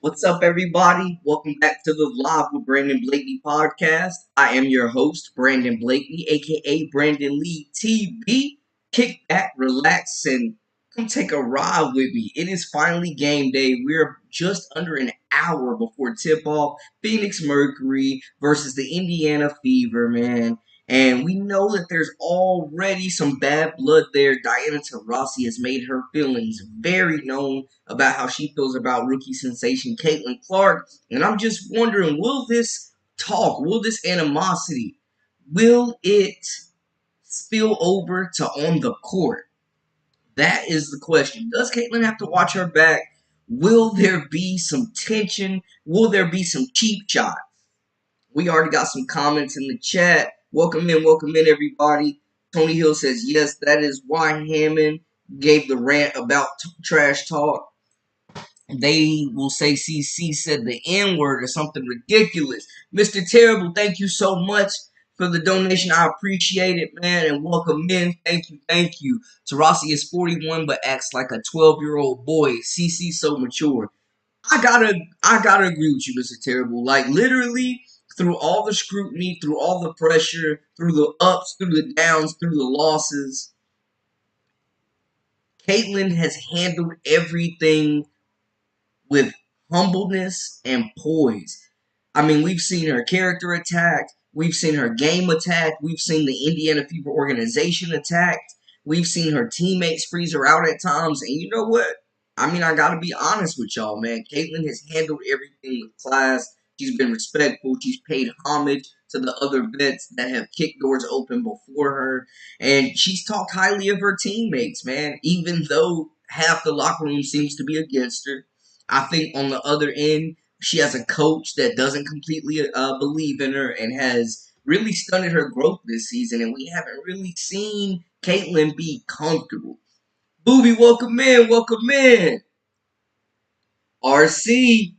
What's up, everybody? Welcome back to the Live with Brandon Blakely podcast. I am your host, Brandon Blakely, aka Brandon Lee TV. Kick back, relax, and come take a ride with me. It is finally game day. We're just under an hour before tip off. Phoenix Mercury versus the Indiana Fever, man. And we know that there's already some bad blood there. Diana Taurasi has made her feelings very known about how she feels about rookie sensation Caitlin Clark. And I'm just wondering, will this animosity, will it spill over to on the court? That is the question. Does Caitlin have to watch her back? Will there be some tension? Will there be some cheap shots? We already got some comments in the chat. Welcome in, everybody. Tony Hill says, yes, that is why Hammond gave the rant about trash talk. They will say CC said the N word or something ridiculous. Mr. Terrible, thank you so much for the donation. I appreciate it, man, and welcome in. Thank you. Taurasi is 41 but acts like a 12-year-old boy. CC so mature. I gotta agree with you, Mr. Terrible. Like literally through all the scrutiny, through all the pressure, through the ups, through the downs, through the losses, Caitlin has handled everything with humbleness and poise. I mean, we've seen her character attacked, we've seen her game attacked, we've seen the Indiana Fever organization attacked, we've seen her teammates freeze her out at times, and you know what? I mean, I gotta be honest with y'all, man. Caitlin has handled everything with class. She's been respectful. She's paid homage to the other vets that have kicked doors open before her. And she's talked highly of her teammates, man, even though half the locker room seems to be against her. I think on the other end, she has a coach that doesn't completely believe in her and has really stunted her growth this season. And we haven't really seen Caitlin be comfortable. Booby, welcome in, welcome in. RC,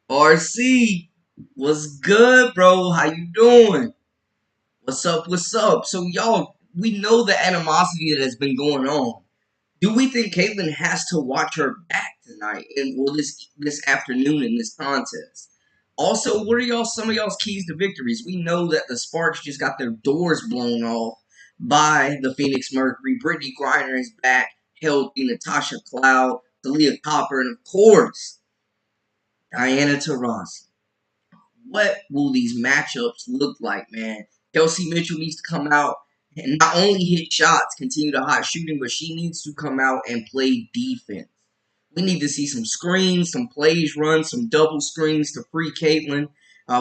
RC, what's good, bro? How you doing? What's up? What's up? So, y'all, we know the animosity that has been going on. Do we think Caitlin has to watch her back tonight and well this afternoon in this contest? Also, what are some of y'all's keys to victories? We know that the Sparks just got their doors blown off by the Phoenix Mercury. Brittany Griner is back, healthy. Natasha Cloud, Talia Copper, and of course, Diana Taurasi. What will these matchups look like, man? Kelsey Mitchell needs to come out and not only hit shots, continue the hot shooting, but she needs to come out and play defense. We need to see some screens, some plays run, some double screens to free Caitlin.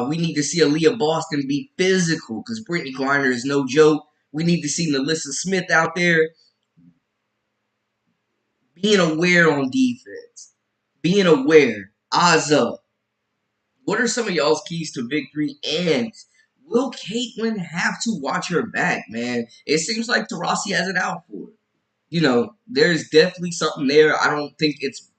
We need to see Aaliyah Boston be physical because Brittany Griner is no joke. We need to see Melissa Smith out there being aware on defense, being aware. Eyes up. What are some of y'all's keys to victory? And will Caitlin have to watch her back, man? It seems like Taurasi has it out for her. You know, there's definitely something there. I don't think it's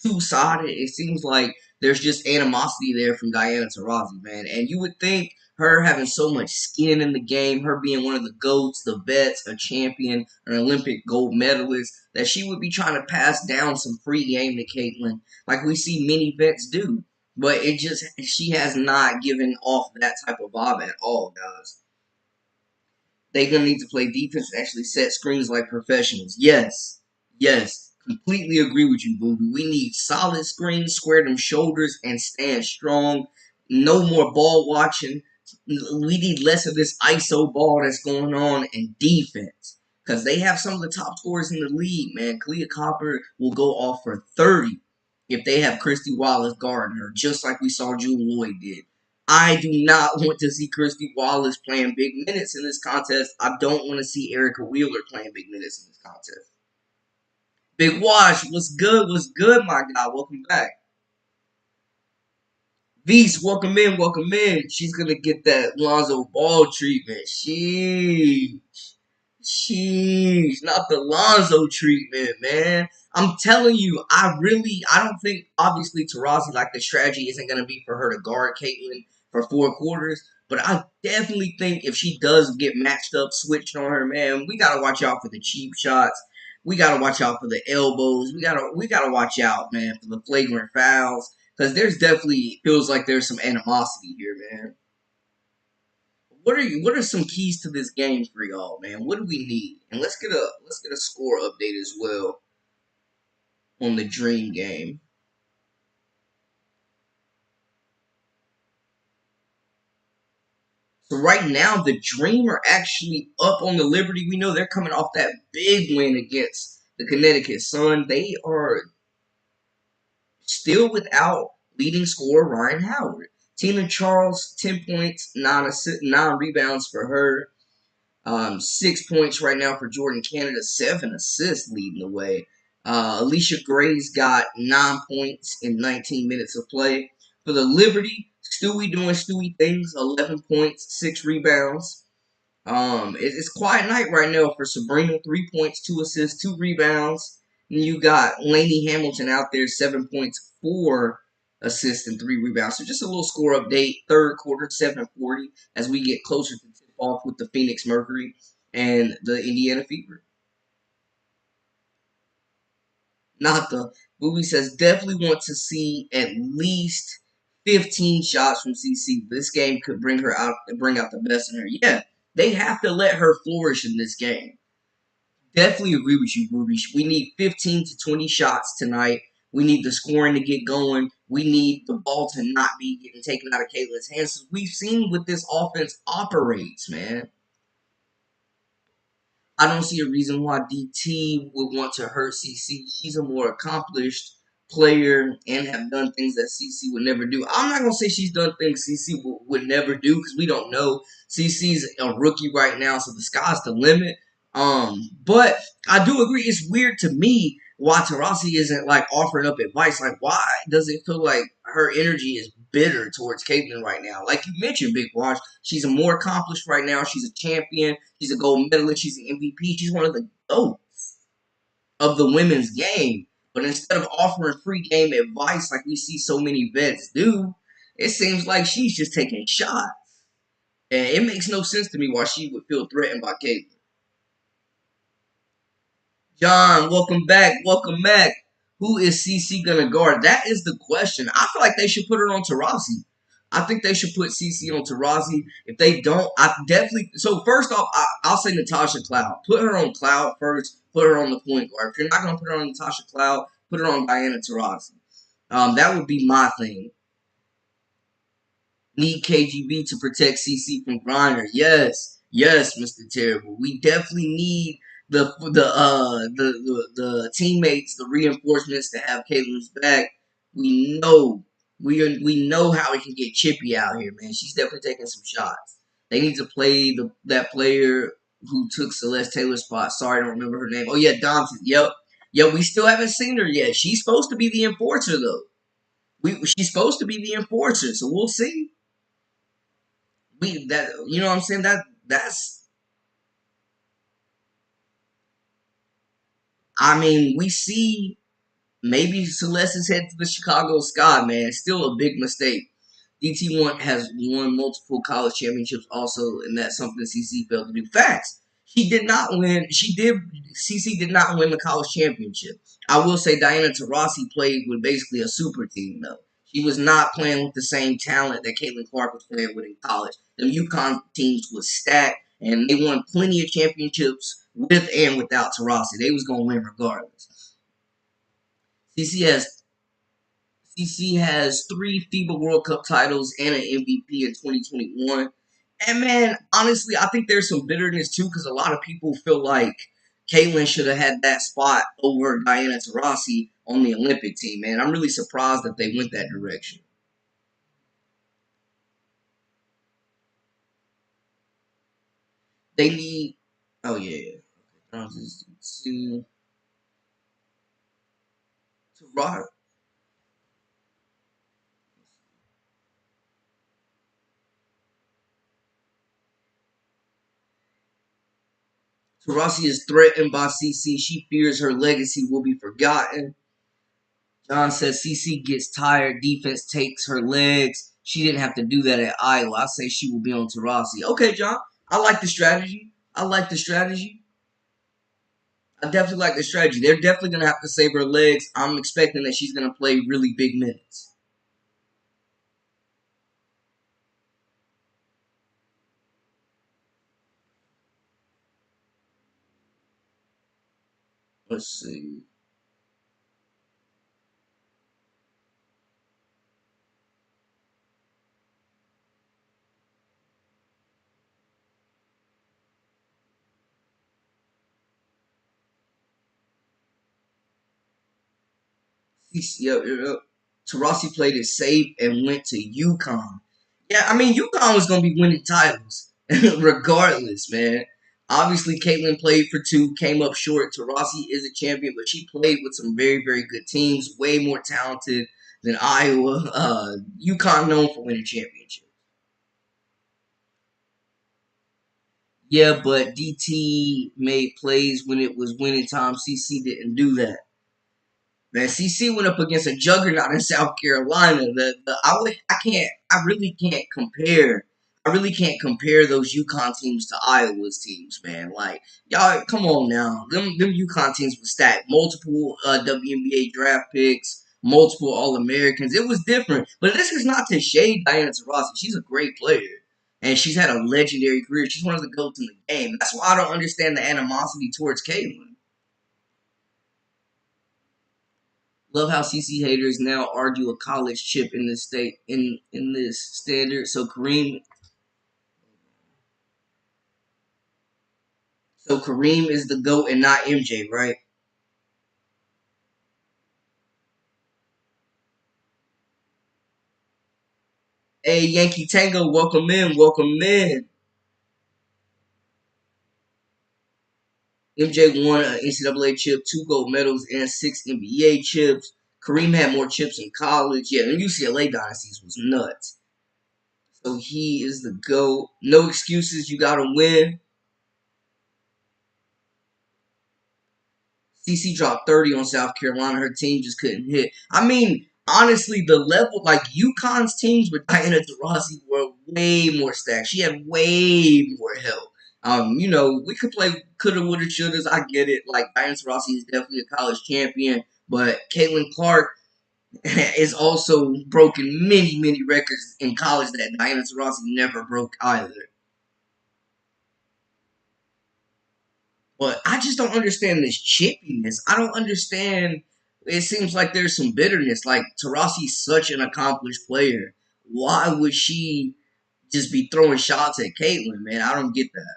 two-sided. It seems like there's just animosity there from Diana Taurasi, man. And you would think her having so much skin in the game, her being one of the GOATs, the vets, a champion, an Olympic gold medalist, that she would be trying to pass down some free game to Caitlin like we see many vets do. But she has not given off that type of vibe at all, guys. They're going to need to play defense and actually set screens like professionals. Yes, completely agree with you, Booby. We need solid screens, square them shoulders, and stand strong. No more ball watching. We need less of this ISO ball that's going on in defense. Because they have some of the top scorers in the league, man. Kalia Copper will go off for 30 if they have Christy Wallace guarding her, just like we saw Jewel Lloyd did. I do not want to see Christy Wallace playing big minutes in this contest. I don't want to see Erica Wheeler playing big minutes in this contest. Big Wash, what's good? What's good, my guy? Welcome back. Beast, welcome in, welcome in. She's gonna get that Lonzo Ball treatment. Sheesh, not the Lonzo treatment, man. I'm telling you, I don't think, obviously, Taurasi, like, the strategy isn't going to be for her to guard Caitlin for 4 quarters, but I definitely think if she does get matched up, switched on her, man, we got to watch out for the cheap shots. We got to watch out for the elbows. We gotta watch out, man, for the flagrant fouls. because there's definitely feels like there's some animosity here, man. What are some keys to this game for y'all, man? What do we need? And let's get a score update as well on the Dream game. So right now, the Dream are actually up on the Liberty. We know they're coming off that big win against the Connecticut Sun. They are still without leading scorer Ryan Howard. Tina Charles, 10 points, 9 rebounds for her. 6 points right now for Jordan Canada, 7 assists leading the way. Alicia Gray's got 9 points in 19 minutes of play. For the Liberty, Stewie doing Stewie things, 11 points, 6 rebounds. It's quiet night right now for Sabrina. 3 points, 2 assists, 2 rebounds. And you got Lainey Hamilton out there, 7 points, 4 assists, and 3 rebounds. So just a little score update. Third quarter, 7:40 as we get closer to tip off with the Phoenix Mercury and the Indiana Fever. Not the movie says definitely want to see at least 15 shots from CC. This game could bring out the best in her. Yeah, they have to let her flourish in this game. Definitely agree with you, Ruby. We need 15 to 20 shots tonight. We need the scoring to get going. We need the ball to not be getting taken out of Caitlin's hands. We've seen what this offense operates, man. I don't see a reason why DT would want to hurt CC. She's a more accomplished player and have done things that CC would never do. I'm not gonna say she's done things CC would never do because we don't know. CC's a rookie right now, so the sky's the limit. But I do agree. It's weird to me why Taurasi isn't like offering up advice. Like, why does it feel like her energy is bitter towards Caitlyn right now? Like you mentioned, Big Wash, she's a more accomplished right now. She's a champion. She's a gold medalist. She's an MVP. She's one of the GOATs of the women's game. But instead of offering free game advice like we see so many vets do, it seems like she's just taking shots. And it makes no sense to me why she would feel threatened by Caitlyn. John, welcome back. Welcome back. Who is CC gonna guard? That is the question. I feel like they should put her on Taurasi. I think they should put CC on Taurasi. If they don't, I definitely. So first off, I'll say Natasha Cloud. Put her on Cloud first. Put her on the point guard. If you're not gonna put her on Natasha Cloud, put her on Diana Taurasi. That would be my thing. Need KGB to protect CC from Griner. Yes, yes, Mr. Terrible. We definitely need the teammates, the reinforcements to have Caitlin's back. We know we know how we can get Chippy out here, man. She's definitely taking some shots. They need to play that player who took Celeste Taylor's spot. Sorry, I don't remember her name. Oh yeah, Dompton. Yep. Yeah, we still haven't seen her yet. She's supposed to be the enforcer though. She's supposed to be the enforcer, so we'll see. You know what I'm saying? That's I mean, we see maybe Celeste is headed to the Chicago Sky, man. Still a big mistake. DT1 has won multiple college championships also, and that's something CC failed to do. Facts. She did not win. CC did not win the college championship. I will say Diana Taurasi played with basically a super team, though. She was not playing with the same talent that Caitlin Clark was playing with in college. The UConn teams was stacked, and they won plenty of championships with and without Taurasi. They was going to win regardless. CC has CC has 3 FIBA World Cup titles and an MVP in 2021. And man, honestly, I think there's some bitterness too because a lot of people feel like Caitlyn should have had that spot over Diana Taurasi on the Olympic team. Man, I'm really surprised that they went that direction. They need. Oh yeah, to to Taurasi is threatened by CC. She fears her legacy will be forgotten. John says CC gets tired. Defense takes her legs. She didn't have to do that at Iowa. I say she will be on Taurasi. Okay, John. I like the strategy. I like the strategy. I definitely like the strategy. They're definitely going to have to save her legs. I'm expecting that she's going to play really big minutes. Let's see. Yep. Taurasi played it safe and went to UConn. Yeah, I mean UConn was gonna be winning titles regardless, man. Obviously, Caitlin played for two, came up short. Taurasi is a champion, but she played with some very, very good teams, way more talented than Iowa. UConn known for winning championships. Yeah, but DT made plays when it was winning time. CC didn't do that. Man, CC went up against a juggernaut in South Carolina. I really can't compare. I really can't compare those UConn teams to Iowa's teams, man. Like y'all, come on now. Them UConn teams were stacked. Multiple WNBA draft picks, multiple All Americans. It was different. But this is not to shade Diana Taurasi. She's a great player, and she's had a legendary career. She's one of the goats in the game. That's why I don't understand the animosity towards Caitlin. Love how CC haters now argue a college chip in this state in this standard. So Kareem is the GOAT and not MJ, right? Hey Yankee Tango, welcome in, welcome in. MJ won an NCAA chip, two gold medals, and six NBA chips. Kareem had more chips in college. Yeah, the UCLA dynasties was nuts. So he is the GOAT. No excuses, you gotta win. CC dropped 30 on South Carolina. Her team just couldn't hit. I mean, honestly, the level, like UConn's teams with Diana Taurasi were way more stacked. She had way more help. We could play coulda, woulda, shouldas. I get it. Like Diana Taurasi is definitely a college champion, but Caitlin Clark is also broken many, many records in college that Diana Taurasi never broke either. But I just don't understand this chippiness. I don't understand. It seems like there's some bitterness. Like Taurasi's such an accomplished player. Why would she just be throwing shots at Caitlyn, man? I don't get that.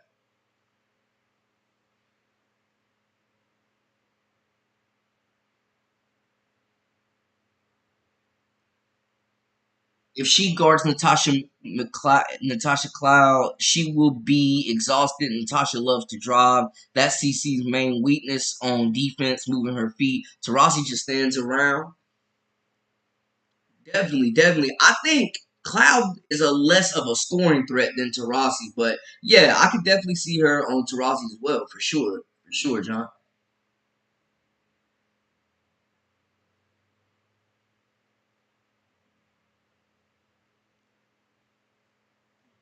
If she guards Natasha Cloud, she will be exhausted. Natasha loves to drive. That's CC's main weakness on defense, moving her feet. Taurasi just stands around. Definitely, definitely. I think Cloud is a less of a scoring threat than Taurasi, but yeah, I could definitely see her on Taurasi as well, for sure, John.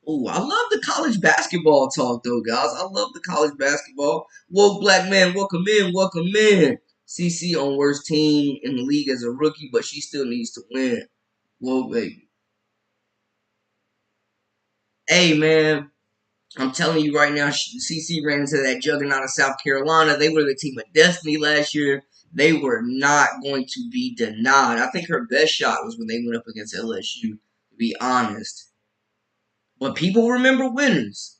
Oh, I love the college basketball talk, though, guys. I love the college basketball. Woke black man, welcome in, welcome in. CC on worst team in the league as a rookie, but she still needs to win. Whoa, baby. Hey, man. I'm telling you right now, CC ran into that juggernaut of South Carolina. They were the team of destiny last year. They were not going to be denied. I think her best shot was when they went up against LSU, to be honest. But people remember winners.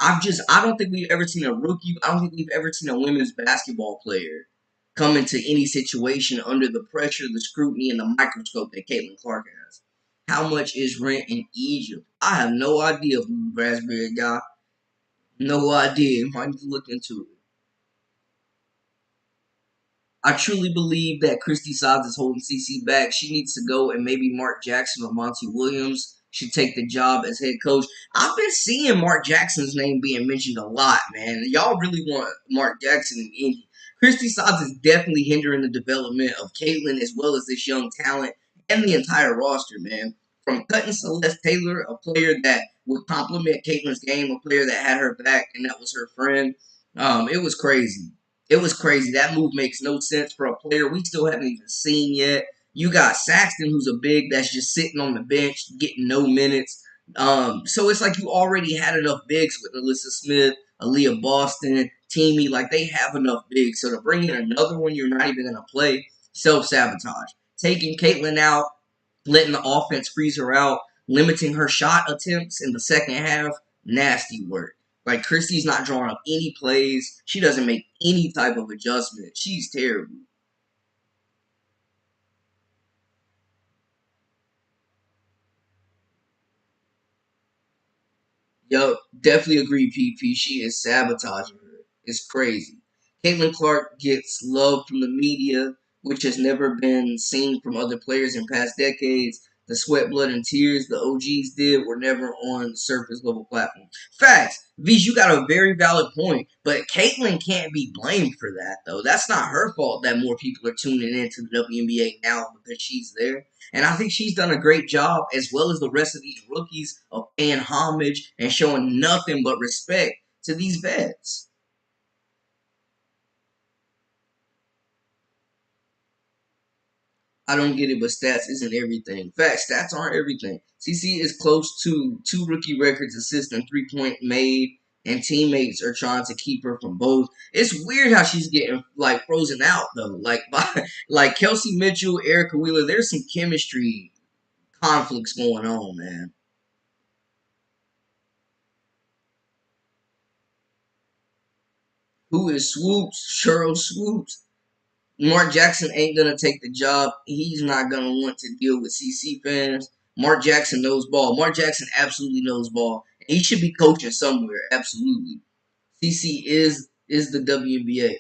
I don't think we've ever seen a rookie. I don't think we've ever seen a women's basketball player come into any situation under the pressure, the scrutiny, and the microscope that Caitlin Clark has. How much is rent in Egypt? I have no idea, Raspberry guy. No idea. Might need to look into it. I truly believe that Christy Sides is holding CC back. She needs to go, and maybe Mark Jackson or Monty Williams should take the job as head coach. I've been seeing Mark Jackson's name being mentioned a lot, man. Y'all really want Mark Jackson in Indy. Christy Sides is definitely hindering the development of Caitlin as well as this young talent and the entire roster, man. From cutting Celeste Taylor, a player that would complement Caitlin's game, a player that had her back and that was her friend. It was crazy. It was crazy. That move makes no sense for a player we still haven't even seen yet. You got Saxton, who's a big that's just sitting on the bench, getting no minutes. So it's like you already had enough bigs with Alyssa Smith, Aaliyah Boston, teamy. Like, they have enough bigs. So to bring in another one you're not even going to play, self-sabotage. Taking Caitlyn out, letting the offense freeze her out, limiting her shot attempts in the second half, nasty work. Like, Christie's not drawing up any plays. She doesn't make any type of adjustment. She's terrible. Yo, definitely agree, PP. She is sabotaging her. It's crazy. Caitlin Clark gets love from the media, which has never been seen from other players in past decades. The sweat, blood, and tears the OGs did were never on surface level platform. Facts. V's, you got a very valid point, but Caitlin can't be blamed for that, though. That's not her fault that more people are tuning into the WNBA now because she's there. And I think she's done a great job, as well as the rest of these rookies, of paying homage and showing nothing but respect to these vets. I don't get it, but stats isn't everything. Fact, stats aren't everything. CC is close to two rookie records, assists and 3-point made, and teammates are trying to keep her from both. It's weird how she's getting like frozen out though. Like by like Kelsey Mitchell, Erica Wheeler, there's some chemistry conflicts going on, man. Who is Swoops? Cheryl Swoops. Mark Jackson ain't gonna take the job. He's not gonna want to deal with CC fans. Mark Jackson knows ball. Mark Jackson absolutely knows ball. He should be coaching somewhere. Absolutely. CC is the WNBA.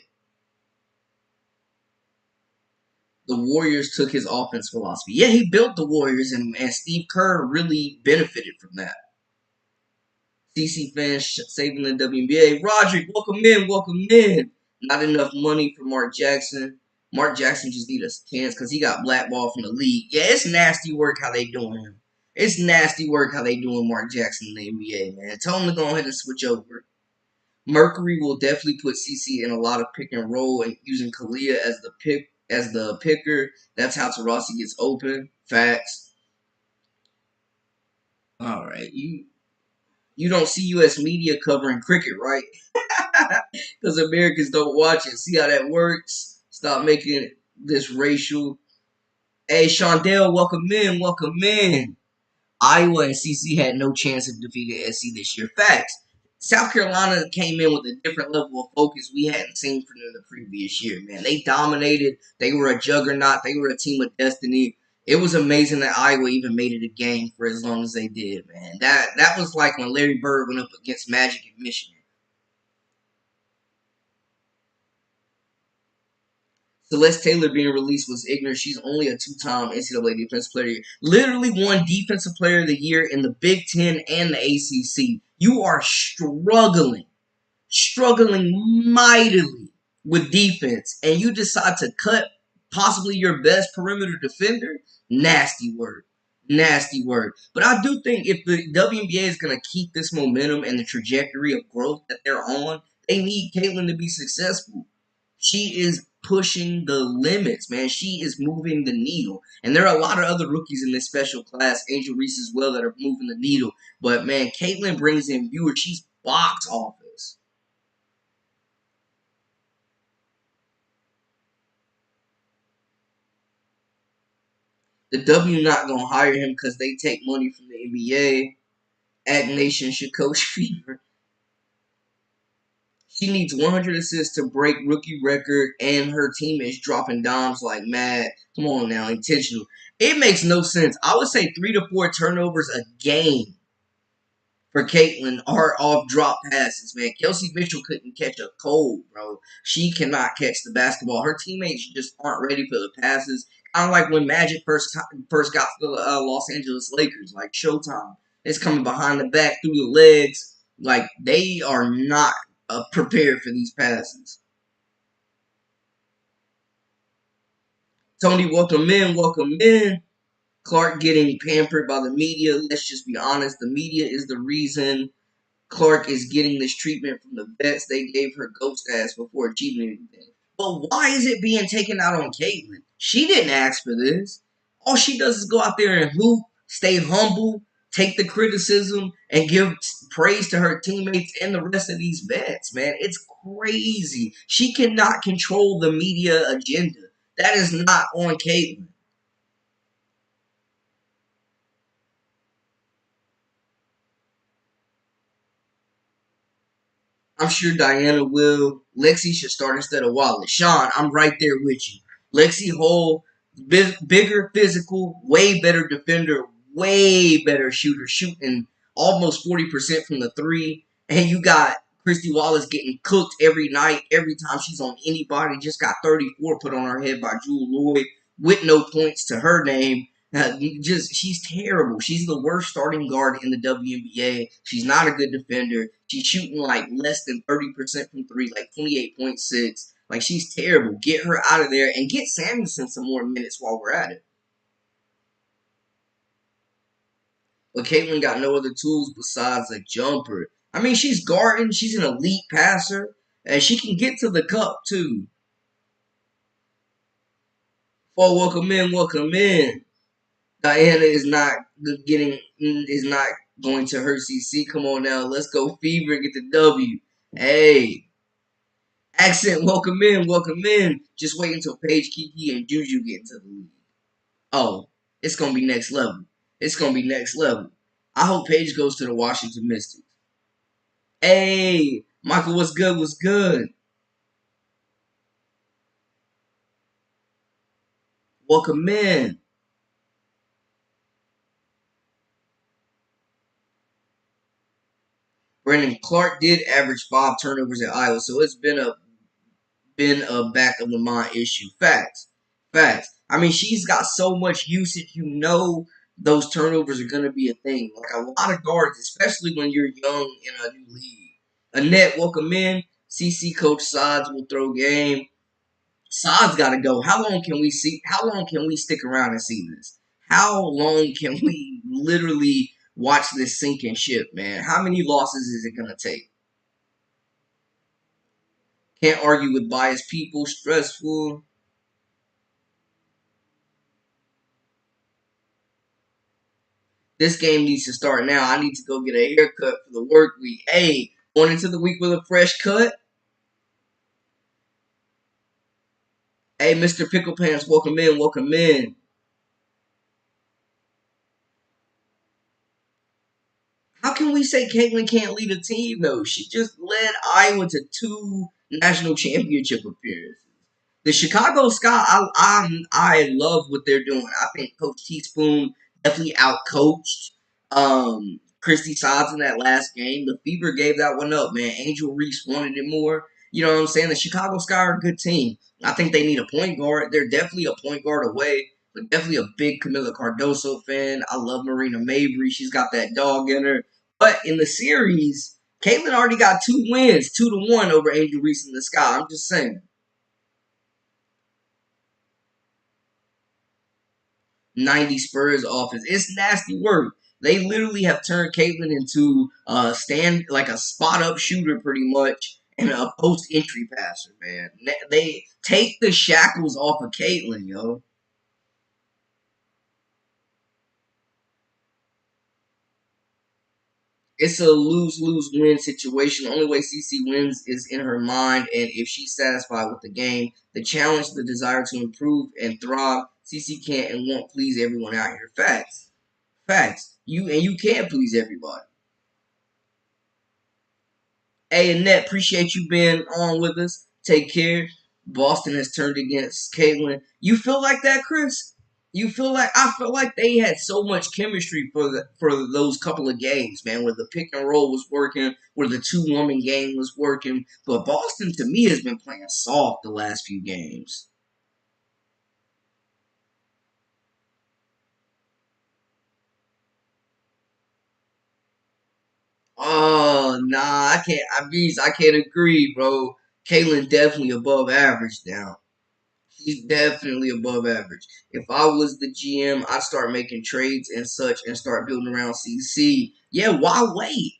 The Warriors took his offense philosophy. Yeah, he built the Warriors, and Steve Kerr really benefited from that. CC fans saving the WNBA. Roderick, welcome in, welcome in. Not enough money for Mark Jackson. Mark Jackson just need a chance because he got blackballed from the league. Yeah, it's nasty work how they doing him. It's nasty work how they doing Mark Jackson in the NBA, man. Tell him to go ahead and switch over. Mercury will definitely put CC in a lot of pick and roll and using Kalia as the picker. That's how Taurasi gets open. Facts. All right, you don't see U.S. media covering cricket, right? Because Americans don't watch it. See how that works? Stop making this racial. Hey, Shondell, welcome in, welcome in. Iowa and CC had no chance of defeating SC this year. Facts. South Carolina came in with a different level of focus we hadn't seen from them the previous year, man. They dominated. They were a juggernaut. They were a team of destiny. It was amazing that Iowa even made it a game for as long as they did, man. That was like when Larry Bird went up against Magic in Michigan. Celeste Taylor being released was ignorant. She's only a two-time NCAA Defensive Player of the Year. Literally won Defensive Player of the Year in the Big Ten and the ACC. You are struggling mightily with defense, and you decide to cut possibly your best perimeter defender. Nasty word. Nasty word. But I do think if the WNBA is going to keep this momentum and the trajectory of growth that they're on, they need Caitlin to be successful. She is pushing the limits, man. She is moving the needle. And there are a lot of other rookies in this special class, Angel Reese as well, that are moving the needle. But, man, Caitlin brings in viewers. She's box office. The W not going to hire him because they take money from the NBA. Ag Nation should coach Fever. She needs 100 assists to break rookie record, and her team is dropping dimes like mad. Come on now, intentional. It makes no sense. I would say 3 to 4 turnovers a game for Caitlin are off drop passes, man. Kelsey Mitchell couldn't catch a cold, bro. She cannot catch the basketball. Her teammates just aren't ready for the passes. Kind of like when Magic first got to the Los Angeles Lakers, like Showtime. It's coming behind the back through the legs. Like, they are not prepared for these passes. Tony, welcome in, welcome in. Clark getting pampered by the media. Let's just be honest. The media is the reason Clark is getting this treatment from the vets. They gave her ghost ass before achieving anything. But why is it being taken out on Caitlyn? She didn't ask for this. All she does is go out there and hoop, stay humble. take the criticism and give praise to her teammates and the rest of these vets, man. It's crazy. She cannot control the media agenda. That is not on Caitlyn. I'm sure Diana will. Lexi should start instead of Wallace. Sean, I'm right there with you. Lexi Hole, bigger physical, way better defender, way better shooter, shooting almost 40% from the three. And you got Christy Wallace getting cooked every night, every time she's on anybody. Just got 34 put on her head by Jewel Lloyd with no points to her name. She's terrible. She's the worst starting guard in the WNBA. She's not a good defender. She's shooting like less than 30% from three, like 28.6. Like she's terrible. Get her out of there and get Samuelson some more minutes while we're at it. But Caitlyn got no other tools besides a jumper. I mean, she's guarding. She's an elite passer, and she can get to the cup too. For welcome in, welcome in. Diana is not going to her CC. Come on now, let's go Fever and get the W. Hey, Accent, welcome in, welcome in. Just wait until Paige, Kiki, and Juju get into the league. Oh, it's gonna be next level. It's gonna be next level. I hope Paige goes to the Washington Mystics. Hey, Michael, what's good? What's good? Welcome in. Brandon Clark did average 5 turnovers at Iowa, so it's been a back of the mind issue. Facts. Facts. I mean, she's got so much usage, those turnovers are going to be a thing. Like a lot of guards, especially when you're young in a new league. Annette, welcome in. CC Coach Sides will throw game. Sides got to go. How long can we stick around and see this? How long can we literally watch this sinking ship, man? How many losses is it going to take? Can't argue with biased people. Stressful. This game needs to start now. I need to go get a haircut for the work week. Hey, going into the week with a fresh cut. Hey, Mr. Pickle Pants, welcome in, welcome in. How can we say Caitlyn can't lead a team though? She just led Iowa to 2 national championship appearances. The Chicago Sky, I love what they're doing. I think Coach Teaspoon definitely outcoached Christy Sods in that last game. The Fever gave that one up, man. Angel Reese wanted it more. You know what I'm saying? The Chicago Sky are a good team. I think they need a point guard. They're definitely a point guard away, but definitely a big Camila Cardoso fan. I love Marina Mabry. She's got that dog in her. But in the series, Caitlyn already got 2 wins, 2-1 over Angel Reese in the Sky. I'm just saying. 90 Spurs offense. It's nasty work. They literally have turned Caitlyn into a stand like a spot up shooter pretty much and a post entry passer, man. They take the shackles off of Caitlyn, yo. It's a lose win situation. The only way CC wins is in her mind, and if she's satisfied with the game, the challenge, the desire to improve and thrive, CC can't and won't please everyone out here. Facts. Facts. You can't please everybody. Hey, Annette, appreciate you being on with us. Take care. Boston has turned against Caitlyn. You feel like that, Chris? I feel like they had so much chemistry for those couple of games, man, where the pick and roll was working, where the 2 woman game was working. But Boston to me has been playing soft the last few games. Oh nah, I can't agree, bro. Caitlyn definitely above average now. He's definitely above average. If I was the GM, I'd start making trades and such and start building around CC. Yeah, why wait?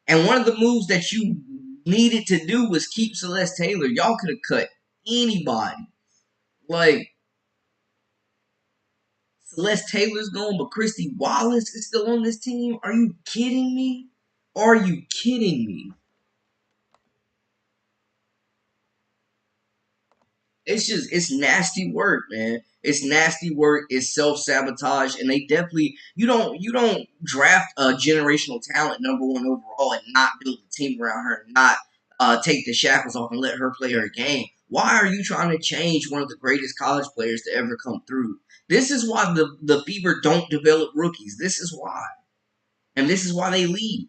And one of the moves that you needed to do was keep Celeste Taylor. Y'all could have cut anybody. Like, Celeste Taylor's gone, but Christy Wallace is still on this team. Are you kidding me? Are you kidding me? It's nasty work, man. It's nasty work. It's self sabotage, and they definitely you don't draft a generational talent number one overall and not build a team around her, and not take the shackles off and let her play her game. Why are you trying to change one of the greatest college players to ever come through? This is why the Fever don't develop rookies. This is why, and this is why they leave.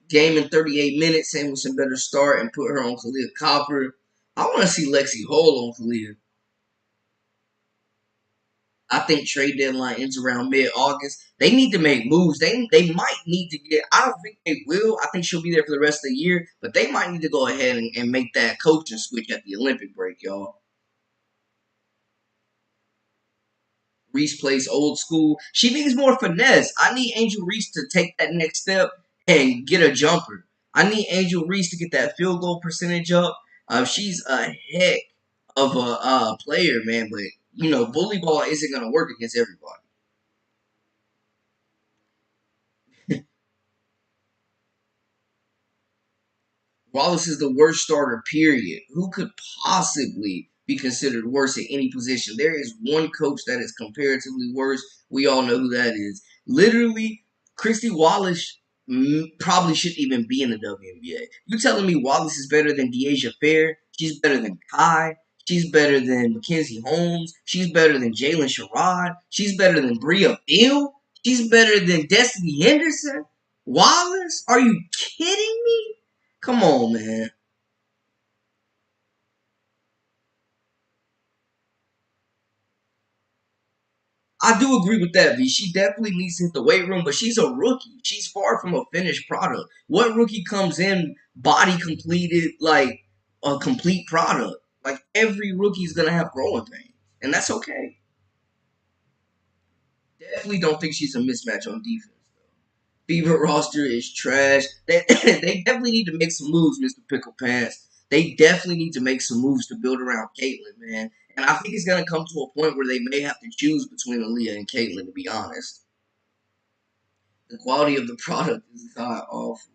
Game in 38 minutes, Samuelson better start and put her on Kalia Copper. I want to see Lexi Hall on Kalia. I think trade deadline ends around mid August. They need to make moves. They might need to get. I don't think they will. I think she'll be there for the rest of the year, but they might need to go ahead and make that coaching switch at the Olympic break, y'all. Reese plays old school. She needs more finesse. I need Angel Reese to take that next step and get a jumper. I need Angel Reese to get that field goal percentage up. She's a heck of a player, man, but bully ball isn't gonna work against everybody. Wallace is the worst starter, period. Who could possibly be considered worse at any position? There is one coach that is comparatively worse. We all know who that is. Literally, Christy Wallace probably shouldn't even be in the WNBA. You telling me Wallace is better than Deasia Fair? She's better than Kai. She's better than Mackenzie Holmes. She's better than Jalen Sherrod. She's better than Bria Bill. She's better than Destiny Henderson. Wallace? Are you kidding me? Come on, man. I do agree with that, V. She definitely needs to hit the weight room, but she's a rookie. She's far from a finished product. What rookie comes in body completed, like a complete product? Like every rookie's gonna have growing pains, and that's okay. Definitely don't think she's a mismatch on defense. Fever roster is trash. They definitely need to make some moves, Mr. Pickle Pants. They definitely need to make some moves to build around Caitlyn, man. And I think it's gonna come to a point where they may have to choose between Aaliyah and Caitlyn, to be honest. The quality of the product is god awful.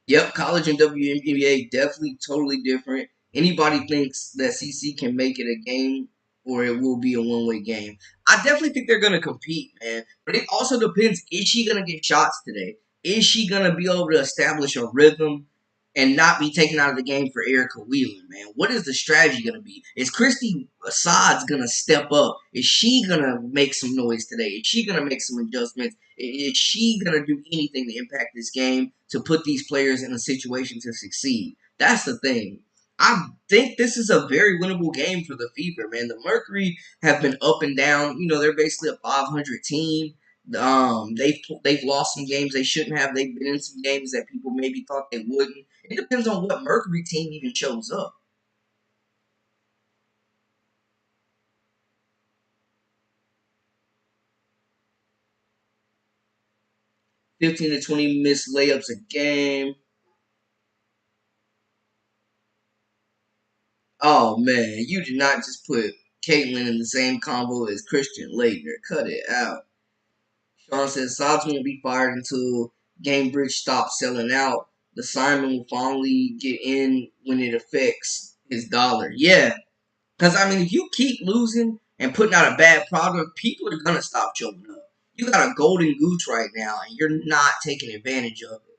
Yep, college and WNBA definitely totally different. Anybody thinks that CC can make it a game or it will be a one-way game. I definitely think they're gonna compete, man. But it also depends: is she gonna get shots today? Is she gonna be able to establish a rhythm and not be taken out of the game for Erica Wheeler, man? What is the strategy gonna be? Is Christy Assad's gonna step up? Is she gonna make some noise today? Is she gonna make some adjustments? Is she going to do anything to impact this game to put these players in a situation to succeed? That's the thing. I think this is a very winnable game for the Fever, man. The Mercury have been up and down. They're basically a 500 team. They've lost some games they shouldn't have. They've been in some games that people maybe thought they wouldn't. It depends on what Mercury team even shows up. 15 to 20 missed layups a game. Oh man, you did not just put Caitlyn in the same combo as Christian Laettner. Cut it out. Sean says Sobs won't be fired until Gamebridge stops selling out. The Simon will finally get in when it affects his dollar. Yeah, because I mean, if you keep losing and putting out a bad product, people are gonna stop showing up. You got a golden goose right now, and you're not taking advantage of it.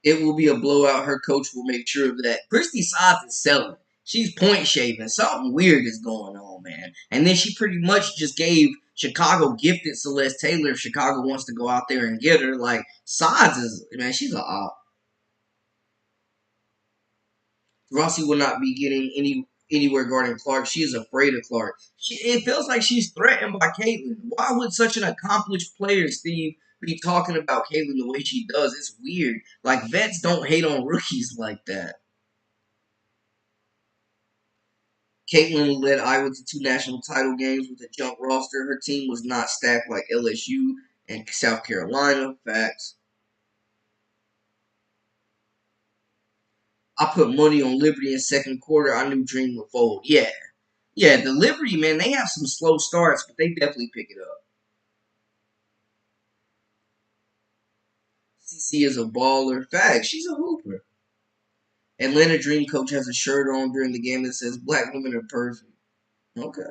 It will be a blowout. Her coach will make sure of that. Christy Sides is selling. She's point shaving. Something weird is going on, man. And then she pretty much just gave Chicago gifted Celeste Taylor if Chicago wants to go out there and get her. Like, Sides is, man, she's a op. Rossi will not be getting anywhere guarding Clark. She is afraid of Clark. It feels like she's threatened by Caitlyn. Why would such an accomplished player, Steve, be talking about Caitlyn the way she does? It's weird. Like, vets don't hate on rookies like that. Caitlin led Iowa to 2 national title games with a junk roster. Her team was not stacked like LSU and South Carolina. Facts. I put money on Liberty in second quarter. I knew Dream would fold. Yeah. Yeah, the Liberty, man, they have some slow starts, but they definitely pick it up. CC is a baller. Facts. She's a hooper. Atlanta Dream coach has a shirt on during the game that says black women are perfect. Okay.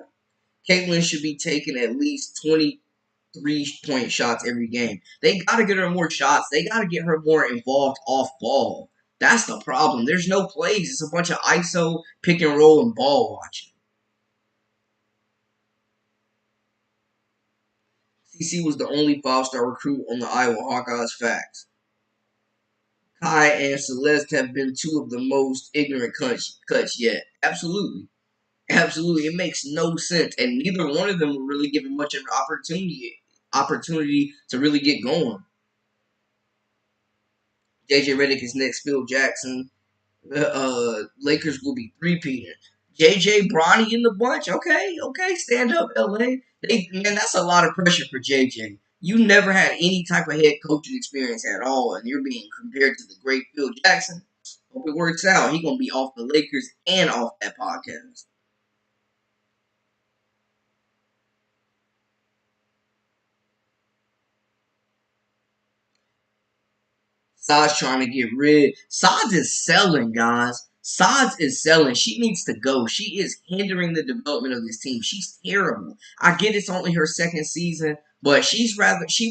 Caitlin should be taking at least 23-point shots every game. They got to get her more shots. They got to get her more involved off ball. That's the problem. There's no plays. It's a bunch of ISO, pick and roll, and ball watching. CC was the only 5-star recruit on the Iowa Hawkeyes. Facts. Kai and Celeste have been two of the most ignorant cuts yet. Absolutely. Absolutely. It makes no sense. And neither one of them were really given much of an opportunity to really get going. JJ Redick is next. Phil Jackson. Lakers will be three-peating. JJ Bronny in the bunch. Okay. Stand up, LA. Man, that's a lot of pressure for JJ. You never had any type of head coaching experience at all, and you're being compared to the great Phil Jackson. Hope it works out. He's gonna be off the Lakers and off that podcast. Sod's trying to get rid. Sods is selling, guys. Sods is selling. She needs to go. She is hindering the development of this team. She's terrible. I get it's only her second season, but she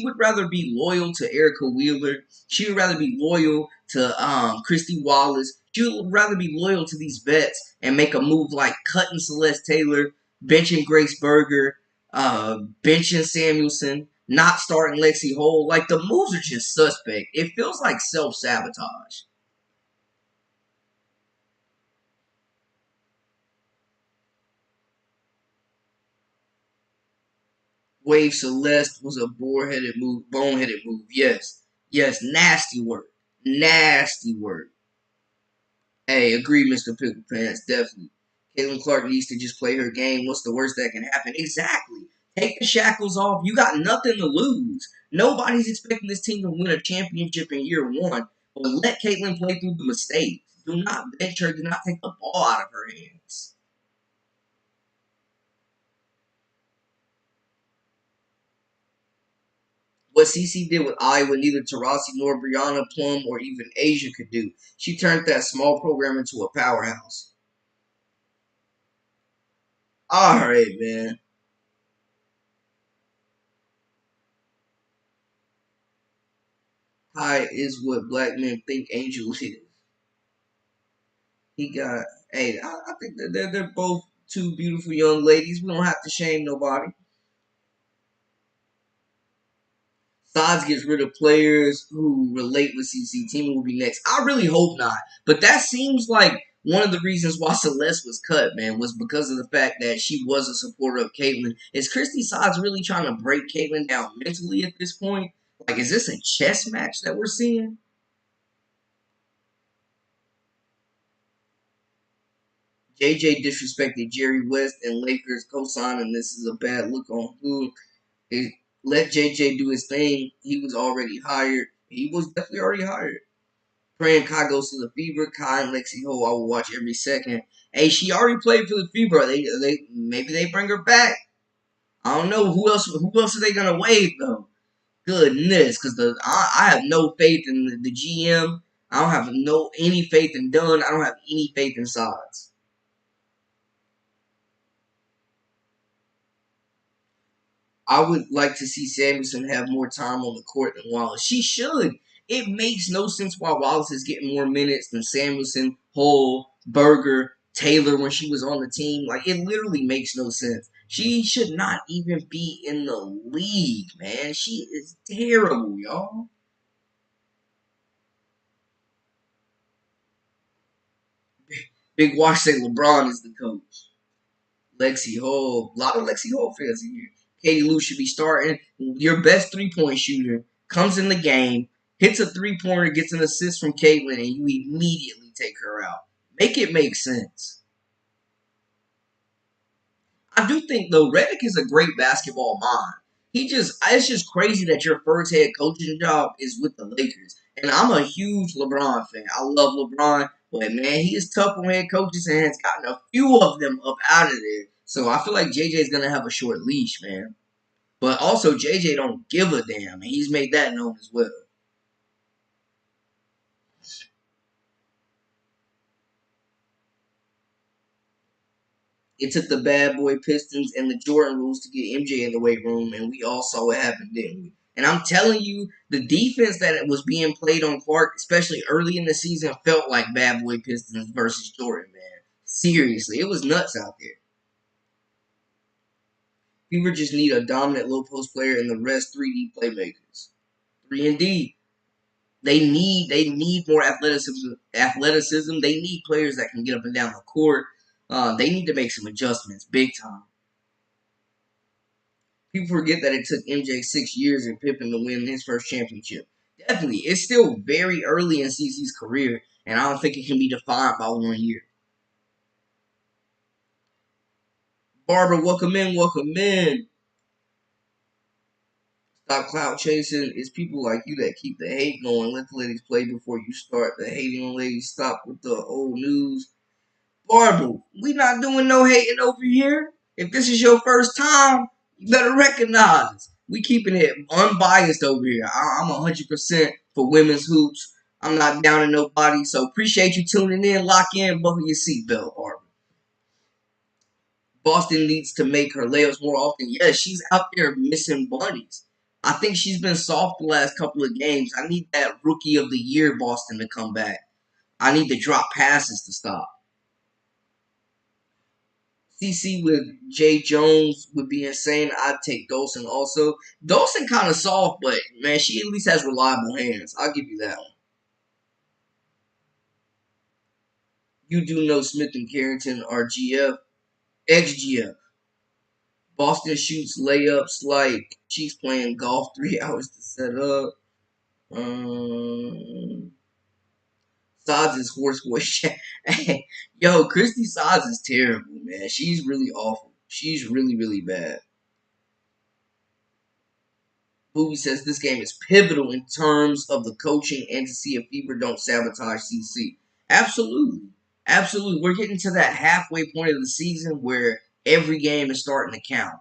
would rather be loyal to Erica Wheeler. She would rather be loyal to Christy Wallace. She would rather be loyal to these vets and make a move like cutting Celeste Taylor, benching Grace Berger, benching Samuelson, not starting Lexi Hole. Like, the moves are just suspect. It feels like self-sabotage. Wave Celeste was a boneheaded move. Yes, nasty work. Nasty work. Hey, agree, Mr. Pickle Pants, definitely. Caitlin Clark needs to just play her game. What's the worst that can happen? Exactly. Take the shackles off. You got nothing to lose. Nobody's expecting this team to win a championship in year one. But let Caitlin play through the mistakes. Do not bench her. Do not take the ball out of her hands. What CC did with Iowa, neither Taurasi nor Brianna Plum or even Asia could do. She turned that small program into a powerhouse. All right, man. High is what black men think Angel is. He got, hey, I think that they're both two beautiful young ladies. We don't have to shame nobody. Sods gets rid of players who relate with CC. Team will be next. I really hope not. But that seems like one of the reasons why Celeste was cut, man, was because of the fact that she was a supporter of Caitlyn. Is Christy Sods really trying to break Caitlyn down mentally at this point? Like, is this a chess match that we're seeing? JJ disrespected Jerry West and Lakers cosign, and this is a bad look on who. Let JJ do his thing. He was already hired. He was definitely already hired. Praying Kai goes to the Fever. Kai and Lexi Ho, I will watch every second. Hey, she already played for the Fever. They maybe they bring her back. I don't know who else. Who else are they gonna waive though? Goodness, because I have no faith in the GM. I don't have any faith in Dunn. I don't have any faith in Sods. I would like to see Samuelson have more time on the court than Wallace. She should. It makes no sense why Wallace is getting more minutes than Samuelson, Hull, Berger, Taylor when she was on the team. Like, it literally makes no sense. She should not even be in the league, man. She is terrible, y'all. Big Wash say LeBron is the coach. Lexi Hall. A lot of Lexi Hall fans in here. Katie Lou should be starting. Your best 3-point shooter comes in the game, hits a 3-pointer, gets an assist from Caitlin, and you immediately take her out. Make it make sense. I do think though Redick is a great basketball mind. It's just crazy that your first head coaching job is with the Lakers. And I'm a huge LeBron fan. I love LeBron, but man, he is tough on head coaches and has gotten a few of them up out of there. So I feel like JJ is gonna have a short leash, man. But also JJ don't give a damn, and he's made that known as well. It took the bad boy Pistons and the Jordan rules to get MJ in the weight room, and we all saw what happened, didn't we? And I'm telling you, the defense that was being played on Clark, especially early in the season, felt like bad boy Pistons versus Jordan, man. Seriously, it was nuts out there. Fever just need a dominant low post player and the rest 3D playmakers. 3 and D. They need more athleticism. Athleticism. They need players that can get up and down the court. They need to make some adjustments, big time. People forget that it took MJ 6 years and Pippen to win his first championship. Definitely, it's still very early in CC's career, and I don't think it can be defined by 1 year. Barbara, welcome in, welcome in. Stop clout chasing. It's people like you that keep the hate going. Let the ladies play before you start the hating on ladies. Stop with the old news. Barbara, we not doing no hating over here. If this is your first time, you better recognize. We keeping it unbiased over here. I'm 100% for women's hoops. I'm not down to nobody, so appreciate you tuning in. Lock in, buckle your seatbelt, Barbara. Boston needs to make her layups more often. Yes, she's out there missing bunnies. I think she's been soft the last couple of games. I need that rookie of the year Boston to come back. I need the drop passes to stop. CC with Jay Jones would be insane. I'd take Dolson also. Dolson kind of soft, but man, she at least has reliable hands. I'll give you that one. You do know Smith and Carrington are GF, ex-GF. Boston shoots layups like she's playing golf 3 hours to set up. Um, Sods is horseboy. Yo, Christy Sods is terrible, man. She's really awful. She's really, really bad. Booby says this game is pivotal in terms of the coaching and to see if Fever don't sabotage CC. Absolutely. Absolutely. We're getting to that halfway point of the season where every game is starting to count,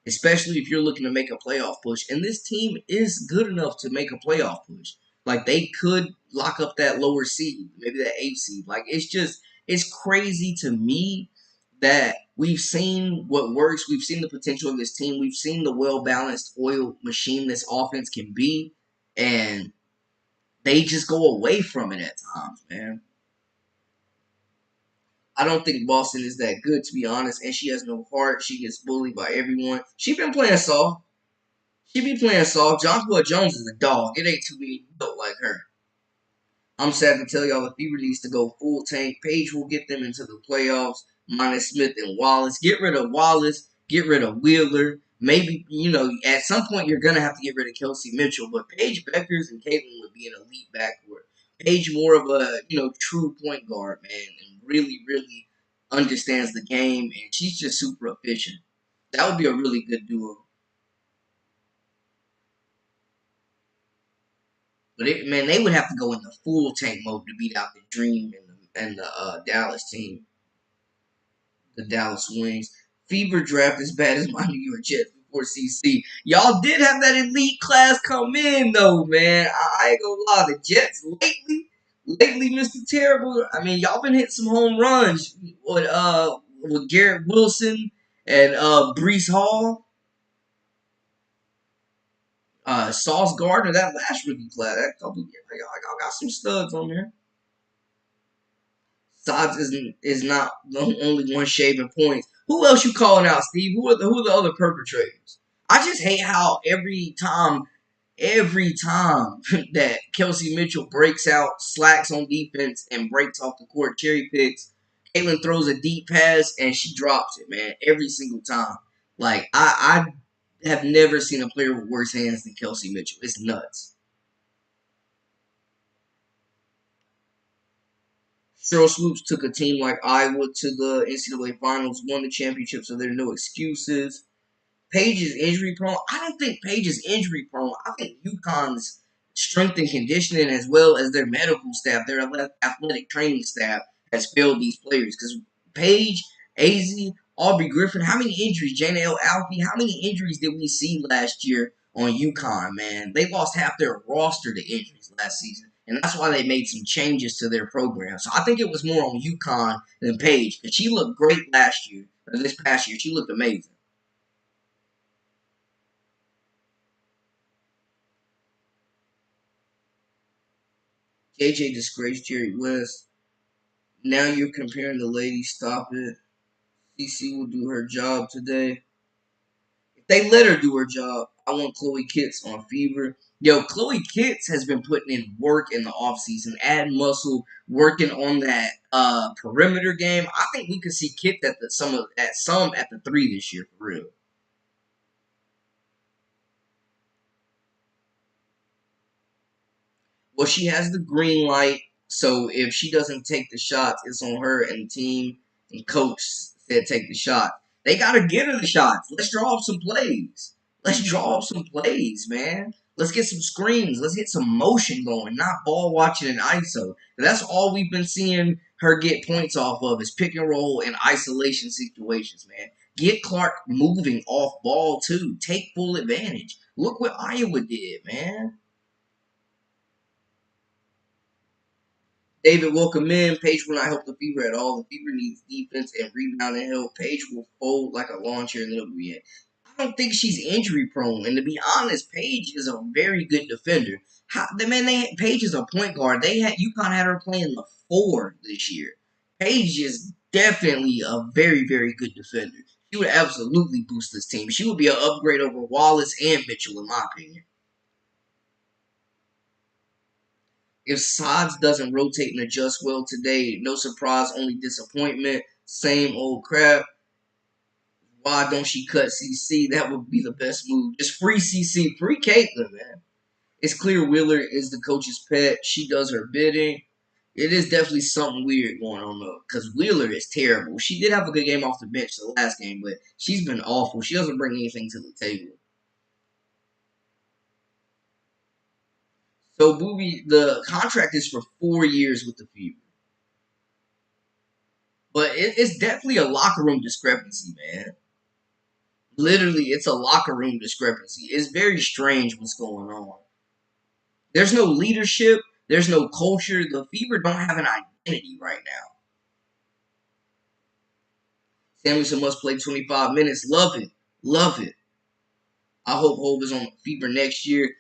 especially if you're looking to make a playoff push. And this team is good enough to make a playoff push. Like, they could lock up that lower seed, maybe that 8th seed. Like, it's crazy to me that we've seen what works. We've seen the potential of this team. We've seen the well-balanced oil machine this offense can be. And they just go away from it at times, man. I don't think Boston is that good, to be honest. And she has no heart. She gets bullied by everyone. She been playing soft. She be playing soft. Joshua Jones is a dog. It ain't too many built like her. I'm sad to tell y'all the Fever needs to go full tank. Page will get them into the playoffs, minus Smith and Wallace. Get rid of Wallace. Get rid of Wheeler. Maybe, at some point you're going to have to get rid of Kelsey Mitchell. But Paige Beckers and Caitlin would be an elite backcourt. Paige more of a, true point guard, man. And really, really understands the game. And she's just super efficient. That would be a really good duo. But man, they would have to go into full tank mode to beat out the Dream and the Dallas team, the Dallas Wings. Fever draft as bad as my New York Jets before CC. Y'all did have that elite class come in though, man. I ain't gonna lie, the Jets lately, Mr. Terrible. I mean, y'all been hitting some home runs with Garrett Wilson and Brees Hall. Sauce Gardner, that last rookie class, I got some studs on there. Sods is not the only one shaving points. Who else you calling out, Steve? Who are the other perpetrators? I just hate how every time that Kelsey Mitchell breaks out, slacks on defense, and breaks off the court, cherry picks, Caitlin throws a deep pass and she drops it, man. Every single time. Like I have never seen a player with worse hands than Kelsey Mitchell. It's nuts. Cheryl Swoops took a team like Iowa to the NCAA finals, won the championship, so there are no excuses. Paige is injury prone. I don't think Paige is injury prone. I think UConn's strength and conditioning, as well as their medical staff, their athletic training staff, has failed these players. Because Paige, AZ, Aubrey Griffin, how many injuries? Jana L. Alfie, how many injuries did we see last year on UConn, man? They lost half their roster to injuries last season. And that's why they made some changes to their program. So I think it was more on UConn than Paige. Because she looked great last year. Or this past year, she looked amazing. JJ disgraced Jerry West. Now you're comparing the ladies. Stop it. CC will do her job today. If they let her do her job, I want Chloe Kitts on Fever. Yo, Chloe Kitts has been putting in work in the offseason, adding muscle, working on that perimeter game. I think we could see Kitts at some at the three this year for real. Well, she has the green light, so if she doesn't take the shots, it's on her and the team and coach said take the shot. They gotta get her the shots. Let's draw up some plays. Let's draw up some plays, man. Let's get some screens. Let's get some motion going, not ball watching and ISO. That's all we've been seeing her get points off of is pick and roll and isolation situations, man. Get Clark moving off ball too. Take full advantage. Look what Iowa did, man. David, welcome in. Page will not help the Fever at all. The Fever needs defense and rebounding help. Page will fold like a lawn chair in the NBA. I don't think she's injury prone. And to be honest, Page is a very good defender. Page is a point guard. UConn had her playing the four this year. Page is definitely a very, very good defender. She would absolutely boost this team. She would be an upgrade over Wallace and Mitchell, in my opinion. If Sods doesn't rotate and adjust well today, no surprise, only disappointment. Same old crap. Why don't she cut CC? That would be the best move. Just free CC, free Caitlin, man. It's clear Wheeler is the coach's pet. She does her bidding. It is definitely something weird going on though, because Wheeler is terrible. She did have a good game off the bench the last game, but she's been awful. She doesn't bring anything to the table. So, Booby, the contract is for 4 years with the Fever. But it's definitely a locker room discrepancy, man. Literally, it's a locker room discrepancy. It's very strange what's going on. There's no leadership. There's no culture. The Fever don't have an identity right now. Samuelson must play 25 minutes. Love it. Love it. I hope Hope is on the Fever next year.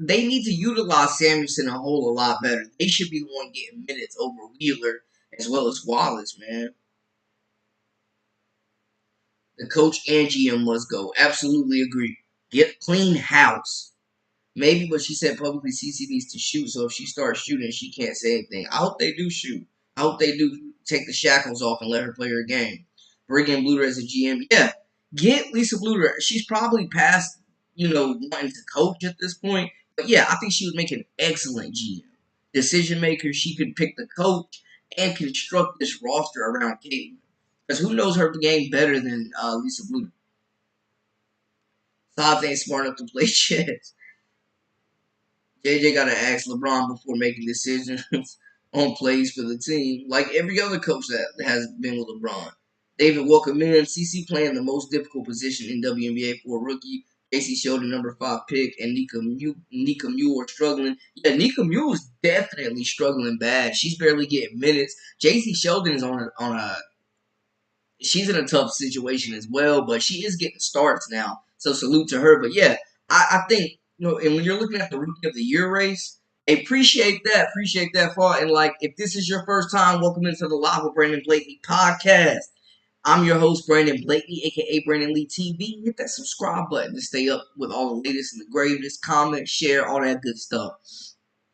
They need to utilize Samuelson a whole lot better. They should be the one getting minutes over Wheeler as well as Wallace, man. The coach and GM must go. Absolutely agree. Get clean house. Maybe, but she said publicly CC needs to shoot, so if she starts shooting, she can't say anything. I hope they do shoot. I hope they do take the shackles off and let her play her game. Bring in Bluter as a GM. Yeah, get Lisa Bluter. She's probably past, wanting to coach at this point. But yeah, I think she would make an excellent GM. Decision maker, she could pick the coach and construct this roster around Caitlin. Because who knows her game better than Lisa Bluter? Sobbs ain't smart enough to play chess. JJ got to ask LeBron before making decisions on plays for the team, like every other coach that has been with LeBron. David, welcome in. CC playing the most difficult position in WNBA for a rookie. JC Sheldon, number 5 pick, and Nika Mule are struggling. Yeah, Nika Mule is definitely struggling bad. She's barely getting minutes. JC Sheldon is on a she's in a tough situation as well, but she is getting starts now. So salute to her. But yeah, I think and when you're looking at the rookie of the year race, appreciate that, far. And like, if this is your first time, welcome into the Live with Brandon Blakely podcast. I'm your host, Brandon Blakely, aka Brandon Lee TV. Hit that subscribe button to stay up with all the latest and the greatest. Comment, share, all that good stuff.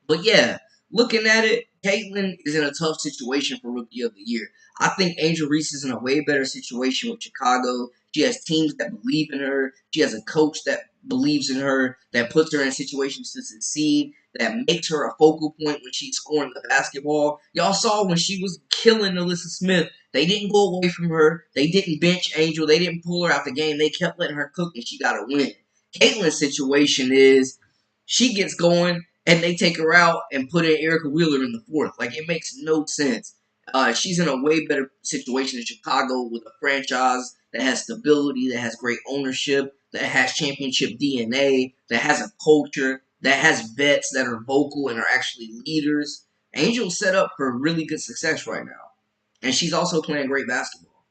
But yeah, looking at it, Caitlin is in a tough situation for Rookie of the Year. I think Angel Reese is in a way better situation with Chicago. She has teams that believe in her. She has a coach that believes in her, that puts her in situations to succeed. that makes her a focal point when she's scoring the basketball. Y'all saw when she was killing Alyssa Smith. They didn't go away from her. They didn't bench Angel. They didn't pull her out the game. They kept letting her cook, and she got a win. Caitlin's situation is she gets going, and they take her out and put in Erica Wheeler in the fourth. Like, it makes no sense. She's in a way better situation in Chicago with a franchise that has stability, that has great ownership, that has championship DNA, that has a culture, that has vets that are vocal and are actually leaders. Angel's set up for really good success right now. And she's also playing great basketball.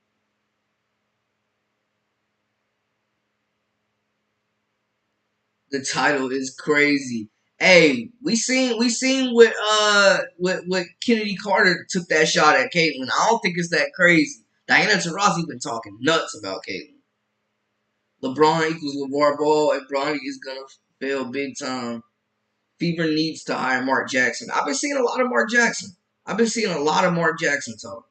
The title is crazy. Hey, we seen what Kennedy Carter took that shot at Caitlyn. I don't think it's that crazy. Diana Taurasi been talking nuts about Caitlyn. LeBron equals LeVar Ball, and Bronny is gonna fail big time. Fever needs to hire Mark Jackson. I've been seeing a lot of Mark Jackson. I've been seeing a lot of Mark Jackson talk.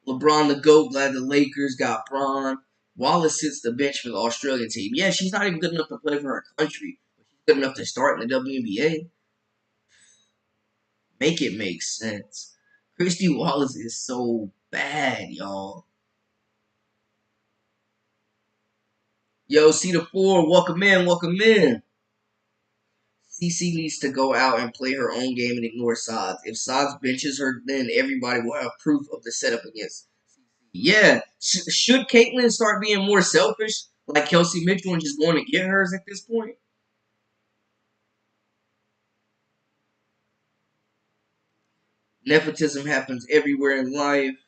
LeBron the GOAT, glad the Lakers got Bron. Wallace sits the bench for the Australian team. Yeah, she's not even good enough to play for her country, but she's good enough to start in the WNBA. Make it make sense. Christy Wallace is so bad, y'all. Yo, see the four, welcome in, welcome in. CC needs to go out and play her own game and ignore Sods. If Sods benches her, then everybody will have proof of the setup against. Yeah, should Caitlyn start being more selfish, like Kelsey Mitchell, and just going to get hers at this point? Nepotism happens everywhere in life.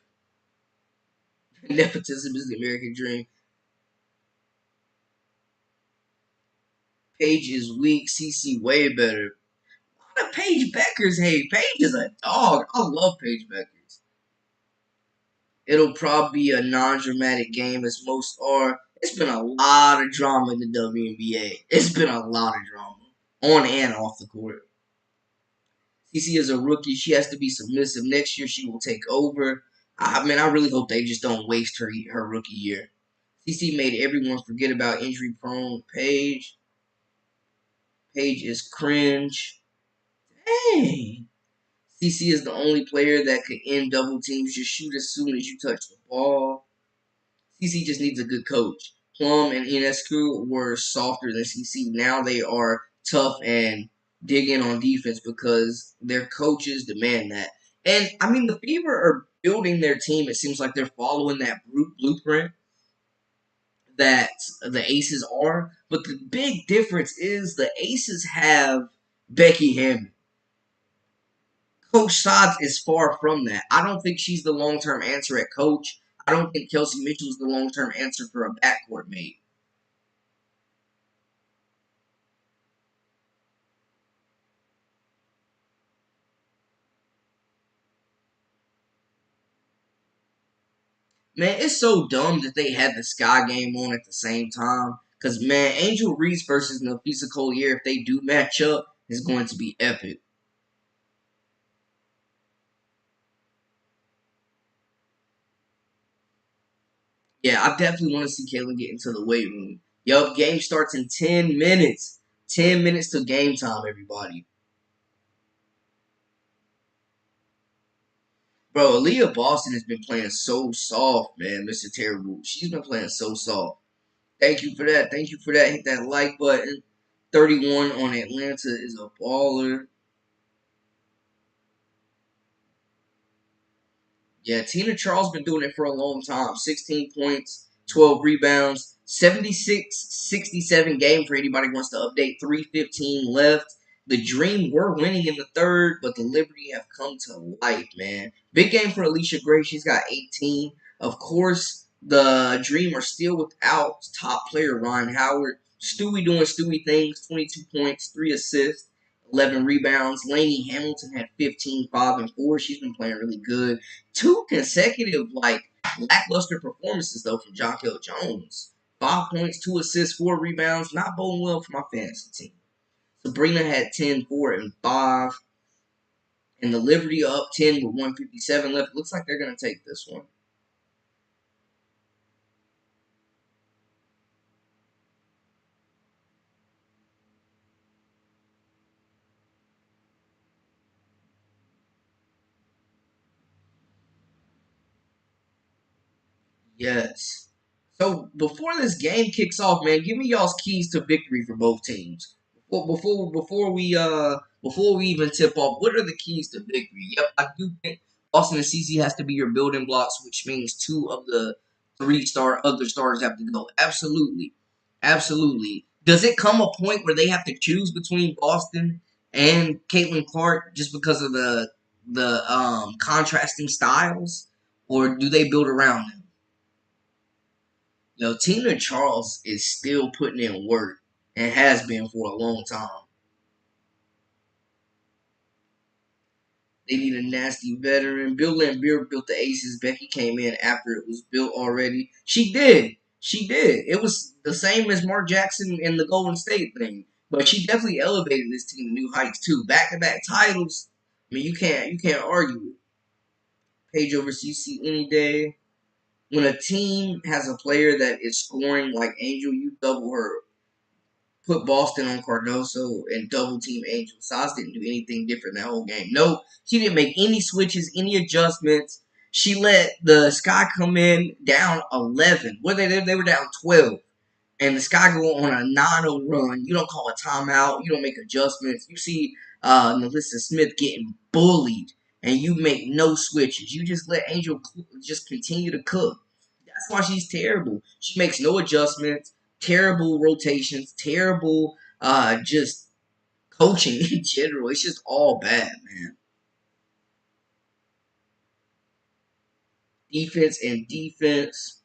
Nepotism is the American dream. Paige is weak. CC way better. A lot of Paige Beckers hate. Paige is a dog. I love Paige Beckers. It'll probably be a non-dramatic game as most are. It's been a lot of drama in the WNBA. It's been a lot of drama on and off the court. CC is a rookie. She has to be submissive. Next year she will take over. I mean, I really hope they just don't waste her rookie year. CC made everyone forget about injury-prone Paige. Paige is cringe. Dang. CC is the only player that could end double teams. Just shoot as soon as you touch the ball. CC just needs a good coach. Plum and Inescu were softer than CC. Now they are tough and dig in on defense because their coaches demand that. And I mean, the Fever are building their team. It seems like they're following that blueprint that the Aces are. But the big difference is the Aces have Becky Hammond. Coach Sods is far from that. I don't think she's the long term answer at coach. I don't think Kelsey Mitchell is the long term answer for a backcourt mate. Man, it's so dumb that they had the Sky game on at the same time. Because, man, Angel Reese versus Nafisa Collier, if they do match up, is going to be epic. Yeah, I definitely want to see Caitlyn get into the weight room. Yup, game starts in 10 minutes. 10 minutes to game time, everybody. Bro, Aaliyah Boston has been playing so soft, man, Mr. Terrible. She's been playing so soft. Thank you for that. Thank you for that. Hit that like button. 31 on Atlanta is a baller. Yeah, Tina Charles been doing it for a long time. 16 points, 12 rebounds, 76-67 game for anybody who wants to update. 3:15 left. The Dream were winning in the third, but the Liberty have come to life, man. Big game for Alicia Gray. She's got 18. Of course, the Dream are still without top player Ron Howard. Stewie doing Stewie things. 22 points, 3 assists, 11 rebounds. Lainey Hamilton had 15, 5, and 4. She's been playing really good. Two consecutive lackluster performances though from Jonquel Jones. 5 points, 2 assists, 4 rebounds. Not boding well for my fantasy team. Sabrina had 10, 4, and 5. And the Liberty up 10 with 157 left. Looks like they're gonna take this one. Yes. So before this game kicks off, man, give me y'all's keys to victory for both teams. Before we even tip off, what are the keys to victory? Yep, I do think Austin and CC has to be your building blocks, which means two of the three-star other stars have to go. Absolutely, absolutely. Does it come a point where they have to choose between Boston and Caitlin Clark just because of the contrasting styles, or do they build around them? Tina Charles is still putting in work and has been for a long time. They need a nasty veteran. Bill Lambier built the Aces. Becky came in after it was built already. She did. She did. It was the same as Mark Jackson and the Golden State thing. But she definitely elevated this team to new heights too. Back to back titles. I mean, you can't argue it. Page over CC any day. When a team has a player that is scoring like Angel, you double her. Put Boston on Cardoso and double team Angel. Sauce didn't do anything different that whole game. No, she didn't make any switches, any adjustments. She let the Sky come in down 11. What they were down 12. And the Sky go on a 9-0 run. You don't call a timeout. You don't make adjustments. You see Melissa Smith getting bullied, and you make no switches. You just let Angel just continue to cook. That's why she's terrible. She makes no adjustments, terrible rotations, terrible just coaching in general. It's just all bad, man. Defense and defense.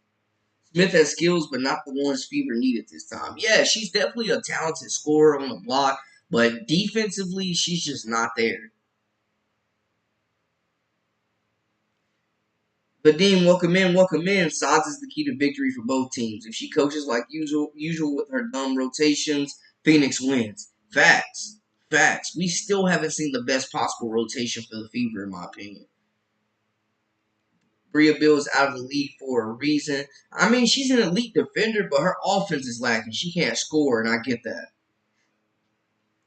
Smith has skills, but not the ones Fever needed this time. Yeah, she's definitely a talented scorer on the block, but defensively, she's just not there. But Dean, welcome in, welcome in. Sods is the key to victory for both teams. If she coaches like usual with her dumb rotations, Phoenix wins. Facts. Facts. We still haven't seen the best possible rotation for the Fever, in my opinion. Bria Bill is out of the league for a reason. I mean, she's an elite defender, but her offense is lacking. She can't score, and I get that.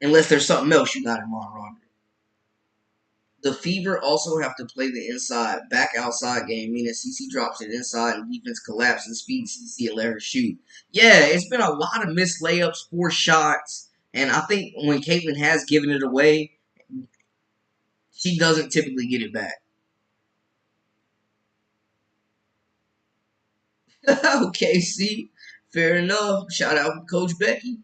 Unless there's something else you got in mind, Roger. The Fever also have to play the inside, back outside game, meaning CC drops it inside and defense collapses, speed CC and let her shoot. Yeah, it's been a lot of missed layups, 4 shots, and I think when Caitlin has given it away, she doesn't typically get it back. Okay, see, fair enough. Shout out to Coach Becky.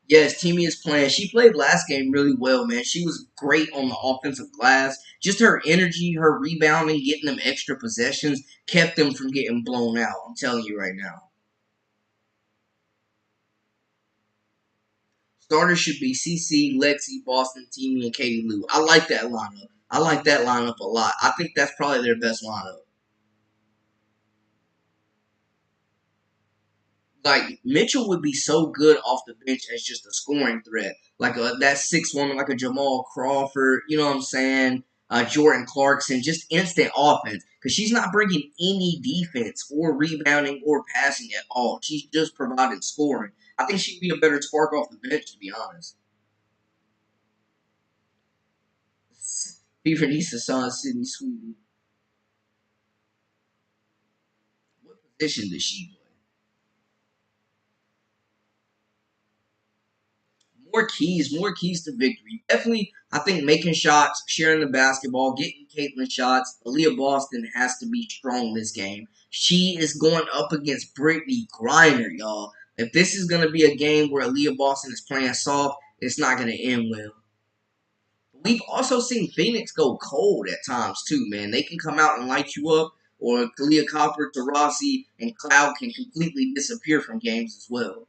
Yes, Timmy is playing. She played last game really well, man. She was great on the offensive glass. Just her energy, her rebounding, getting them extra possessions, kept them from getting blown out. I'm telling you right now. Starters should be CC, Lexi, Boston, Timmy, and Katie Lou. I like that lineup. I like that lineup a lot. I think that's probably their best lineup. Like Mitchell would be so good off the bench as just a scoring threat, like that 6 woman, like a Jamal Crawford. You know what I'm saying? Jordan Clarkson, just instant offense because she's not bringing any defense or rebounding or passing at all. She's just providing scoring. I think she'd be a better spark off the bench, to be honest. Beaver needs to sign Sydney Sweetie. What position does she play? More keys to victory. Definitely, I think making shots, sharing the basketball, getting Caitlin shots. Aaliyah Boston has to be strong this game. She is going up against Brittany Griner, y'all. If this is going to be a game where Aaliyah Boston is playing soft, it's not going to end well. We've also seen Phoenix go cold at times too, man. They can come out and light you up, or Kalia Copper, Taurasi, and Cloud can completely disappear from games as well.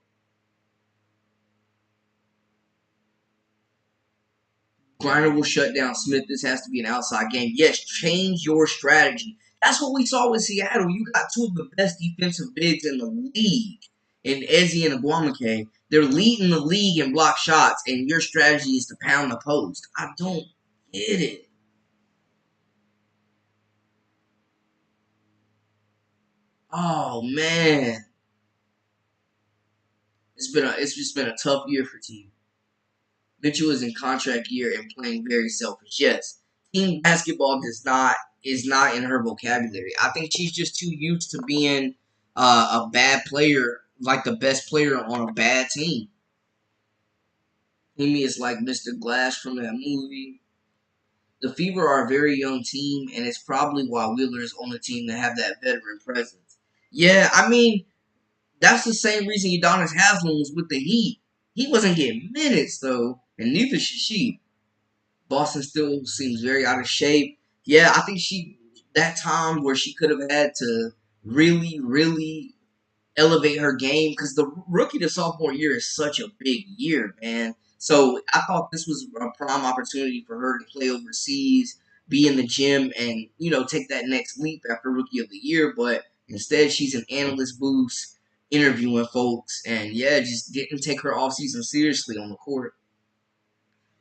Griner will shut down Smith. This has to be an outside game. Yes, change your strategy. That's what we saw with Seattle. You got two of the best defensive bigs in the league in Ezzy and Aguamake. They're leading the league in block shots, and your strategy is to pound the post. I don't get it. Oh man, it's just been a tough year for team. Mitchell is in contract year and playing very selfish. Yes, Team basketball does not is not in her vocabulary. I think she's just too used to being a bad player, like the best player on a bad team. Amy is like Mr. Glass from that movie. The Fever are a very young team, and it's probably why Wheeler is on the team to have that veteran presence. Yeah, I mean, that's the same reason Udonis Haslam was with the Heat. He wasn't getting minutes, though, and neither should she. Boston still seems very out of shape. Yeah, I think that time where she could have had to really, really elevate her game because the rookie to sophomore year is such a big year, man. So I thought this was a prime opportunity for her to play overseas, be in the gym, and take that next leap after rookie of the year. But instead, she's an analyst boost, interviewing folks, and yeah, just didn't take her off season seriously on the court.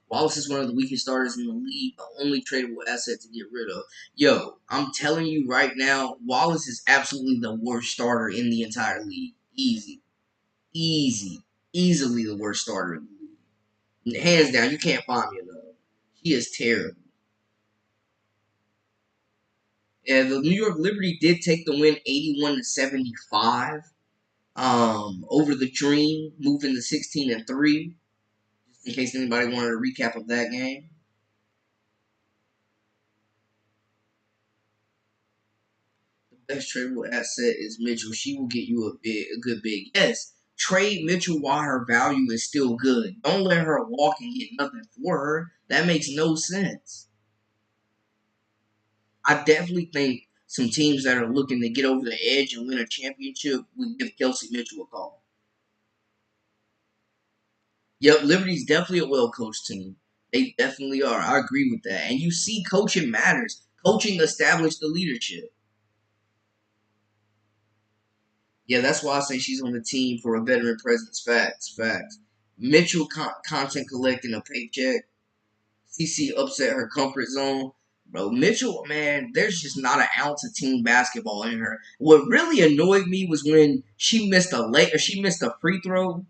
Wallace is one of the weakest starters in the league, the only tradable asset to get rid of. Yo, I'm telling you right now, Wallace is absolutely the worst starter in the entire league. Easy. Easy. Easily the worst starter in the league. Hands down, you can't find me another. He is terrible. And the New York Liberty did take the win 81-75 over the Dream, moving to 16-3. Just in case anybody wanted a recap of that game. Best tradable asset is Mitchell. She will get you a good big. Yes, trade Mitchell while her value is still good. Don't let her walk and get nothing for her. That makes no sense. I definitely think some teams that are looking to get over the edge and win a championship would give Kelsey Mitchell a call. Yep, Liberty's definitely a well-coached team. They definitely are. I agree with that. And you see coaching matters. Coaching established the leadership. Yeah, that's why I say she's on the team for a veteran presence. Facts, facts. Mitchell content collecting a paycheck. CC upset her comfort zone. Bro, Mitchell, man, there's just not an ounce of team basketball in her. What really annoyed me was when she missed a free throw,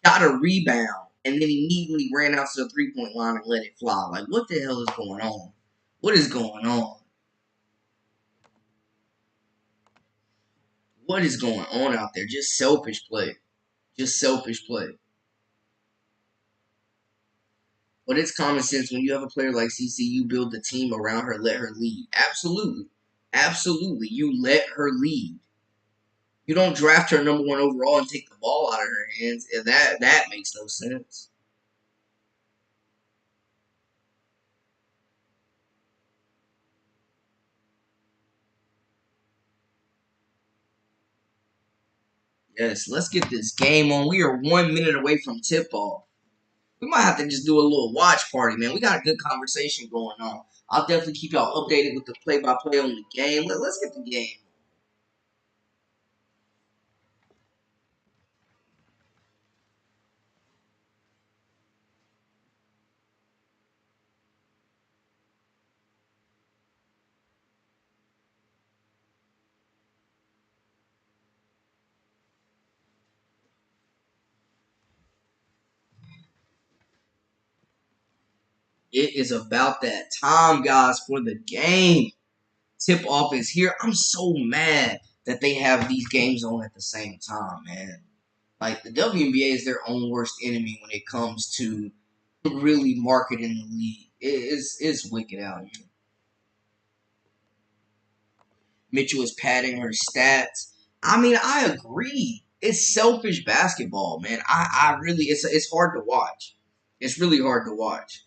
got a rebound, and then immediately ran out to the 3-point line and let it fly. Like, what the hell is going on? What is going on? What is going on out there? Just selfish play. Just selfish play. But it's common sense when you have a player like CC, you build the team around her, let her lead. Absolutely. Absolutely. You let her lead. You don't draft her number one overall and take the ball out of her hands. And that makes no sense. Yes, let's get this game on. We are 1 minute away from tip off. We might have to just do a little watch party, man. We got a good conversation going on. I'll definitely keep y'all updated with the play-by-play on the game. Let's get the game. It is about that time, guys, for the game. Tip off is here. I'm so mad that they have these games on at the same time, man. Like the WNBA is their own worst enemy when it comes to really marketing the league. It's wicked out here. Mitchell is padding her stats. I mean, I agree. It's selfish basketball, man. I really it's hard to watch. It's really hard to watch.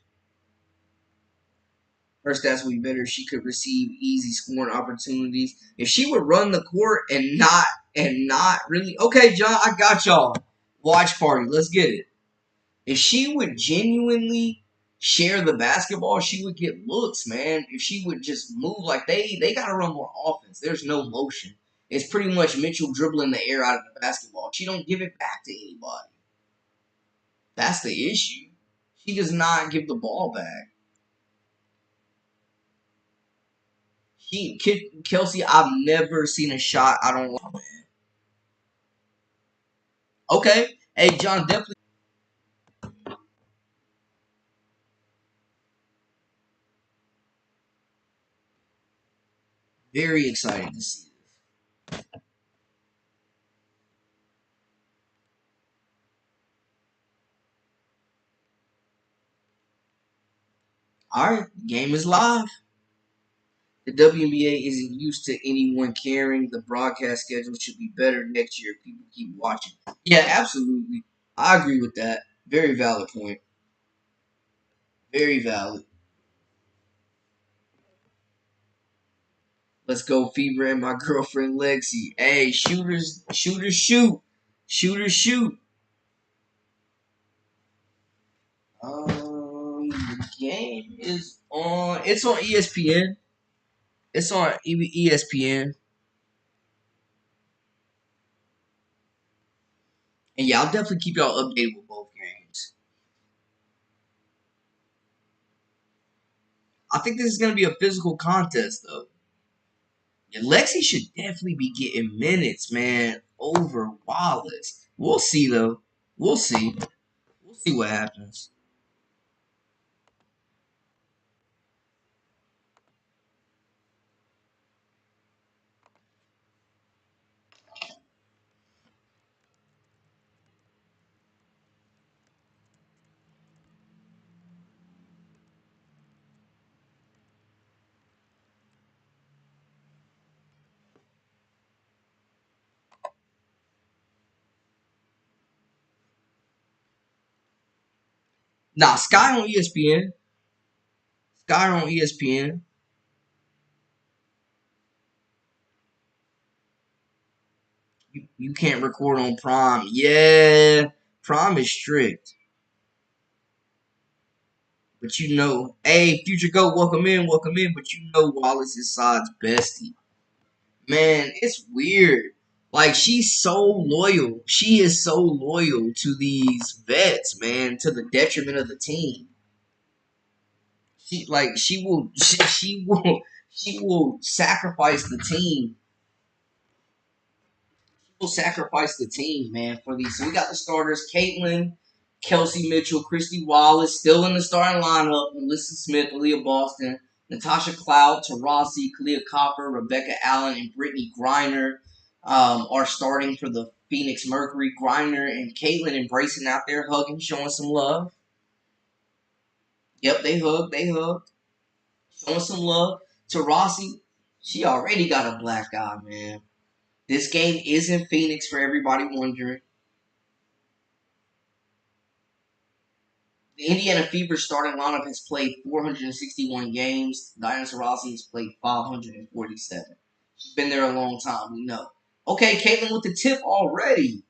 Her stats would be better if she could receive easy scoring opportunities. If she would run the court and not really okay, John, I got y'all. Watch party, let's get it. If she would genuinely share the basketball, she would get looks, man. If she would just move like they gotta run more offense. There's no motion. It's pretty much Mitchell dribbling the air out of the basketball. She don't give it back to anybody. That's the issue. She does not give the ball back. Kelsey, I've never seen a shot I don't like. Okay. Hey, John, definitely. Very excited to see this. All right, the game is live. The WNBA isn't used to anyone caring. The broadcast schedule should be better next year if people keep watching. Yeah, absolutely. I agree with that. Very valid point. Very valid. Let's go, Fever and my girlfriend Lexi. Hey, shoot. Shooters, shoot. The game is on. It's on ESPN. It's on ESPN. And yeah, I'll definitely keep y'all updated with both games. I think this is going to be a physical contest, though. And Lexi should definitely be getting minutes, man, over Wallace. We'll see, though. We'll see. We'll see what happens. Nah, Sky on ESPN. Sky on ESPN. You can't record on Prime. Yeah, Prime is strict. But you know, hey, Future Goat, welcome in, welcome in. But you know Wallace's side's bestie. Man, it's weird. Like, she's so loyal. She is so loyal to these vets, man, to the detriment of the team. She will sacrifice the team. Will sacrifice the team, man, for these. So we got the starters: Caitlin, Kelsey Mitchell, Christy Wallace, still in the starting lineup. Melissa Smith, Aaliyah Boston, Natasha Cloud, Taurasi, Kalia Copper, Rebecca Allen, and Brittany Griner are starting for the Phoenix Mercury. Griner and Caitlin embracing out there, hugging, showing some love. Yep, they hugged. They hugged. Showing some love. Taurasi, she already got a black eye, man. This game is in Phoenix for everybody wondering. The Indiana Fever starting lineup has played 461 games. Diana Taurasi has played 547. She's been there a long time, we know. Okay, Caitlin with the tip already.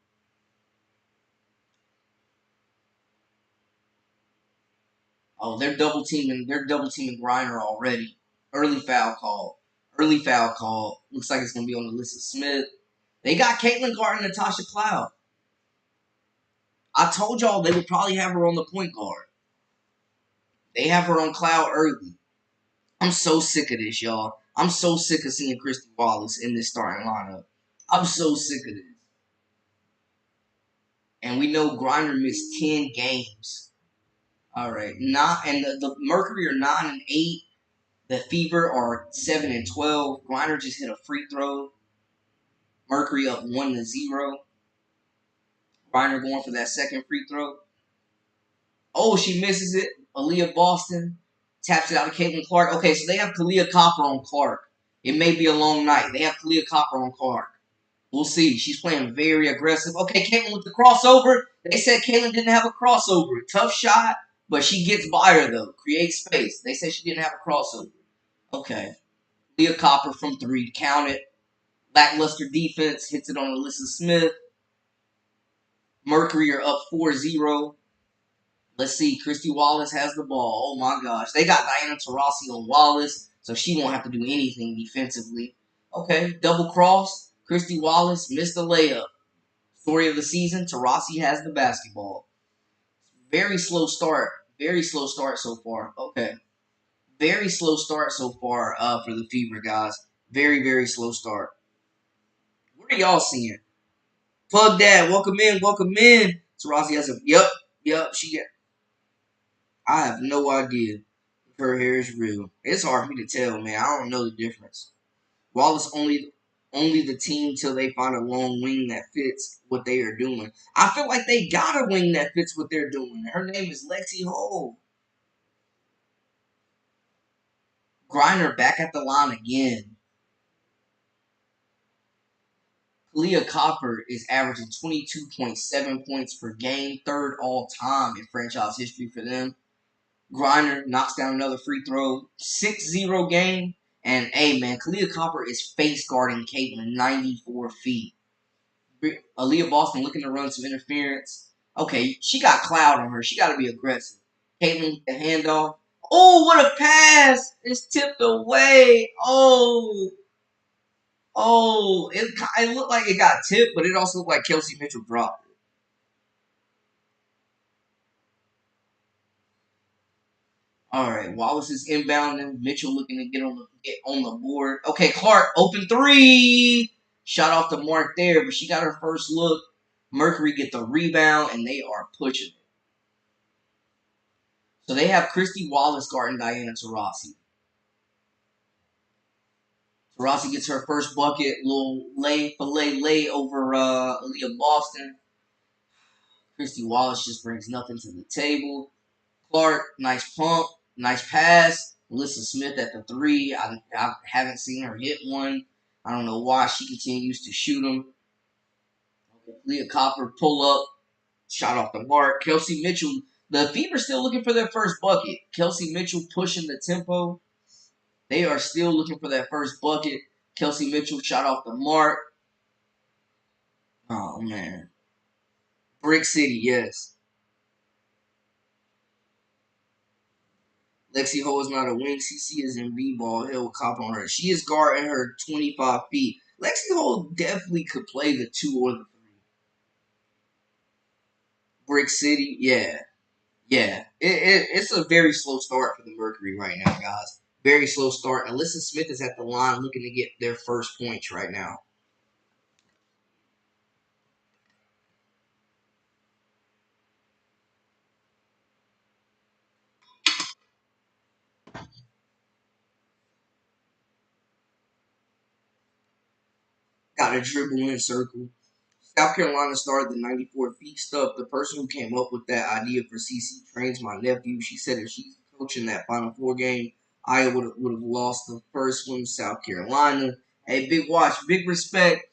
Oh, they're double teaming. They're double teaming Griner already. Early foul call. Early foul call. Looks like it's gonna be on Alyssa Smith. They got Caitlin guarding Natasha Cloud. I told y'all they would probably have her on the point guard. They have her on Cloud early. I'm so sick of this, y'all. I'm so sick of seeing Christy Wallace in this starting lineup. I'm so sick of this. And we know Griner missed 10 games. All right. Not and the Mercury are 9-8. The Fever are 7-12. Griner just hit a free throw. Mercury up 1-0. Griner going for that second free throw. Oh, she misses it. Aaliyah Boston taps it out to Caitlin Clark. Okay, so they have Kalia Copper on Clark. It may be a long night. They have Kalia Copper on Clark. We'll see. She's playing very aggressive. Okay, Caitlin with the crossover. They said Caitlin didn't have a crossover. Tough shot, but she gets by her, though. Creates space. They said she didn't have a crossover. Okay. Leah Copper from 3. Count it. Lackluster defense. Hits it on Alyssa Smith. Mercury are up 4-0. Let's see. Christy Wallace has the ball. Oh, my gosh. They got Diana Taurasi on Wallace, so she won't have to do anything defensively. Okay. Double cross. Christy Wallace missed the layup. Story of the season, Taurasi has the basketball. Very slow start. Very slow start so far. Okay. Very slow start so far for the Fever, guys. Very, very slow start. What are y'all seeing? Plug that. Welcome in. Welcome in. Taurasi has a... Yep. She got... I have no idea if her hair is real. It's hard for me to tell, man. I don't know the difference. Wallace only the team till they find a long wing that fits what they are doing. I feel like they got a wing that fits what they're doing. Her name is Lexi Hole. Griner back at the line again. Kalia Copper is averaging 22.7 points per game, third all time in franchise history for them. Griner knocks down another free throw, 6-0 game. And hey man, Kalia Copper is face guarding Caitlin 94 feet. Aaliyah Boston looking to run some interference. Okay, she got cloud on her. She got to be aggressive. Caitlin, the handoff. Oh, what a pass! It's tipped away. It looked like it got tipped, but it also looked like Kelsey Mitchell dropped it. All right, Wallace is inbounding. Mitchell looking to get on the board. Okay, Clark open three. Shot off the mark there, but she got her first look. Mercury get the rebound, and they are pushing it. So they have Christy Wallace guarding Diana Taurasi. Taurasi gets her first bucket, little lay over Aaliyah Boston. Christy Wallace just brings nothing to the table. Clark, nice pump, nice pass. Melissa Smith at the three. I haven't seen her hit one. I don't know why she continues to shoot them. Leah Copper pull up, shot off the mark. Kelsey Mitchell, the Fever still looking for their first bucket. Kelsey Mitchell pushing the tempo. They are still looking for that first bucket. Kelsey Mitchell shot off the mark. Oh man, Brick City, yes. Lexi Ho is not a wing. CC is in B-ball. He'll cop on her. She is guarding her 25 feet. Lexi Ho definitely could play the 2 or the 3. Brick City, yeah. Yeah. It's a very slow start for the Mercury right now, guys. Very slow start. Alyssa Smith is at the line looking to get their first points right now. Got a dribble in circle. South Carolina started the 94 feet stuff. The person who came up with that idea for CC trains my nephew. She said if she's coaching that Final Four game, Iowa would have lost the first one. South Carolina. Hey, big watch, big respect.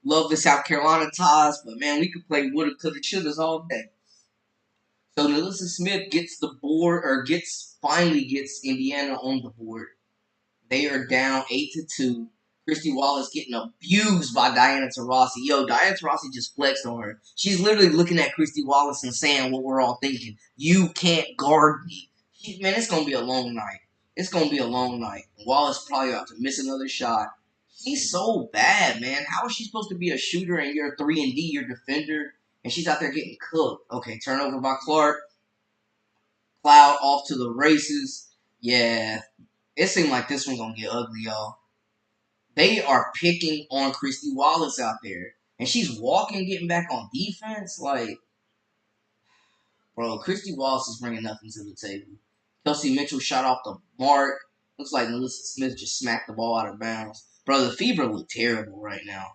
Love the South Carolina ties, but man, we could play woulda, coulda, shouldas all day. So Melissa Smith gets the board, or finally gets Indiana on the board. They are down 8-2. Christy Wallace getting abused by Diana Taurasi. Yo, Diana Taurasi just flexed on her. She's literally looking at Christy Wallace and saying what we're all thinking. You can't guard me. Man, it's gonna be a long night. It's gonna be a long night. Wallace probably about to miss another shot. She's so bad, man. How is she supposed to be a shooter and you're a 3-and-D, you're a defender, and she's out there getting cooked? Okay, turnover by Clark. Cloud off to the races. Yeah, it seemed like this one's gonna get ugly, y'all. They are picking on Christy Wallace out there. And she's walking, getting back on defense. Like, bro, Christy Wallace is bringing nothing to the table. Kelsey Mitchell shot off the mark. Looks like Melissa Smith just smacked the ball out of bounds. Bro, the Fever look terrible right now.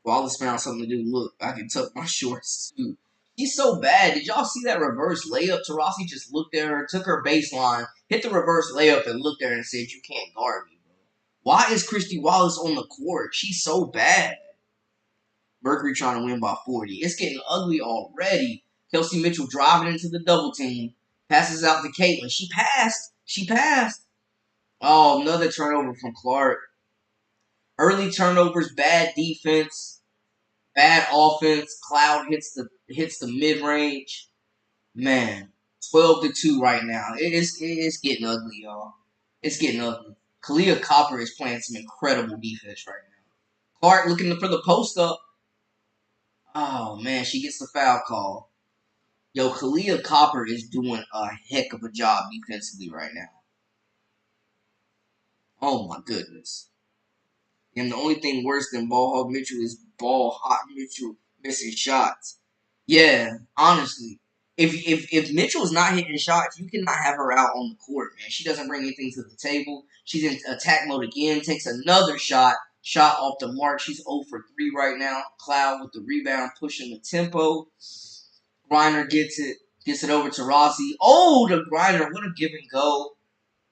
Wallace found something to do. Look, I can tuck my shorts too. She's so bad. Did y'all see that reverse layup? Taurasi just looked at her, took her baseline, hit the reverse layup, and looked at her and said, "You can't guard me, bro." Why is Christy Wallace on the court? She's so bad. Mercury trying to win by 40. It's getting ugly already. Kelsey Mitchell driving into the double team. Passes out to Caitlin. She passed. She passed. Oh, another turnover from Clark. Early turnovers, bad defense, bad offense. Cloud hits the mid range. Man, 12-2 right now. It's getting ugly, y'all. It's getting ugly. Kalia Copper is playing some incredible defense right now. Clark looking for the post up. Oh man, she gets the foul call. Yo, Kalia Copper is doing a heck of a job defensively right now. Oh my goodness. And the only thing worse than Ball Hog Mitchell is Ball Hot Mitchell missing shots. Yeah, honestly. If Mitchell is not hitting shots, you cannot have her out on the court, man. She doesn't bring anything to the table. She's in attack mode again. Takes another shot. Shot off the mark. She's 0 for 3 right now. Cloud with the rebound, pushing the tempo. Griner gets it. Gets it over to Rossi. Oh, the Griner. What a give and go.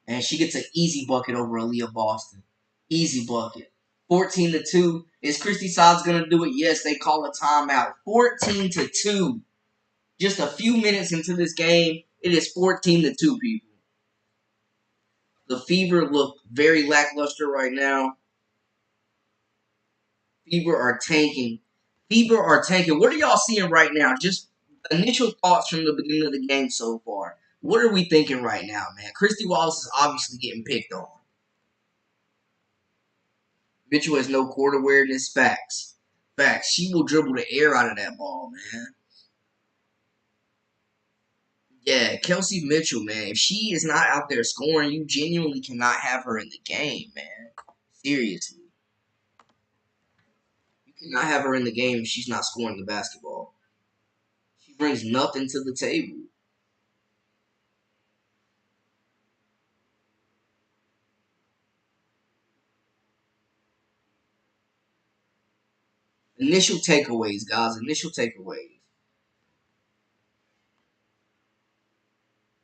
And she gets an easy bucket over Aaliyah Boston. Easy bucket. 14-2. Is Christy Sods going to do it? Yes, they call a timeout. 14-2. Just a few minutes into this game, it is 14-2, people. The Fever look very lackluster right now. Fever are tanking. Fever are tanking. What are y'all seeing right now? Just initial thoughts from the beginning of the game so far. What are we thinking right now, man? Christy Wallace is obviously getting picked on. Mitchell has no court awareness. Facts. Facts. She will dribble the air out of that ball, man. Yeah, Kelsey Mitchell, man. If she is not out there scoring, you genuinely cannot have her in the game, man. Seriously. You cannot have her in the game if she's not scoring the basketball. She brings nothing to the table. Initial takeaways, guys. Initial takeaways.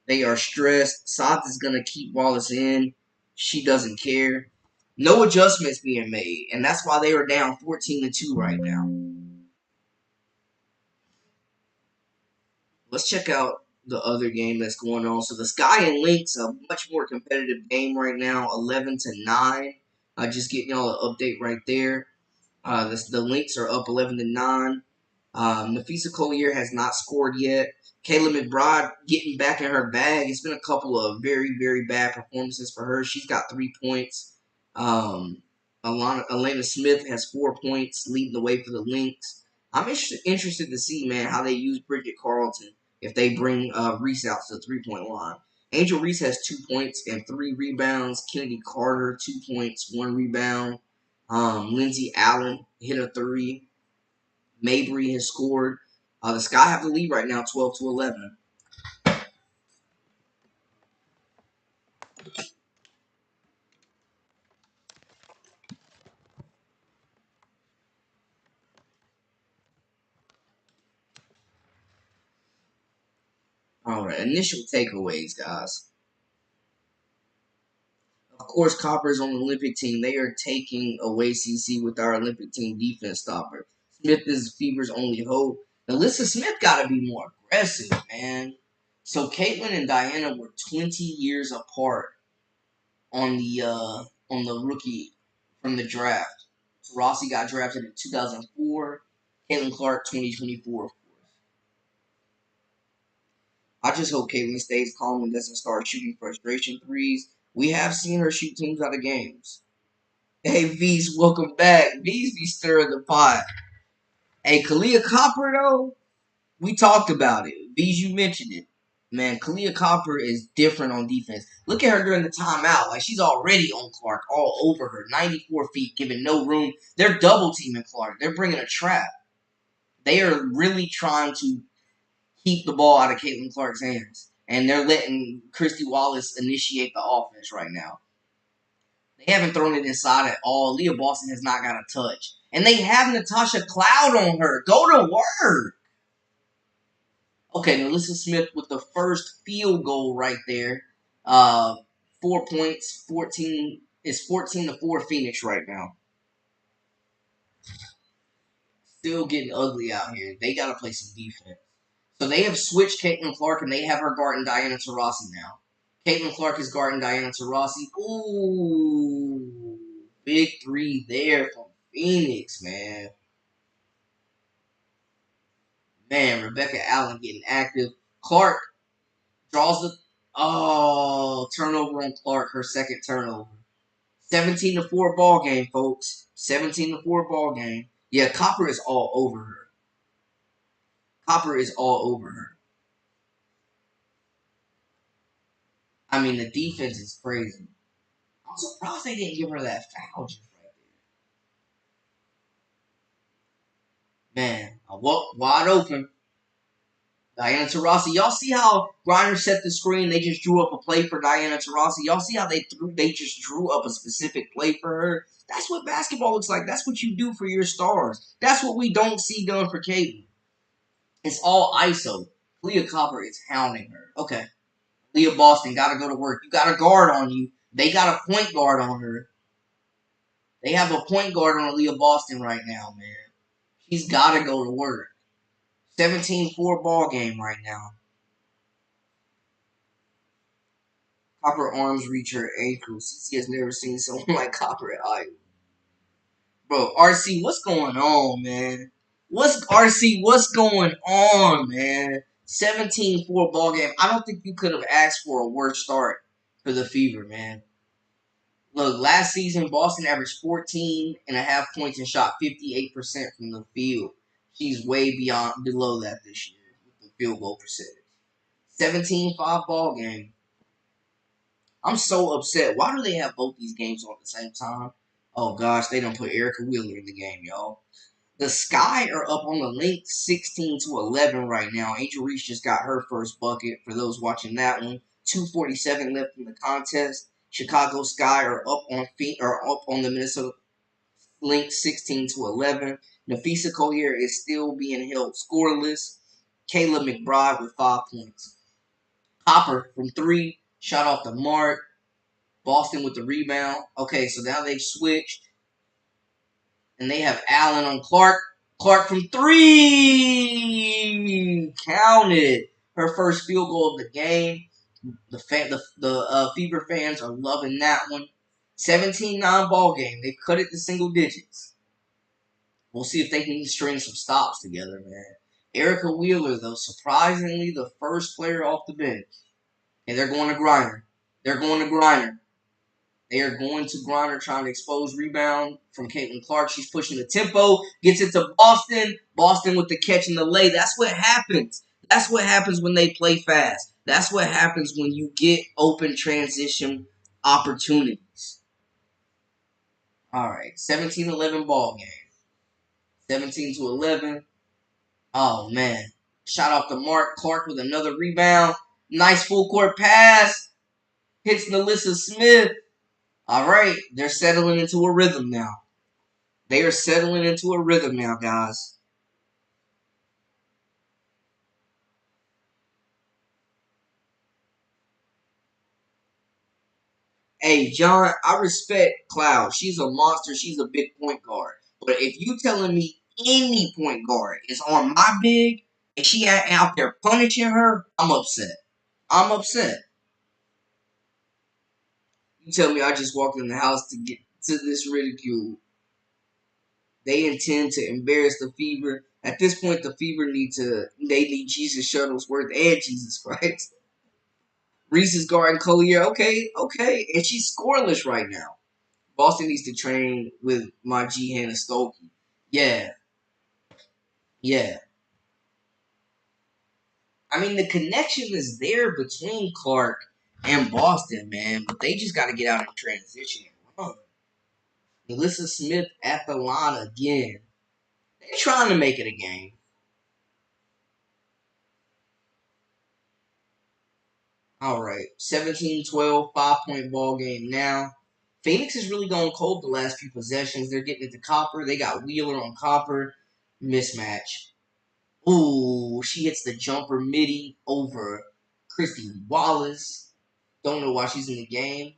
They are stressed. Soth is going to keep Wallace in. She doesn't care. No adjustments being made. And that's why they are down 14-2 right now. Let's check out the other game that's going on. So the Sky and Lynx, a much more competitive game right now, 11-9. Just getting y'all an update right there. The Lynx are up 11-9. Nafisa Collier has not scored yet. Kayla McBride getting back in her bag. It's been a couple of very, very bad performances for her. She's got 3 points. Elena Smith has 4 points, leading the way for the Lynx. I'm interested to see, man, how they use Bridget Carlton if they bring Reese out to the 3-point line. Angel Reese has 2 points and 3 rebounds. Kennedy Carter, 2 points, 1 rebound. Lindsay Allen hit a 3. Mabry has scored. The Sky have the lead right now, 12-11. All right, initial takeaways, guys. Of course, Copper is on the Olympic team. They are taking away CC with our Olympic team defense stopper. Smith is Fever's only hope. Alyssa Smith got to be more aggressive, man. So Caitlin and Diana were 20 years apart on the rookie from the draft. Taurasi got drafted in 2004. Caitlin Clark, 2024. I just hope Caitlin stays calm and doesn't start shooting frustration threes. We have seen her shoot teams out of games. Hey, V's, welcome back. V's be stirring the pot. Hey, Kalia Copper, though, we talked about it. V's, you mentioned it. Man, Kalia Copper is different on defense. Look at her during the timeout. Like, she's already on Clark, all over her. 94 feet, giving no room. They're double teaming Clark. They're bringing a trap. They are really trying to keep the ball out of Caitlin Clark's hands. And they're letting Christy Wallace initiate the offense right now. They haven't thrown it inside at all. Leah Boston has not got a touch. And they have Natasha Cloud on her. Go to work. Okay, Alyssa Smith with the first field goal right there. 4 points, 14. It's 14-4 Phoenix right now. Still getting ugly out here. They got to play some defense. So they have switched Caitlin Clark, and they have her guarding Diana Taurasi now. Caitlin Clark is guarding Diana Taurasi. Ooh, big 3 there from Phoenix, man. Man, Rebecca Allen getting active. Clark draws the turnover on Clark, her second turnover. 17-4 ball game, folks. 17-4 ball game. Yeah, Copper is all over her. Copper is all over her. I mean, the defense is crazy. I'm surprised they didn't give her that foul just right there. Man, I walked wide open. Diana Taurasi. Y'all see how Griner set the screen? They just drew up a play for Diana Taurasi. Y'all see how they just drew up a specific play for her? That's what basketball looks like. That's what you do for your stars. That's what we don't see done for Caitlin. It's all ISO. Leah Copper is hounding her. Okay. Leah Boston got to go to work. You got a guard on you. They got a point guard on her. They have a point guard on Leah Boston right now, man. She's got to go to work. 17-4 ball game right now. Copper arms reach her ankles. CC has never seen someone like Copper at Iowa. Bro, RC, what's going on, man? What's going on, man? 17-4 ball game. I don't think you could have asked for a worse start for the Fever, man. Look, last season, Boston averaged 14.5 points and shot 58% from the field. She's way below that this year with the field goal percentage. 17-5 ball game. I'm so upset. Why do they have both these games on at the same time? Oh, gosh, they don't put Erica Wheeler in the game, y'all. The Sky are up on the link 16-11 right now. Angel Reese just got her first bucket for those watching that one. 2:47 left in the contest. Chicago Sky are up on the Minnesota link 16-11. Nafisa Collier is still being held scoreless. Kayla McBride with 5 points. Hopper from 3, shot off the mark. Boston with the rebound. Okay, so now they've switched. And they have Allen on Clark. Clark from 3. Counted. Her first field goal of the game. The Fever fans are loving that one. 17-9 ball game. They've cut it to single digits. We'll see if they can string some stops together, man. Erica Wheeler, though, surprisingly the first player off the bench. And they're going to Griner. They are going to Griner trying to expose rebound from Caitlin Clark. She's pushing the tempo. Gets it to Boston. Boston with the catch and the lay. That's what happens. That's what happens when they play fast. That's what happens when you get open transition opportunities. All right. 17-11 ball game. 17-11. Oh, man. Shot off the mark. Clark with another rebound. Nice full court pass. Hits Nalissa Smith. All right. They're settling into a rhythm now. They are settling into a rhythm now, guys. Hey, John, I respect Cloud. She's a monster. She's a big point guard. But if you telling me any point guard is on my big and she ain't out there punishing her, I'm upset. I'm upset. You tell me I just walked in the house to get to this ridicule. They intend to embarrass the Fever. At this point, the Fever they need Jesus Shuttlesworth and Jesus Christ. Reese is guarding Collier. Okay. And she's scoreless right now. Boston needs to train with my G. Hannah Stokey. Yeah. Yeah. I mean, the connection is there between Clark and Boston, man. But they just got to get out in transition and run. Melissa Smith at the line again. They're trying to make it a game. All right. 17-12, 5-point ball game now. Phoenix is really going cold the last few possessions. They're getting it to Copper. They got Wheeler on Copper. Mismatch. Ooh, she hits the jumper midi over Christy Wallace. Don't know why she's in the game.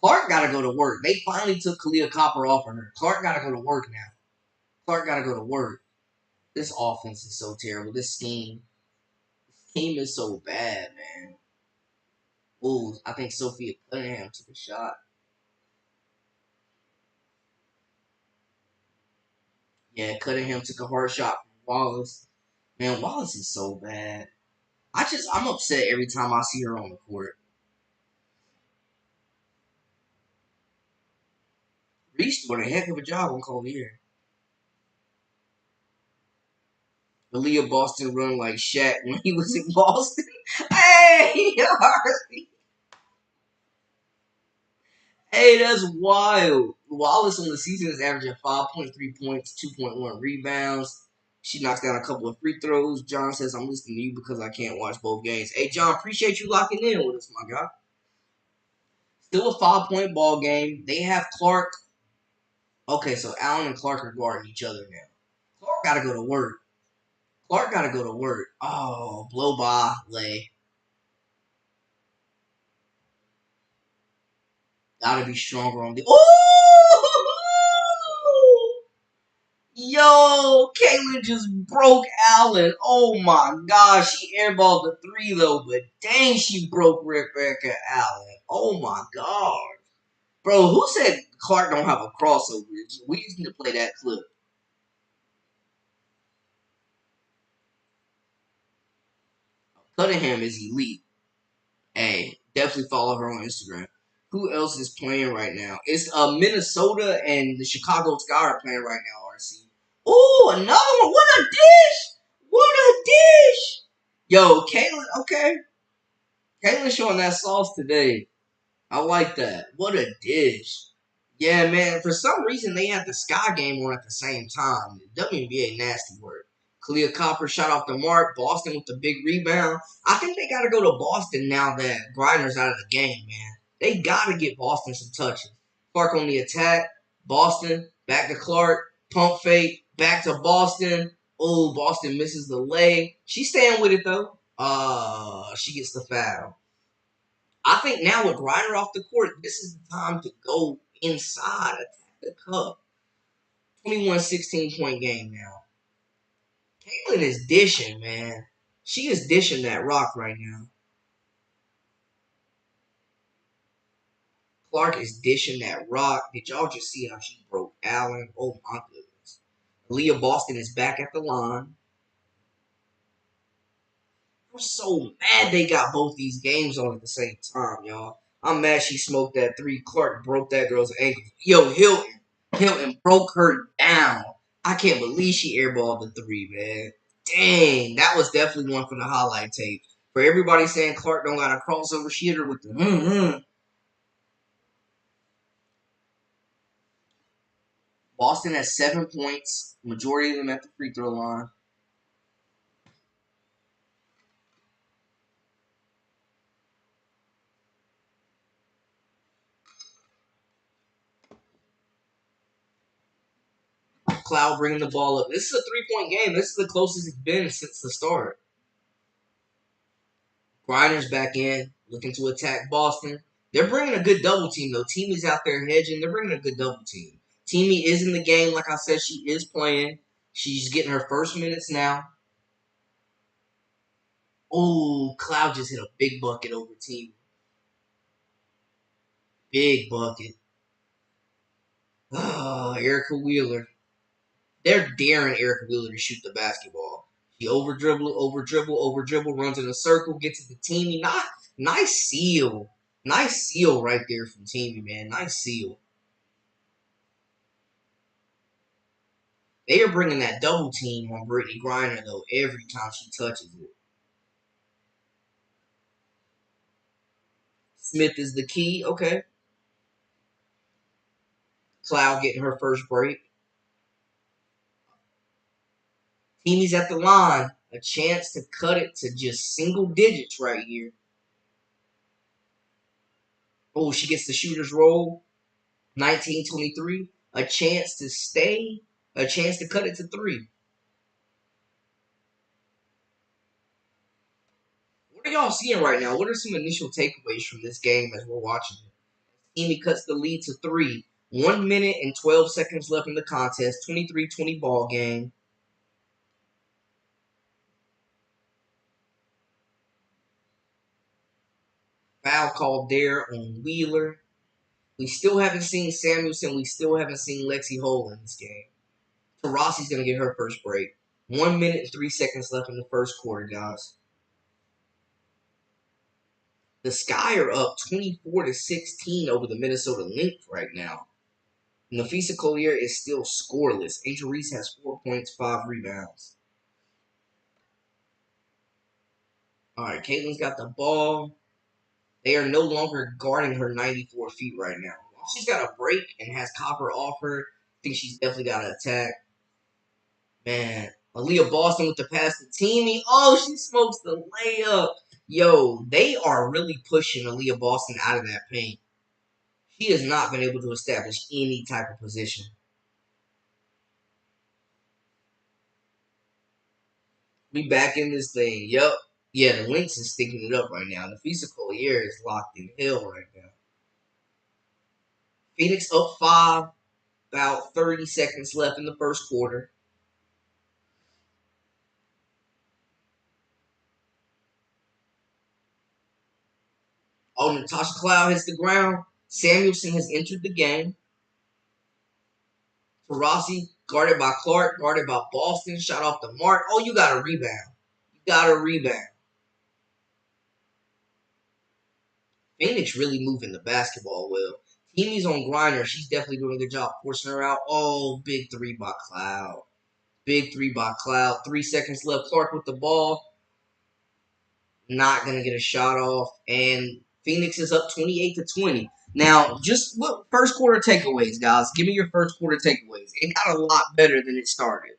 Clark got to go to work. They finally took Kalia Copper off of her. Clark got to go to work now. Clark got to go to work. This offense is so terrible. This scheme. Scheme is so bad, man. Ooh, I think Sophia Cunningham took a shot. Yeah, Cunningham took a hard shot from Wallace. Man, Wallace is so bad. I'm upset every time I see her on the court. Reese doing a heck of a job on Collier. Aaliyah Boston run like Shaq when he was in Boston. Hey, hey, that's wild. Wallace on the season is averaging 5.3 points, 2.1 rebounds. She knocks down a couple of free throws. John says, I'm listening to you because I can't watch both games. Hey, John, appreciate you locking in with us, my guy. Still a 5-point ball game. They have Clark. Okay, so Allen and Clark are guarding each other now. Clark got to go to work. Clark got to go to work. Oh, blow by, lay. Got to be stronger on the. Oh! Yo, Caitlin just broke Allen. Oh my gosh, she airballed the 3 though, but dang, she broke Rebecca Allen. Oh my god. Bro, who said Clark don't have a crossover? We just need to play that clip. Cunningham is elite. Hey, definitely follow her on Instagram. Who else is playing right now? It's Minnesota and the Chicago Sky are playing right now, RC. Oh, another one. What a dish! What a dish! Yo, Caitlin, okay. Caitlin showing that sauce today. I like that. What a dish. Yeah, man. For some reason, they had the Sky game on at the same time. WNBA nasty work. Kalia Copper shot off the mark. Boston with the big rebound. I think they got to go to Boston now that Griner's out of the game, man. They got to get Boston some touches. Clark on the attack. Boston. Back to Clark. Pump fake. Back to Boston. Oh, Boston misses the lay. She's staying with it, though. She gets the foul. I think now with Griner off the court, this is the time to go inside, attack the cup. 21-16 point game now. Caitlin is dishing, man. She is dishing that rock right now. Clark is dishing that rock. Did y'all just see how she broke Allen? Oh my goodness. Leah Boston is back at the line. I'm so mad they got both these games on at the same time, y'all. I'm mad she smoked that 3. Clark broke that girl's ankle. Yo, Hilton broke her down. I can't believe she airballed the 3, man. Dang, that was definitely one for the highlight tape. For everybody saying Clark don't got a crossover, she hit her with the Boston has 7 points, majority of them at the free throw line. Cloud bringing the ball up. This is a 3-point game. This is the closest it's been since the start. Griner's back in, looking to attack Boston. They're bringing a good double team, though. Teamy's out there hedging. They're bringing a good double team. Teamy is in the game. Like I said, she is playing. She's getting her first minutes now. Oh, Cloud just hit a big bucket over Teamy. Big bucket. Oh, Erica Wheeler. They're daring Erica Wheeler to shoot the basketball. She over dribble, runs in a circle, gets to the Teamy. Nice seal. Nice seal right there from Teamy, man. Nice seal. They are bringing that double team on Brittany Griner, though, every time she touches it. Smith is the key. Okay. Cloud getting her first break. Teamy's at the line. A chance to cut it to just single digits right here. Oh, she gets the shooter's roll. 19-23. A chance to stay. A chance to cut it to 3. What are y'all seeing right now? What are some initial takeaways from this game as we're watching it? Teamy cuts the lead to 3. 1 minute and 12 seconds left in the contest. 23-20 ball game. Foul called there on Wheeler. We still haven't seen Samuelson. We still haven't seen Lexi Hole in this game. Taurasi's going to get her first break. 1 minute and 3 seconds left in the first quarter, guys. The Sky are up 24-16 over the Minnesota Lynx right now. Nafisa Collier is still scoreless. Angel Reese has 4 points, 5 rebounds. All right, Caitlin's got the ball. They are no longer guarding her 94 feet right now. While she's got a break and has Copper off her, I think she's definitely got to attack. Man, Aaliyah Boston with the pass to Teamy. Oh, she smokes the layup. Yo, they are really pushing Aaliyah Boston out of that paint. She has not been able to establish any type of position. We back in this thing. Yup. Yeah, the Lynx is sticking it up right now. The physical here is locked in hell right now. Phoenix up 5, about 30 seconds left in the first quarter. Oh, Natasha Cloud hits the ground. Samuelson has entered the game. Taurasi guarded by Clark, guarded by Boston, shot off the mark. Oh, you got a rebound. You got a rebound. Phoenix really moving the basketball well. Teamy's on Grinder. She's definitely doing a good job forcing her out. Oh, big three by Cloud. Big three by Cloud. 3 seconds left. Clark with the ball. Not going to get a shot off. And Phoenix is up 28-20. Now, just what first quarter takeaways, guys. Give me your first quarter takeaways. It got a lot better than it started.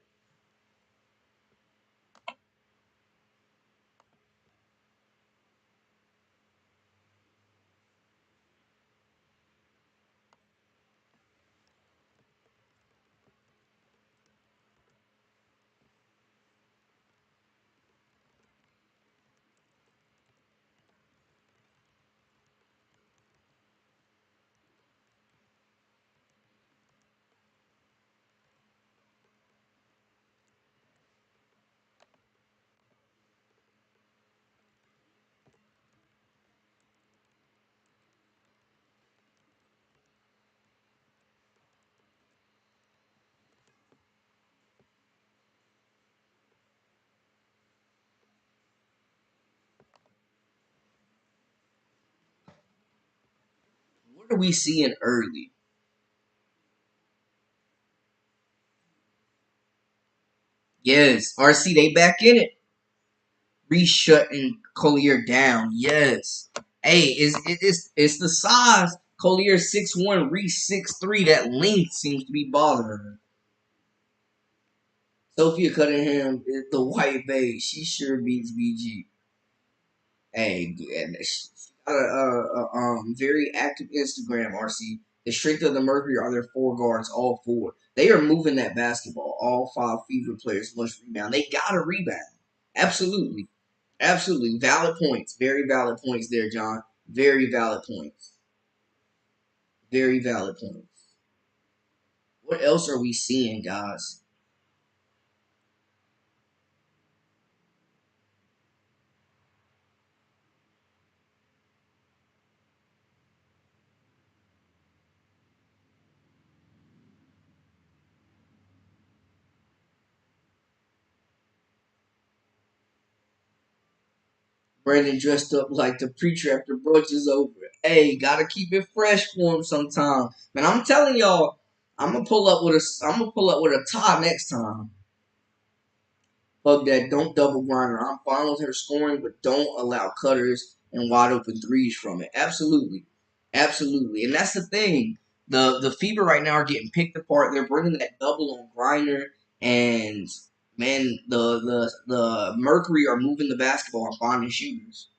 What are we seeing early? Yes, RC, they back in it. Reese shutting Collier down. Yes. Hey, it's the size. Collier 6'1", Reese 6'3". That length seems to be bothering her. Sophia Cunningham is the white babe. She sure beats BG. Hey, and she got a very active Instagram, RC. The strength of the Mercury are their four guards, all four. They are moving that basketball. All five Fever players must rebound. They got to rebound. Absolutely. Absolutely. Valid points. Very valid points there, John. Very valid points. Very valid points. What else are we seeing, guys? Brandon dressed up like the preacher after brunch is over. Hey, gotta keep it fresh for him sometime. Man, I'm telling y'all, I'm gonna pull up with a tie next time. Fuck that. Don't double grind her. I'm fine with her scoring, but don't allow cutters and wide open threes from it. Absolutely. Absolutely. And that's the thing. The Fever right now are getting picked apart. They're bringing that double on Grinder, and man, the Mercury are moving the basketball and finding shooters.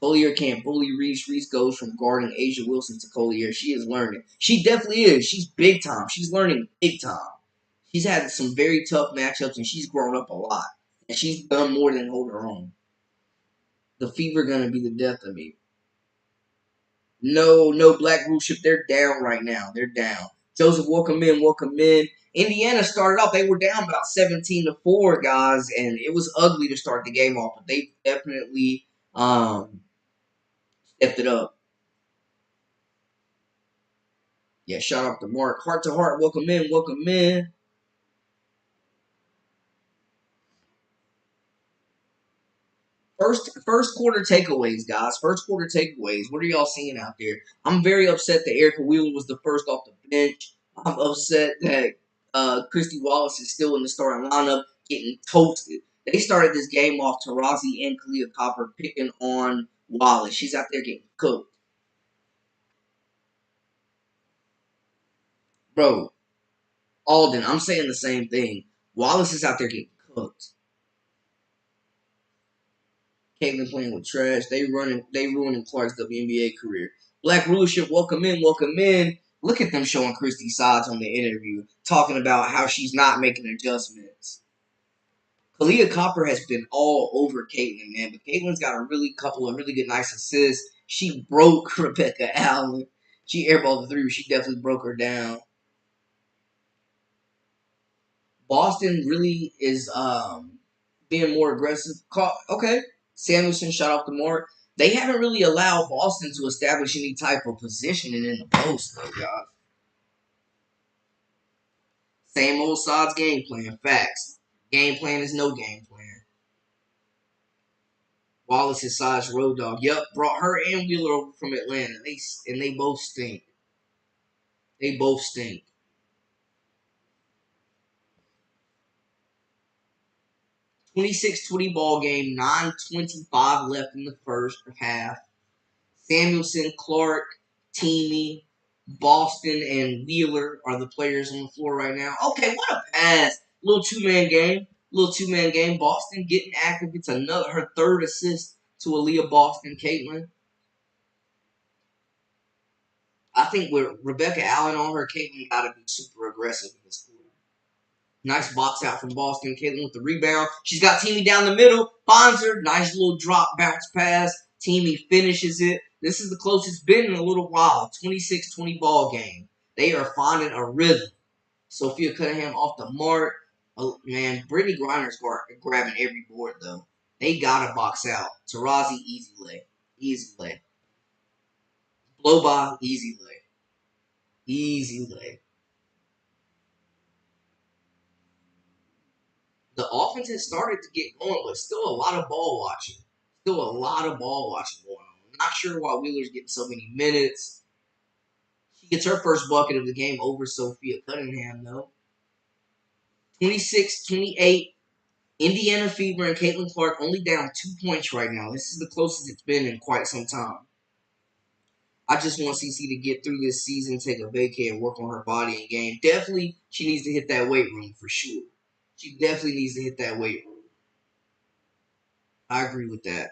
Collier can't bully Reese. Reese goes from guarding Asia Wilson to Collier. She is learning. She definitely is. She's big time. She's learning big time. She's had some very tough matchups, and she's grown up a lot. And she's done more than hold her own. The Fever gonna be the death of me. No, no Black Rulership. They're down right now. They're down. Joseph, welcome in, welcome in. Indiana started off. They were down about 17-4, guys, and it was ugly to start the game off. But they definitely stepped it up. Yeah, shout out to Mark. Heart to heart, welcome in, welcome in. First quarter takeaways, guys. First quarter takeaways. What are y'all seeing out there? I'm very upset that Erica Wheeler was the first off the bench. I'm upset that Christy Wallace is still in the starting lineup, getting toasted. They started this game off Taurasi and Kalia Copper picking on Wallace. She's out there getting cooked. Bro, Alden, I'm saying the same thing. Wallace is out there getting cooked. Caitlyn playing with trash. They ruining Clark's WNBA career. Black rulership, welcome in, welcome in. Look at them showing Christy Sides on the interview, talking about how she's not making adjustments. Kalia Copper has been all over Caitlyn, man, but Caitlyn's got a couple of really good nice assists. She broke Rebecca Allen. She airballed the three, but she definitely broke her down. Boston really is being more aggressive. Okay, Samuelson shot off the mark. They haven't really allowed Boston to establish any type of positioning in the post, though, y'all. Same old sides game plan. Facts. Game plan is no game plan. Wallace's size road dog. Yep, brought her and Wheeler over from Atlanta. They both stink. They both stink. 26-20 ball game. 9:25 left in the first half. Samuelson, Clark, Teamy, Boston, and Wheeler are the players on the floor right now. Okay, what a pass. Little two-man game. Boston getting active. It's her third assist to Aaliyah Boston, Caitlyn. I think with Rebecca Allen on her, Caitlyn got to be super aggressive in this quarter. Nice box out from Boston. Caitlyn with the rebound. She's got Teamy down the middle. Finds her. Nice little drop bounce pass. Teamy finishes it. This is the closest it's been in a little while. 26-20 ball game. They are finding a rhythm. Sophia Cunningham off the mark. Oh, man, Brittany Griner's grabbing every board, though. They got to box out. Taurasi, easy lay. Easy lay. Blow by, easy lay. Easy lay. The offense has started to get going, but still a lot of ball watching. Still a lot of ball watching going on. I'm not sure why Wheeler's getting so many minutes. She gets her first bucket of the game over Sophia Cunningham, though. 26-28. Indiana Fever and Caitlin Clark only down 2 points right now. This is the closest it's been in quite some time. I just want CC to get through this season, take a vacay, and work on her body and game. Definitely, she needs to hit that weight room for sure. She definitely needs to hit that weight room. I agree with that.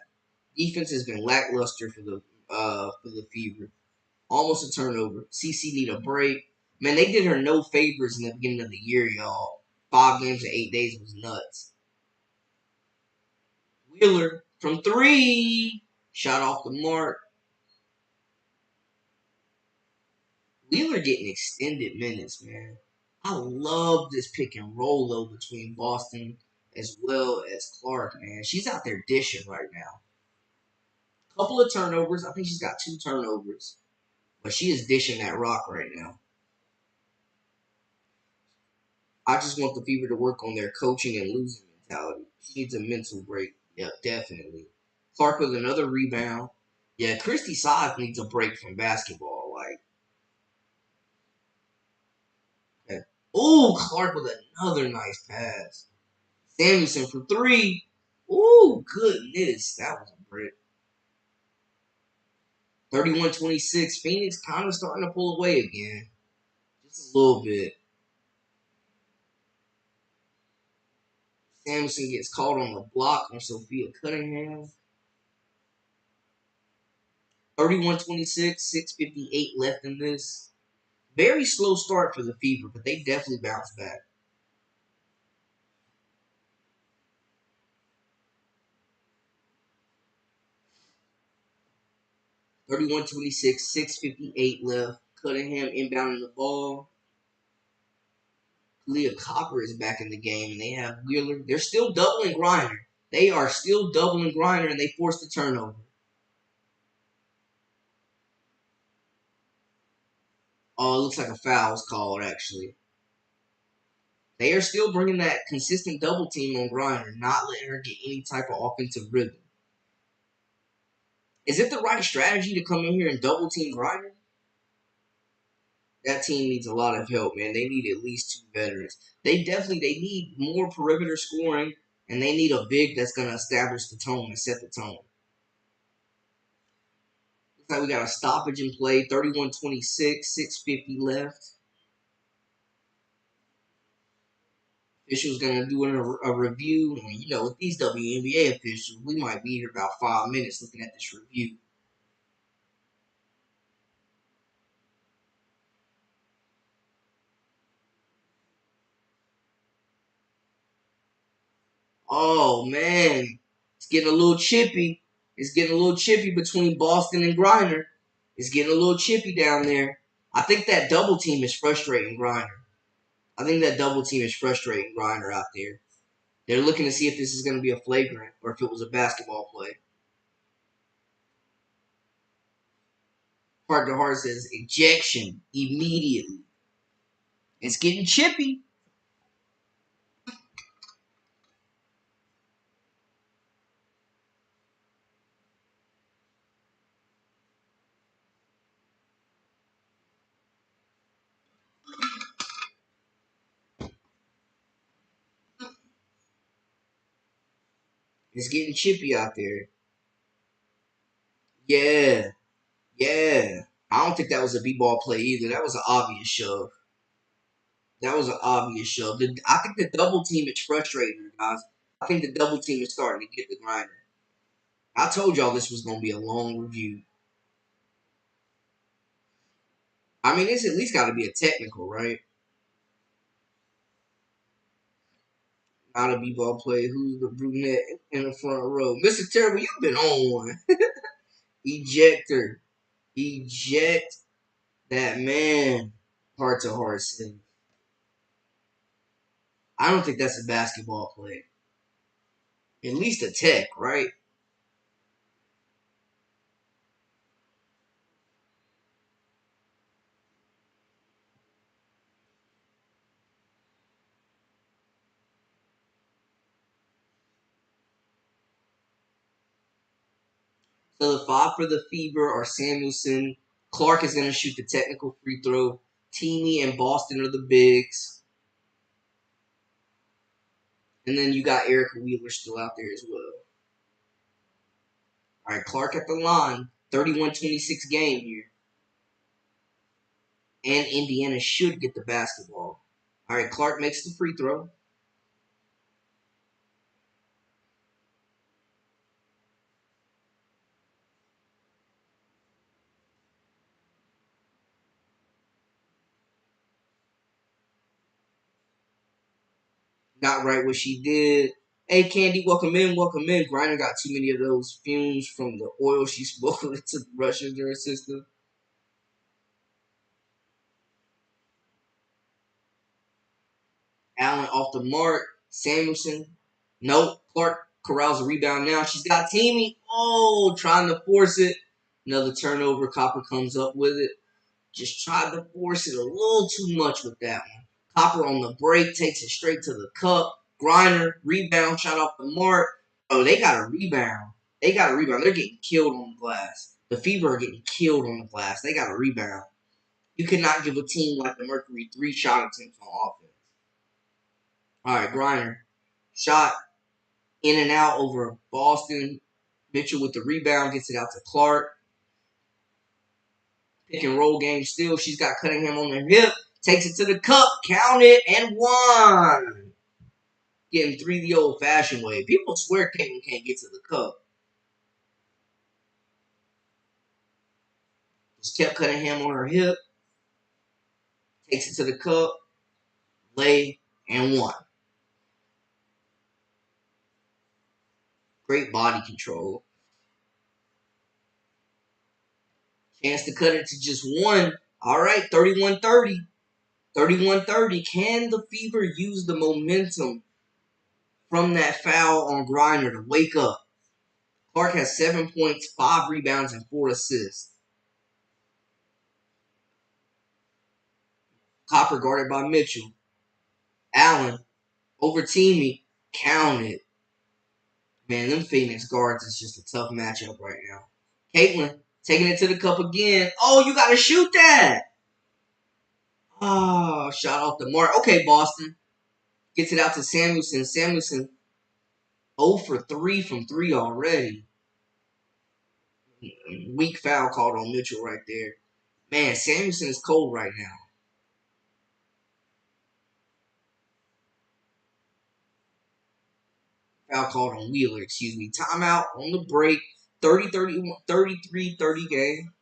Defense has been lackluster for the Fever. Almost a turnover. CC need a break. Man, they did her no favors in the beginning of the year, y'all. 5 games in 8 days was nuts. Wheeler from 3. Shot off the mark. Wheeler getting extended minutes, man. I love this pick and roll, though, between Boston as well as Clark, man. She's out there dishing right now. Couple of turnovers. I think she's got 2 turnovers. But she is dishing that rock right now. I just want the Fever to work on their coaching and losing mentality. She needs a mental break. Yeah, definitely. Clark with another rebound. Yeah, Christy Sides needs a break from basketball. Okay. Oh, Clark with another nice pass. Samuelson for 3. Ooh, goodness. That was a brick. 31-26. Phoenix kind of starting to pull away again. Just a little bit. Samuelson gets caught on the block on Sophia Cunningham. 31-26, 6:58 left in this. Very slow start for the Fever, but they definitely bounced back. 31-26, 6:58 left. Cunningham inbounding the ball. Leah Copper is back in the game, and they have Wheeler. They're still doubling Griner. They are still doubling Griner, and they forced the turnover. Oh, it looks like a foul was called, actually. They are still bringing that consistent double team on Griner, not letting her get any type of offensive rhythm. Is it the right strategy to come in here and double team Griner? That team needs a lot of help, man. They need at least 2 veterans. They need more perimeter scoring, and they need a big that's going to establish the tone and set the tone. Looks like we got a stoppage in play, 31-26, 6:50 left. Officials gonna do a review, and with these WNBA officials, we might be here about 5 minutes looking at this review. Oh man, it's getting a little chippy. It's getting a little chippy between Boston and Griner. It's getting a little chippy down there. I think that double team is frustrating Griner. I think that double team is frustrating Griner out there. They're looking to see if this is going to be a flagrant or if it was a basketball play. Heart to Heart says ejection immediately. It's getting chippy. It's getting chippy out there. Yeah, yeah. I don't think that was a b-ball play either. That was an obvious shove. That was an obvious shove. I think the double team is frustrating, guys. I think the double team is starting to get the grinder. I told y'all this was going to be a long review. I mean, it's at least got to be a technical, right? Not a b-ball play. Who's the brunette in the front row? Mr. Terrible, you've been on one. Ejector. Eject that man. Heart to heart sing. I don't think that's a basketball play. At least a tech, right? So the five for the Fever are Samuelson. Clark is going to shoot the technical free throw. Teamy and Boston are the bigs. And then you got Erica Wheeler still out there as well. All right, Clark at the line. 31-26 game here. And Indiana should get the basketball. All right, Clark makes the free throw. Not right what she did. Hey, Candy, welcome in, welcome in. Griner got too many of those fumes from the oil she spoke into the Russians in her system. Allen off the mark. Samuelson. Nope. Clark corrals a rebound now. She's got Teamy. Oh, trying to force it. Another turnover. Copper comes up with it. Just tried to force it a little too much with that one. Copper on the break takes it straight to the cup. Griner, rebound, shot off the mark. Oh, they got a rebound. They got a rebound. They're getting killed on the glass. The Fever are getting killed on the glass. They got a rebound. You cannot give a team like the Mercury 3 shot attempts on offense. All right, Griner. Shot in and out over Boston. Mitchell with the rebound gets it out to Clark. Pick and roll game still. She's got Cunningham on the hip. Takes it to the cup. Count it and one. Getting three the old fashioned way. People swear Caitlin can't get to the cup. Just kept Cunningham on her hip. Takes it to the cup. Lay and one. Great body control. Chance to cut it to just one. All right, 31-30. 31-30. Can the Fever use the momentum from that foul on Griner to wake up? Clark has 7 points, 5 rebounds, and 4 assists. Copper guarded by Mitchell. Allen over Teamy. Counted. Man, them Phoenix guards is just a tough matchup right now. Caitlin taking it to the cup again. Oh, you got to shoot that. Oh, shot off the mark. Okay, Boston. Gets it out to Samuelson. Samuelson 0 for 3 from 3 already. Weak foul called on Mitchell right there. Man, Samuelson is cold right now. Foul called on Wheeler, excuse me. Timeout on the break. 33-30 game.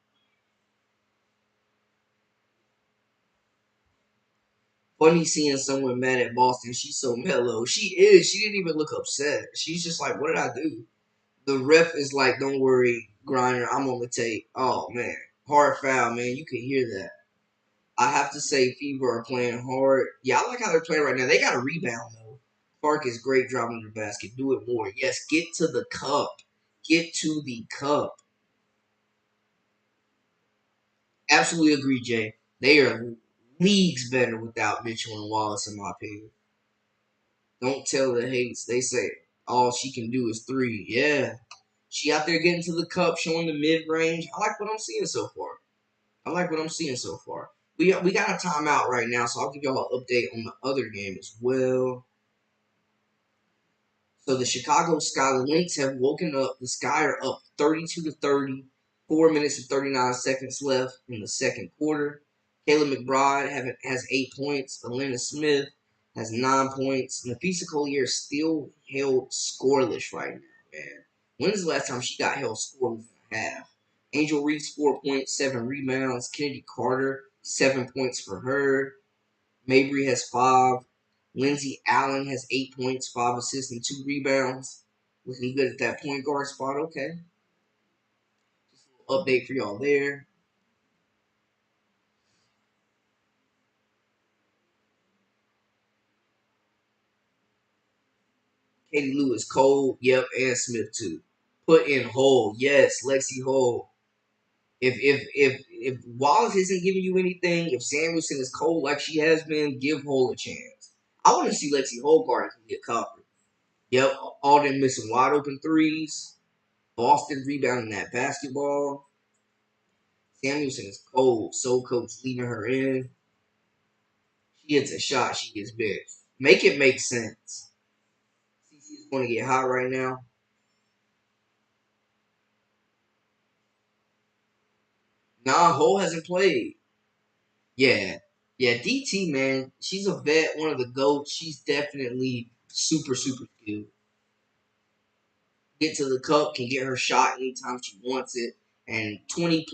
Funny seeing someone mad at Boston. She's so mellow. She is. She didn't even look upset. She's just like, what did I do? The ref is like, don't worry, Griner, I'm on the tape. Oh, man. Hard foul, man. You can hear that. I have to say, Fever are playing hard. Yeah, I like how they're playing right now. They got a rebound, though. Clark is great driving the basket. Do it more. Yes, get to the cup. Get to the cup. Absolutely agree, Jay. They are leagues better without Mitchell and Wallace, in my opinion. Don't tell the hates. They say all she can do is three. Yeah. She out there getting to the cup, showing the mid range. I like what I'm seeing so far. We got a timeout right now, so I'll give y'all an update on the other game as well. So the Chicago Sky Lynx have woken up. The Sky are up 32-30. 4 minutes and 39 seconds left in the second quarter. Kayla McBride has 8 points. Elena Smith has 9 points. Nafisa Collier still held scoreless right now, man. When's the last time she got held scoreless in a half? Angel Reese, 4 points, 7 rebounds. Kennedy Carter, 7 points for her. Mabry has 5. Lindsay Allen has 8 points, 5 assists, and 2 rebounds. Looking good at that point guard spot. Okay. Just a little update for y'all there. Katie Lou is cold. Yep, and Smith too. Put in Hole. Yes, Lexi Hole. If Wallace isn't giving you anything, if Samuelson is cold like she has been, give Hole a chance. I want to see Lexi Hole guard can get covered. Yep, Alden missing wide open threes. Boston rebounding that basketball. Samuelson is cold. So coach leaving her in. She hits a shot, she gets big. Make it make sense. CC is going to get hot right now. Nah, Hole hasn't played. Yeah. Yeah, DT, man, she's a vet, one of the GOATs. She's definitely super, super skilled. Get to the cup, can get her shot anytime she wants it. And 20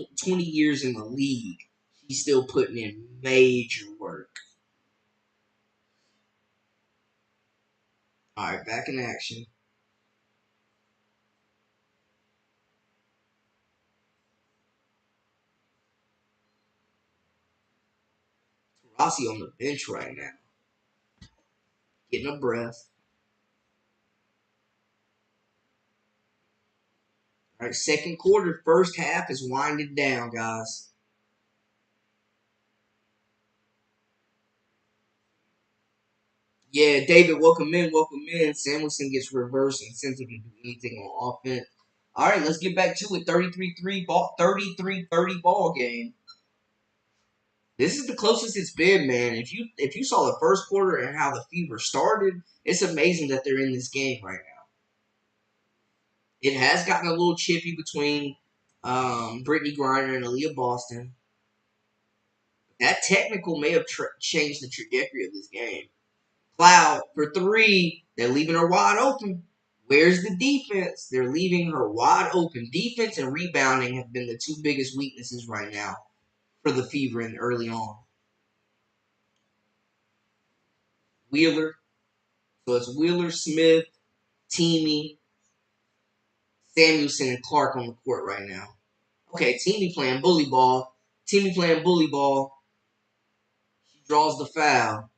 years in the league, she's still putting in major work. All right, back in action. Taurasi on the bench right now, getting a breath. All right, second quarter, first half is winding down, guys. Yeah, David, welcome in, welcome in. Samuelson gets reversed incentive to do anything on offense. All right, let's get back to it. 33-3 ball, 33-30 ball game. This is the closest it's been, man. If you saw the first quarter and how the Fever started, it's amazing that they're in this game right now. It has gotten a little chippy between Brittany Griner and Aaliyah Boston. That technical may have changed the trajectory of this game. Cloud for 3. They're leaving her wide open. Where's the defense? They're leaving her wide open. Defense and rebounding have been the two biggest weaknesses right now for the Fever in early on. Wheeler. So it's Wheeler, Smith, Teamy, Samuelson, and Clark on the court right now. Okay, Teamy playing bully ball. Teamy playing bully ball. She draws the foul.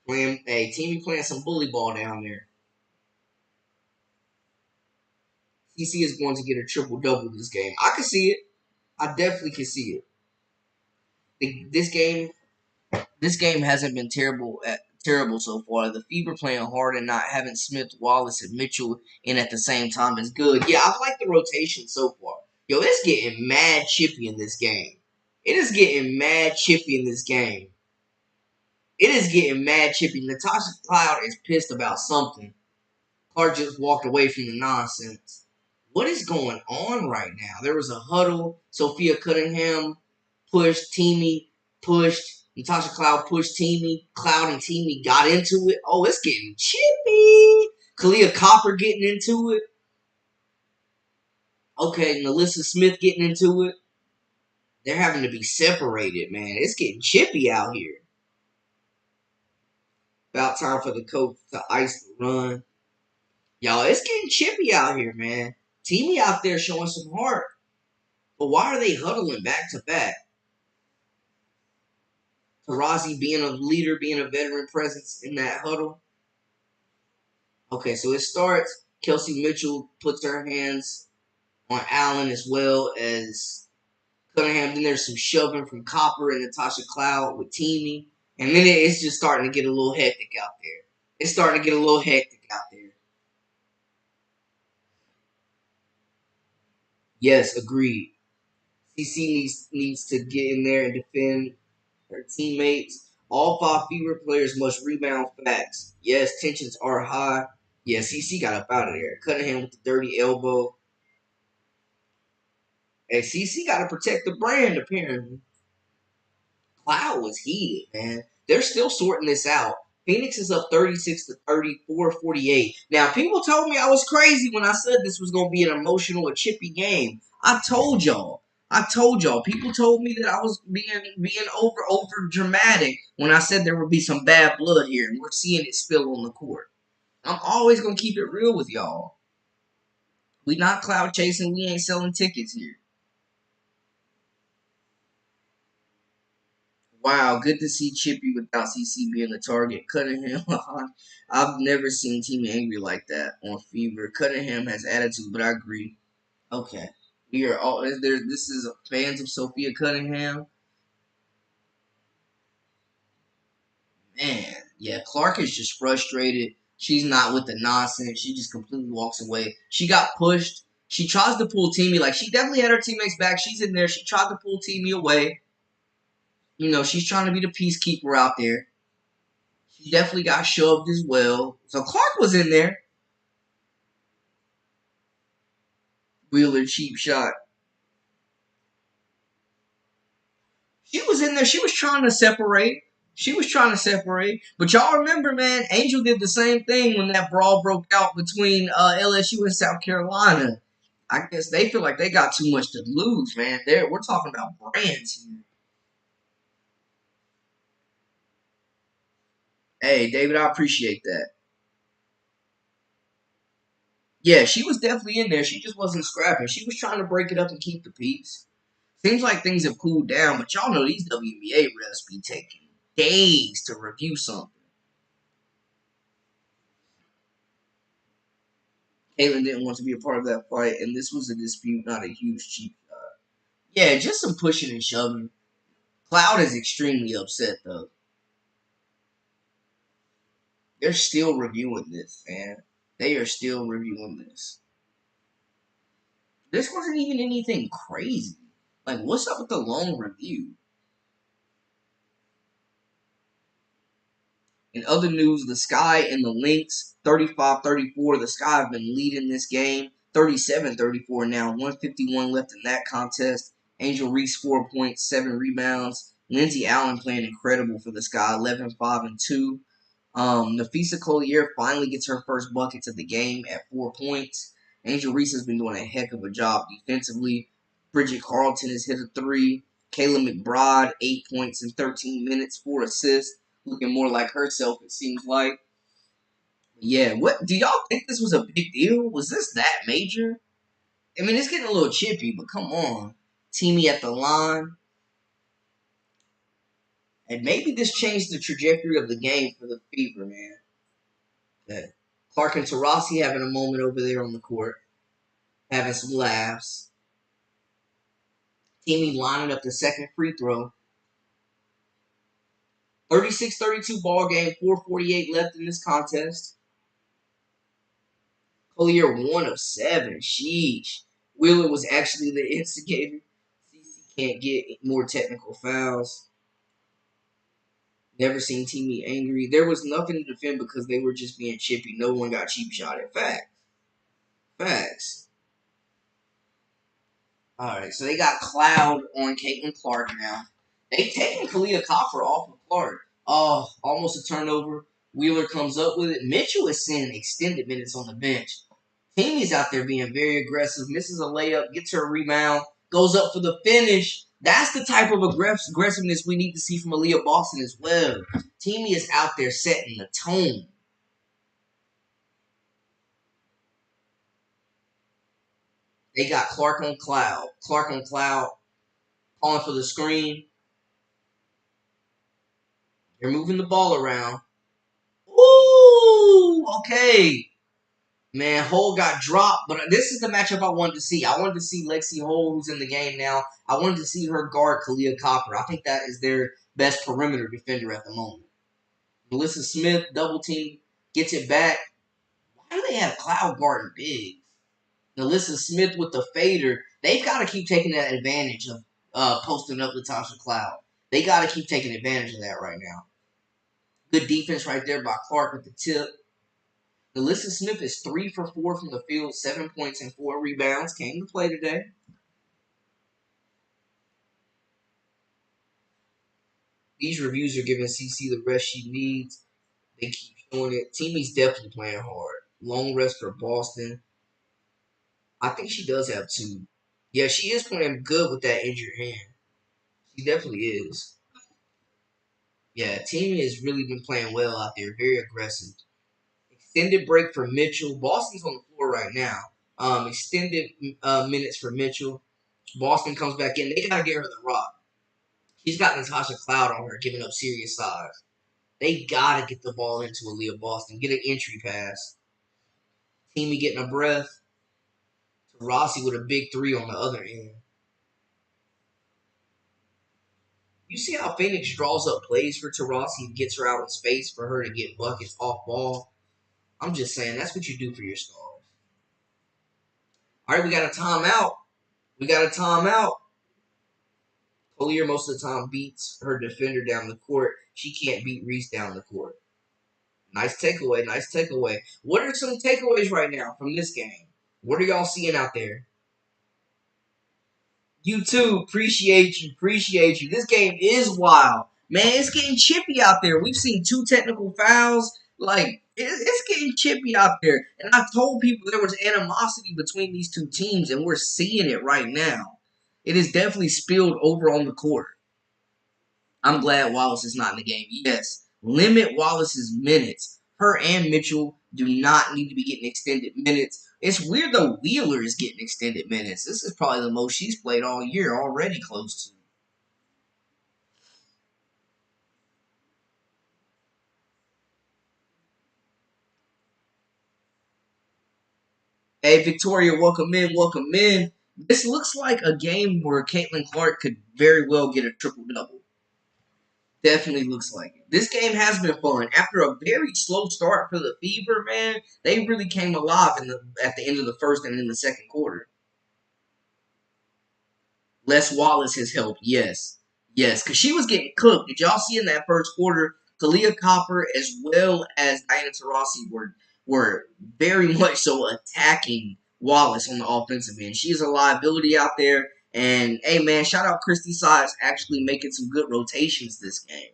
Teamy playing some bully ball down there. CC is going to get a triple double this game. I can see it. I definitely can see it. This game hasn't been terrible so far. The Fever playing hard and not having Smith, Wallace, and Mitchell in at the same time is good. Yeah, I like the rotation so far. Yo, it's getting mad chippy in this game. It is getting mad chippy in this game. It is getting mad chippy. Natasha Cloud is pissed about something. Clark just walked away from the nonsense. What is going on right now? There was a huddle. Sophia Cunningham pushed. Teamy pushed. Natasha Cloud pushed Teamy. Cloud and Teamy got into it. Oh, it's getting chippy. Kalia Copper getting into it. Okay, Melissa Smith getting into it. They're having to be separated, man. It's getting chippy out here. About time for the coach to ice the run. Y'all, it's getting chippy out here, man. Teamy out there showing some heart. But why are they huddling back to back? Taurasi being a leader, being a veteran presence in that huddle. Okay, so it starts. Kelsey Mitchell puts her hands on Allen as well as Cunningham. Then there's some shoving from Copper and Natasha Cloud with Teamy. And then it's just starting to get a little hectic out there. It's starting to get a little hectic out there. Yes, agreed. CC needs to get in there and defend her teammates. All 5 Fever players must rebound facts. Yes, tensions are high. Yeah, CC got up out of there. Cunningham with the dirty elbow. Hey, CC got to protect the brand, apparently. Cloud was heated, man. They're still sorting this out. Phoenix is up 36 to 34, 48. Now, people told me I was crazy when I said this was going to be an emotional or chippy game. I told y'all. People told me that I was being over dramatic when I said there would be some bad blood here, and we're seeing it spill on the court. I'm always going to keep it real with y'all. We not cloud chasing. We ain't selling tickets here. Wow, good to see Chippy without CC being the target. Cunningham, I've never seen Team angry like that on Fever. Cunningham has attitude, but I agree. Okay, we are all there. This is fans of Sophia Cunningham. Man, yeah, Clark is just frustrated. She's not with the nonsense. She just completely walks away. She got pushed. She tries to pull Teamy. Like, she definitely had her teammates back. She's in there. She tried to pull Teamy away. You know, she's trying to be the peacekeeper out there. She definitely got shoved as well. So Clark was in there. Wheeler cheap shot. She was in there. She was trying to separate. But y'all remember, man, Angel did the same thing when that brawl broke out between LSU and South Carolina. I guess they feel like they got too much to lose, man. We're talking about brands here. Hey, David, I appreciate that. Yeah, she was definitely in there. She just wasn't scrapping. She was trying to break it up and keep the peace. Seems like things have cooled down, but y'all know these WBA refs be taking days to review something. Caitlyn didn't want to be a part of that fight, and this was a dispute, not a huge cheap shot. Yeah, just some pushing and shoving. Cloud is extremely upset, though. They're still reviewing this, man. They are still reviewing this. This wasn't even anything crazy. Like, what's up with the long review? In other news, the Sky and the Lynx, 35-34. The Sky have been leading this game. 37-34 now. 151 left in that contest. Angel Reese, 4 points, 7 rebounds. Lindsey Allen playing incredible for the Sky, 11, 5, and 2. Nafisa Collier finally gets her first buckets of the game at 4 points. Angel Reese has been doing a heck of a job defensively. Bridget Carlton has hit a 3. Kayla McBride, 8 points in 13 minutes, 4 assists. Looking more like herself, it seems like. Yeah, what do y'all think this was a big deal? Was this that major? I mean, it's getting a little chippy, but come on. Teamy at the line. And maybe this changed the trajectory of the game for the Fever, man. Yeah. Clark and Taurasi having a moment over there on the court, having some laughs. Teamy lining up the second free throw. 36-32 ball game, 4:48 left in this contest. Collier 1 of 7. Sheesh. Wheeler was actually the instigator. CC can't get more technical fouls. Never seen Teamy angry. There was nothing to defend because they were just being chippy. No one got cheap shotted. Facts. All right, so they got Cloud on Caitlin Clark now. They taking Kalia Copper off of Clark. Oh, almost a turnover. Wheeler comes up with it. Mitchell is seeing extended minutes on the bench. Timmy's out there being very aggressive, misses a layup, gets her rebound, goes up for the finish. That's the type of aggressiveness we need to see from Aaliyah Boston as well. Timmy is out there setting the tone. They got Clark on Cloud. Clark on Cloud calling for the screen. They're moving the ball around. Ooh, okay. Man, Hole got dropped, but this is the matchup I wanted to see. I wanted to see Lexi Hole, who's in the game now. I wanted to see her guard Kalia Copper. I think that is their best perimeter defender at the moment. Melissa Smith, double team, gets it back. Why do they have Cloud guarding bigs? Melissa Smith with the fader. They've got to keep taking that advantage of posting up Latasha Cloud. They got to keep taking advantage of that right now. Good defense right there by Clark with the tip. Alyssa Smith is 3 for 4 from the field, 7 points and 4 rebounds. Came to play today. These reviews are giving CC the rest she needs. They keep showing it. Timmy's definitely playing hard. Long rest for Boston. I think she does have 2. Yeah, she is playing good with that injured hand. She definitely is. Yeah, Timmy has really been playing well out there. Very aggressive. Extended break for Mitchell. Boston's on the floor right now. Extended minutes for Mitchell. Boston comes back in. They gotta get her the rock. She's got Natasha Cloud on her, giving up serious size. They gotta get the ball into Aaliyah Boston. Get an entry pass. Teamy getting a breath. Taurasi with a big 3 on the other end. You see how Phoenix draws up plays for Taurasi and gets her out in space for her to get buckets off ball? I'm just saying, that's what you do for your stars. All right, we got a timeout. We got a timeout. Collier most of the time beats her defender down the court. She can't beat Reese down the court. Nice takeaway. Nice takeaway. What are some takeaways right now from this game? What are y'all seeing out there? You too. Appreciate you. Appreciate you. This game is wild. Man, it's getting chippy out there. We've seen 2 technical fouls. Like, it's getting chippy out there. And I told people there was animosity between these 2 teams, and we're seeing it right now. It is definitely spilled over on the court. I'm glad Wallace is not in the game. Yes, limit Wallace's minutes. Her and Mitchell do not need to be getting extended minutes. It's weird though Wheeler is getting extended minutes. This is probably the most she's played all year, already close to. Hey, Victoria, welcome in, welcome in. This looks like a game where Caitlin Clark could very well get a triple-double. Definitely looks like it. This game has been fun. After a very slow start for the Fever, man, they really came alive at the end of the first and in the second quarter. Les Wallace has helped, yes. Yes, because she was getting cooked. Did y'all see in that first quarter, Kalia Copper as well as Diana Taurasi were very much so attacking Wallace on the offensive end. She is a liability out there. And, hey, man, shout out Christy Sides actually making some good rotations this game.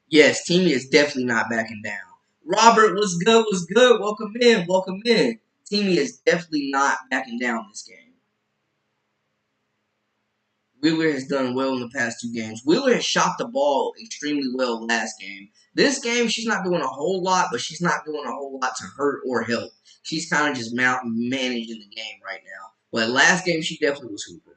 Yes, Teamy is definitely not backing down. Robert, what's good? What's good? Welcome in. Welcome in. Teamy is definitely not backing down this game. Wheeler has done well in the past 2 games. Wheeler has shot the ball extremely well last game. This game, she's not doing a whole lot, but she's not doing a whole lot to hurt or help. She's kind of just managing the game right now. But last game, she definitely was hooping.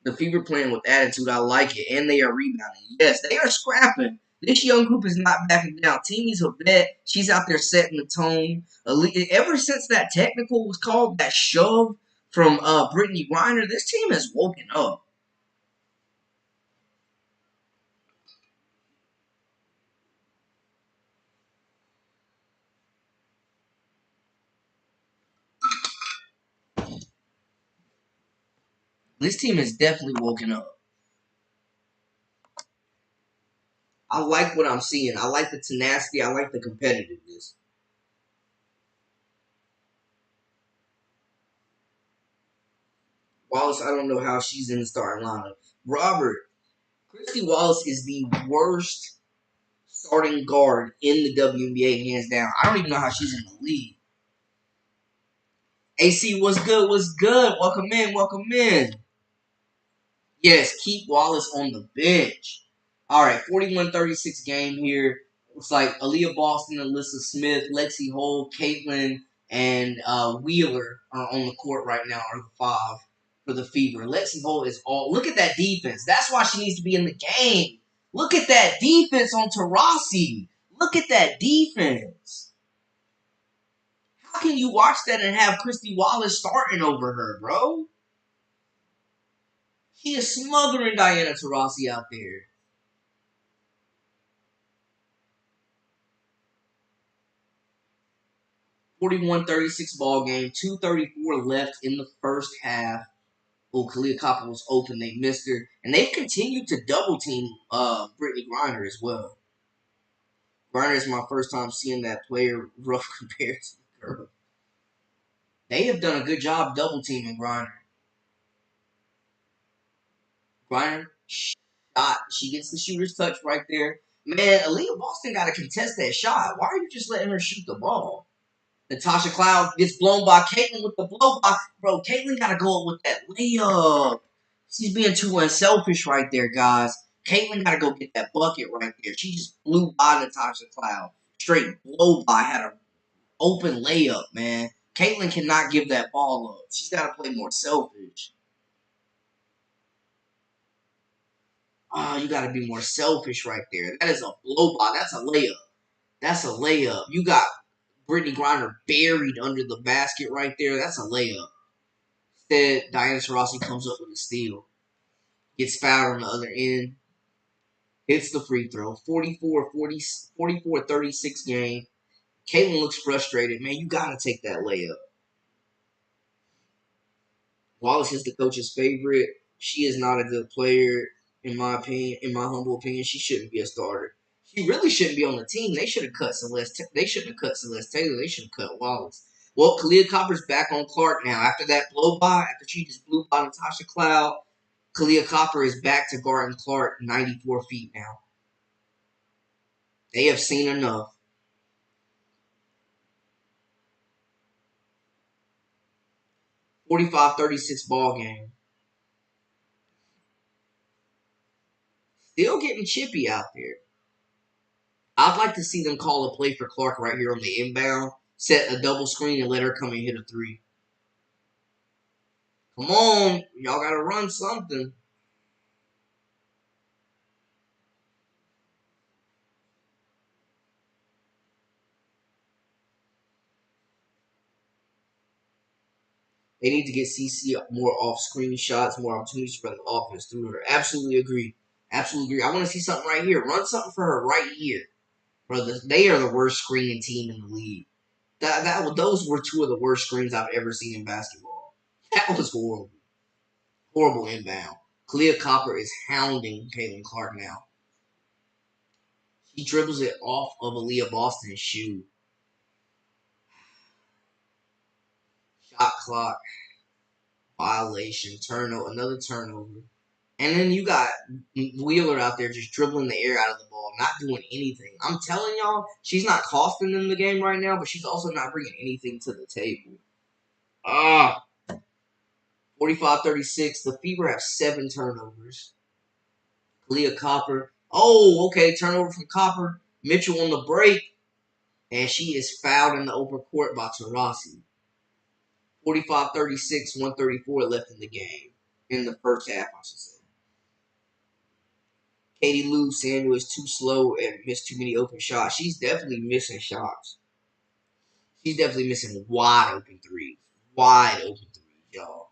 The Fever playing with attitude. I like it. And they are rebounding. Yes, they are scrapping. This young group is not backing down. Teamy's a vet. She's out there setting the tone. Ever since that technical was called, that shove from Brittany Griner, this team has woken up. This team has definitely woken up. I like what I'm seeing. I like the tenacity. I like the competitiveness. Wallace, I don't know how she's in the starting lineup. Robert, Christy Wallace is the worst starting guard in the WNBA, hands down. I don't even know how she's in the league. AC, what's good? What's good? Welcome in. Welcome in. Yes, keep Wallace on the bench. All right, 41-36 game here. Looks like Aaliyah Boston, Alyssa Smith, Lexi Holt, Caitlin, and Wheeler are on the court right now, are the five for the Fever. Lexi Holt is all. Look at that defense. That's why she needs to be in the game. Look at that defense on Taurasi. Look at that defense. How can you watch that and have Christy Wallace starting over her, bro? She is smothering Diana Taurasi out there. 41-36 ball game. 2:34 left in the first half. Oh, Kalia Copper was open. They missed her. And they've continued to double team Brittany Griner as well. Griner is my first time seeing that player rough compared to the girl. They have done a good job double teaming Griner. Griner shot. She gets the shooter's touch right there. Man, Aaliyah Boston got to contest that shot. Why are you just letting her shoot the ball? Natasha Cloud gets blown by Caitlin with the blow by. Bro, Caitlin got to go up with that layup. She's being too unselfish right there, guys. Caitlin got to go get that bucket right there. She just blew by Natasha Cloud. Straight blow by. Had an open layup, man. Caitlin cannot give that ball up. She's got to play more selfish. Oh, you got to be more selfish right there. That is a blow by. That's a layup. That's a layup. You got Brittany Griner buried under the basket right there. That's a layup. Instead, Diana Taurasi comes up with a steal. Gets fouled on the other end. Hits the free throw. 44-36 game. Caitlin looks frustrated. Man, you got to take that layup. Wallace is the coach's favorite. She is not a good player, in my opinion. In my humble opinion, she shouldn't be a starter. She really shouldn't be on the team. They should have cut Celeste. They shouldn't have cut Celeste Taylor. They should have cut Wallace. Well, Kalia Copper's back on Clark now. After that blow by, after she just blew by Natasha Cloud, Kalia Copper is back to guarding Clark 94 feet now. They have seen enough. 45-36 ball game. Still getting chippy out there. I'd like to see them call a play for Clark right here on the inbound, set a double screen, and let her come and hit a three. Come on, y'all got to run something. They need to get CC more off-screen shots, more opportunities to run the offense through her. Absolutely agree. Absolutely agree. I want to see something right here. Run something for her right here. Brothers, they are the worst screening team in the league. Those were two of the worst screens I've ever seen in basketball. That was horrible. Horrible inbound. Kalia Copper is hounding Caitlin Clark now. He dribbles it off of Aaliyah Boston's shoe. Shot clock violation. Turnover. Another turnover. And then you got Wheeler out there just dribbling the air out of the ball, not doing anything. I'm telling y'all, she's not costing them the game right now, but she's also not bringing anything to the table. 45-36. The Fever have 7 turnovers. Kalia Copper. Oh, okay. Turnover from Copper. Mitchell on the break. And she is fouled in the open court by Taurasi. 45-36, 134 left in the game. In the first half, I should say. Katie Lou Samuel is too slow and missed too many open shots. She's definitely missing shots. She's definitely missing wide open threes. Wide open threes, y'all.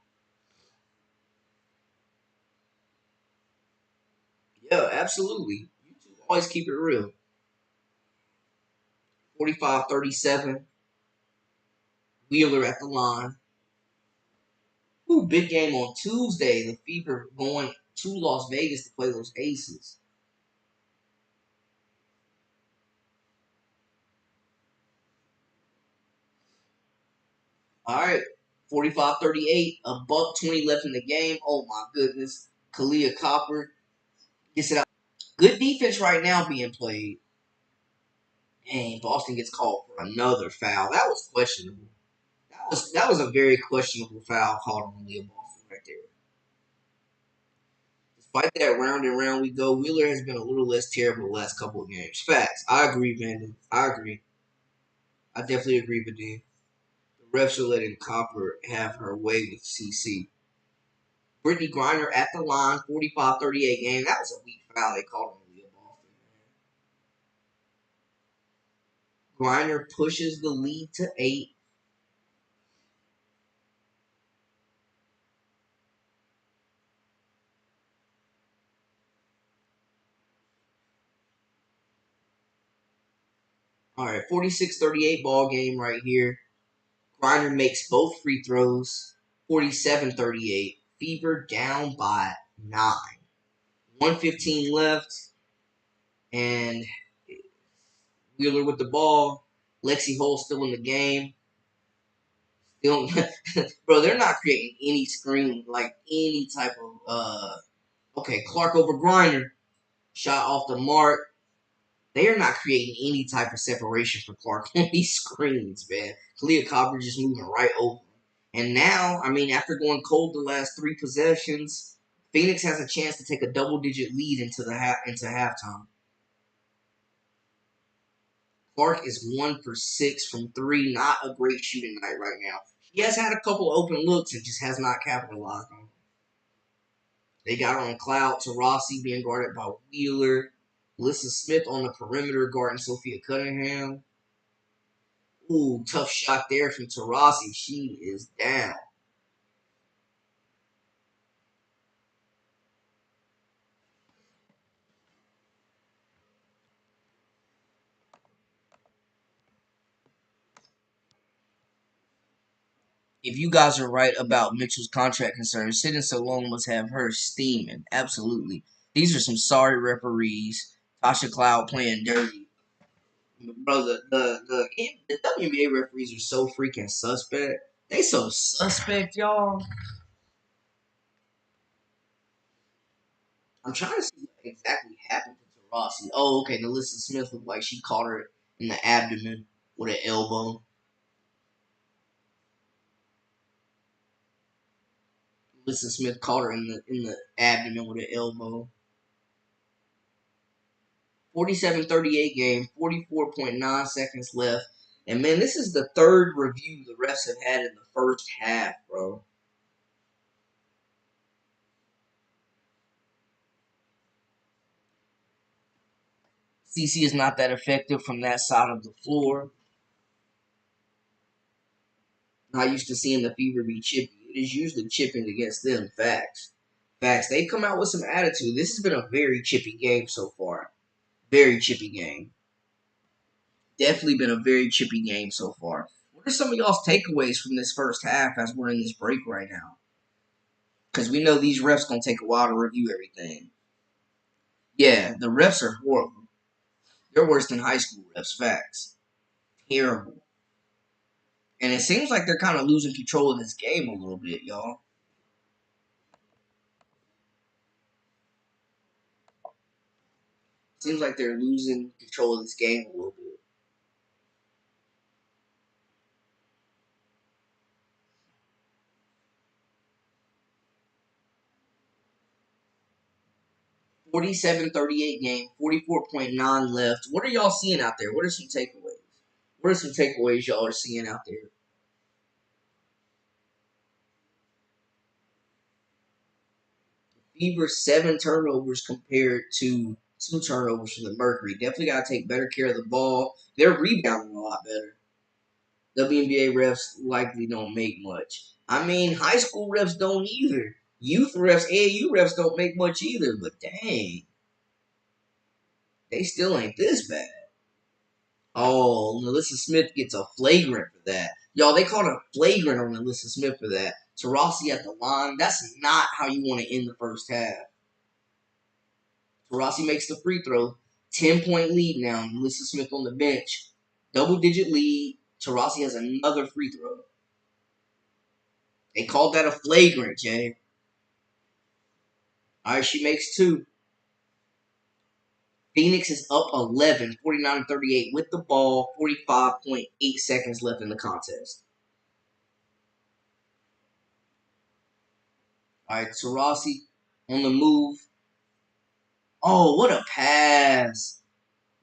Yeah, absolutely. You two always keep it real. 45-37. Wheeler at the line. Ooh, big game on Tuesday. The Fever going to Las Vegas to play those Aces. All right. 45-38, a buck 20 left in the game. Oh my goodness. Kalia Copper gets it out. Good defense right now being played. Dang, Boston gets called for another foul. That was questionable. That was a very questionable foul called on Leah Boston right there. Despite that, round and round we go. Wheeler has been a little less terrible the last couple of games. Facts. I agree, Vanden. I agree. I definitely agree with you. The refs are letting Copper have her way with CC. Brittany Griner at the line, 45-38 game. That was a weak foul they called on Leah Boston. Griner pushes the lead to 8. All right, 46-38 ball game right here. Griner makes both free throws. 47-38. Fever down by 9. 1:15 left, and Wheeler with the ball. Lexi Hole still in the game. Still, bro, they're not creating any screen, like any type of Okay, Clark over Griner. Shot off the mark. They are not creating any type of separation for Clark on these screens, man. Kalia Copper just moving right over. And now, I mean, after going cold the last 3 possessions, Phoenix has a chance to take a double-digit lead into halftime. Clark is 1 for 6 from 3. Not a great shooting night right now. He has had a couple of open looks and just has not capitalized on them. They got on Cloud, Taurasi being guarded by Wheeler. Melissa Smith on the perimeter guarding Sophia Cunningham. Ooh, tough shot there from Taurasi. She is down. If you guys are right about Mitchell's contract concerns, sitting so long must have her steaming. Absolutely. These are some sorry referees. Tasha Cloud playing dirty. Bro, the WNBA referees are so freaking suspect. They so suspect, y'all. I'm trying to see what exactly happened to Rossi. Oh, okay. Melissa Smith looked like she caught her in the abdomen with an elbow. Melissa Smith caught her in the abdomen with an elbow. 47-38 game, 44.9 seconds left. And man, this is the third review the refs have had in the first half, bro. CC is not that effective from that side of the floor. Not used to seeing the Fever be chippy. It is usually chipping against them. Facts. Facts. They come out with some attitude. This has been a very chippy game so far. Very chippy game. Definitely been a very chippy game so far. What are some of y'all's takeaways from this first half as we're in this break right now? Because we know these refs gonna take a while to review everything. Yeah, the refs are horrible. They're worse than high school refs. Facts. Terrible. And it seems like they're kind of losing control of this game a little bit, y'all. Seems like they're losing control of this game a little bit. 47-38 game, 44.9 left. What are y'all seeing out there? What are some takeaways? What are some takeaways y'all are seeing out there? Fever 7 turnovers compared to 2 turnovers from the Mercury. Definitely got to take better care of the ball. They're rebounding a lot better. WNBA refs likely don't make much. I mean, high school refs don't either. Youth refs, AAU refs don't make much either. But dang, they still ain't this bad. Oh, Melissa Smith gets a flagrant for that. Y'all, they called a flagrant on Melissa Smith for that. Taurasi at the line. That's not how you want to end the first half. Taurasi makes the free throw. 10-point lead now. Melissa Smith on the bench. Double-digit lead. Taurasi has another free throw. They called that a flagrant, Jay. All right, she makes 2. Phoenix is up 11, 49-38 with the ball, 45.8 seconds left in the contest. All right, Taurasi on the move. Oh, what a pass.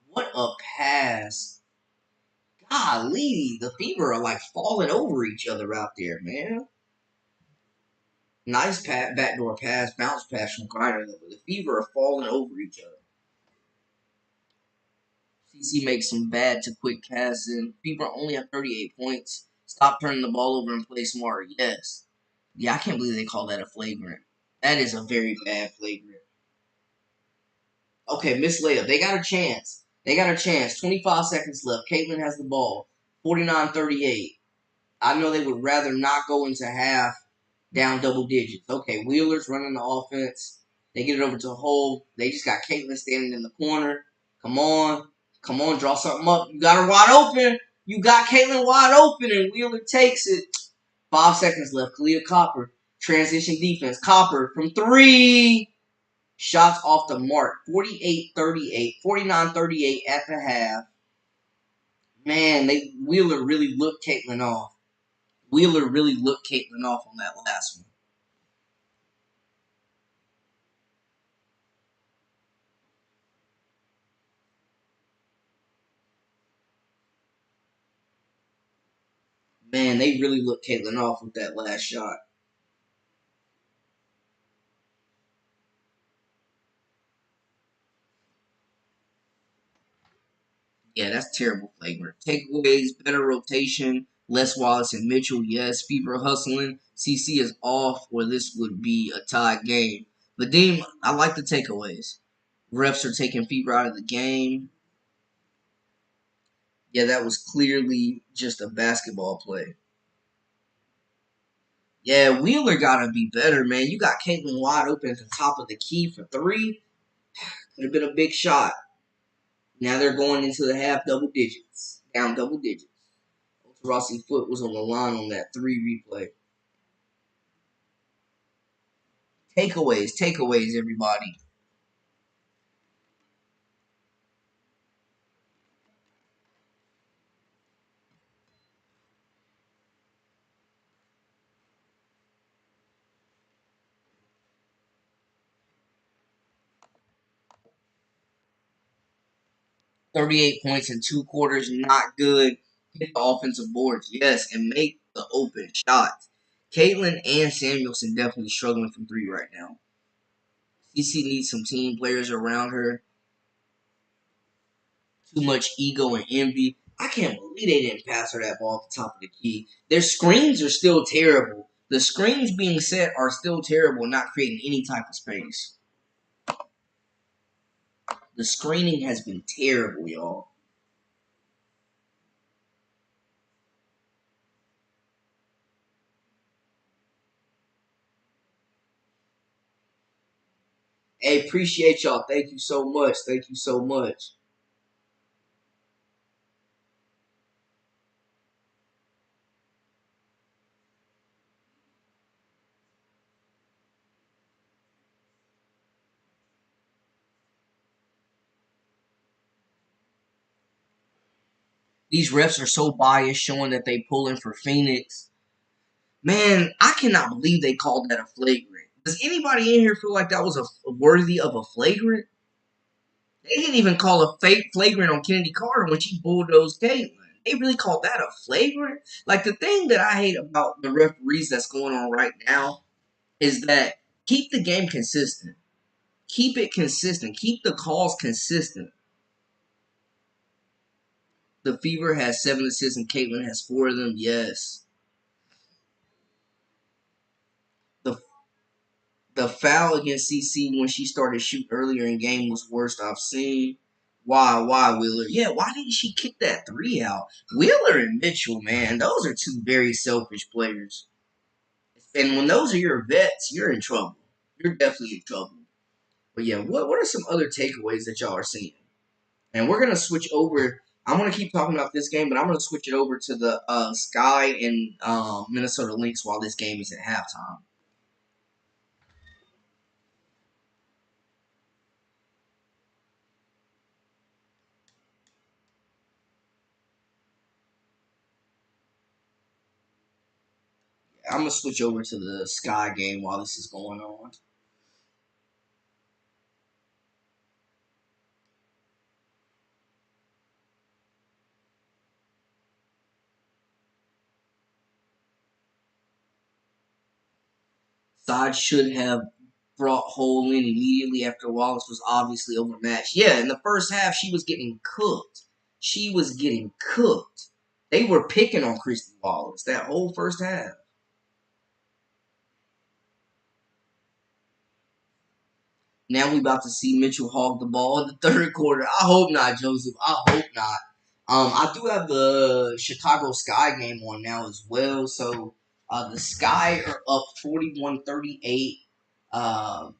What a pass. Golly, the Fever are like falling over each other out there, man. Nice backdoor pass, bounce pass from Griner. The Fever are falling over each other. CC makes some bad to quick passing. Fever only have 38 points. Stop turning the ball over and play smart. Yes. Yeah, I can't believe they call that a flagrant. That is a very bad flagrant. Okay, missed layup. They got a chance. 25 seconds left. Caitlin has the ball. 49-38. I know they would rather not go into half down double digits. Okay, Wheeler's running the offense. They get it over to Hole. They just got Caitlin standing in the corner. Come on. Come on, draw something up. You got her wide open. You got Caitlin wide open, and Wheeler takes it. 5 seconds left. Kalia Copper. Transition defense. Copper from 3. Shots off the mark. 48-38. 49-38 at the half. Man, Wheeler really looked Caitlin off. Wheeler really looked Caitlin off on that last one. Man, they really looked Caitlin off with that last shot. Yeah, that's terrible flagrant. Takeaways, better rotation, less Wallace and Mitchell. Yes, Fever hustling. CC is off, or this would be a tied game. But Dean, I like the takeaways. Refs are taking Fever out of the game. Yeah, that was clearly just a basketball play. Yeah, Wheeler gotta be better, man. You got Caitlin wide open at the top of the key for 3. Could have been a big shot. Now they're going into the half double digits. Down double digits. Taurasi foot was on the line on that 3 replay. Takeaways, everybody. $38 points in 2 quarters, not good. Hit the offensive boards, yes, and make the open shots. Caitlin and Samuelson definitely struggling from 3 right now. CC needs some team players around her. Too much ego and envy. I can't believe they didn't pass her that ball at the top of the key. Their screens are still terrible. The screens being set are still terrible, not creating any type of space. The screening has been terrible, y'all. Hey, appreciate y'all. Thank you so much. Thank you so much. These refs are so biased, showing that they pulling for Phoenix. Man, I cannot believe they called that a flagrant. Does anybody in here feel like that was a worthy of a flagrant? They didn't even call a flagrant on Kennedy Carter when she bulldozed Caitlin. They really called that a flagrant? Like, the thing that I hate about the referees that's going on right now is that keep the game consistent. Keep it consistent. Keep the calls consistent. The Fever has 7 assists and Caitlin has 4 of them. Yes. The the foul against CC when she started shooting earlier in game was worst I've seen. Why, Wheeler? Yeah, why didn't she kick that 3 out? Wheeler and Mitchell, man, those are 2 very selfish players. And when those are your vets, you're in trouble. You're definitely in trouble. But yeah, what are some other takeaways that y'all are seeing? And we're gonna switch over I'm going to keep talking about this game, but I'm going to switch it over to the Sky and Minnesota Lynx while this game is at halftime. I'm going to switch over to the Sky game while this is going on. Side should have brought Hole in immediately after Wallace was obviously overmatched. Yeah, in the first half, she was getting cooked. She was getting cooked. They were picking on Christy Wallace that whole first half. Now we about to see Mitchell hog the ball in the third quarter. I hope not, Joseph. I hope not. I do have the Chicago Sky game on now as well. So the Sky are up 41-38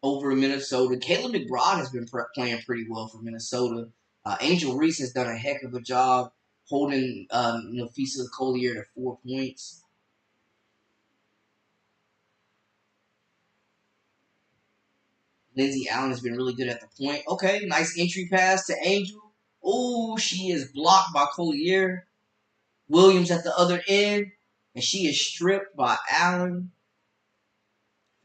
over Minnesota. Caleb McBride has been playing pretty well for Minnesota. Angel Reese has done a heck of a job holding Nafisa Collier to 4 points. Lindsay Allen has been really good at the point. Okay, nice entry pass to Angel. Oh, she is blocked by Collier. Williams at the other end, and she is stripped by Allen.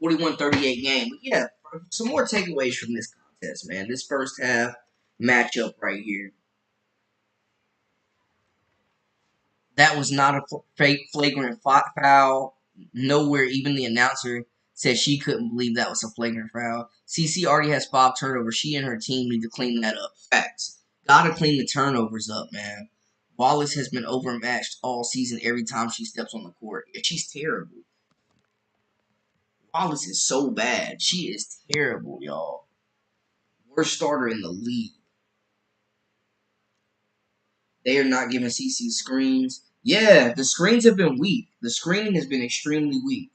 41-38 game. But yeah, some more takeaways from this contest, man. This first half matchup right here. That was not a fake flagrant foul. Nowhere, even the announcer said she couldn't believe that was a flagrant foul. CC already has 5 turnovers. She and her team need to clean that up. Facts. Gotta clean the turnovers up, man. Wallace has been overmatched all season every time she steps on the court. She's terrible. Wallace is so bad. She is terrible, y'all. Worst starter in the league. They are not giving CC screens. Yeah, the screens have been weak. The screening has been extremely weak.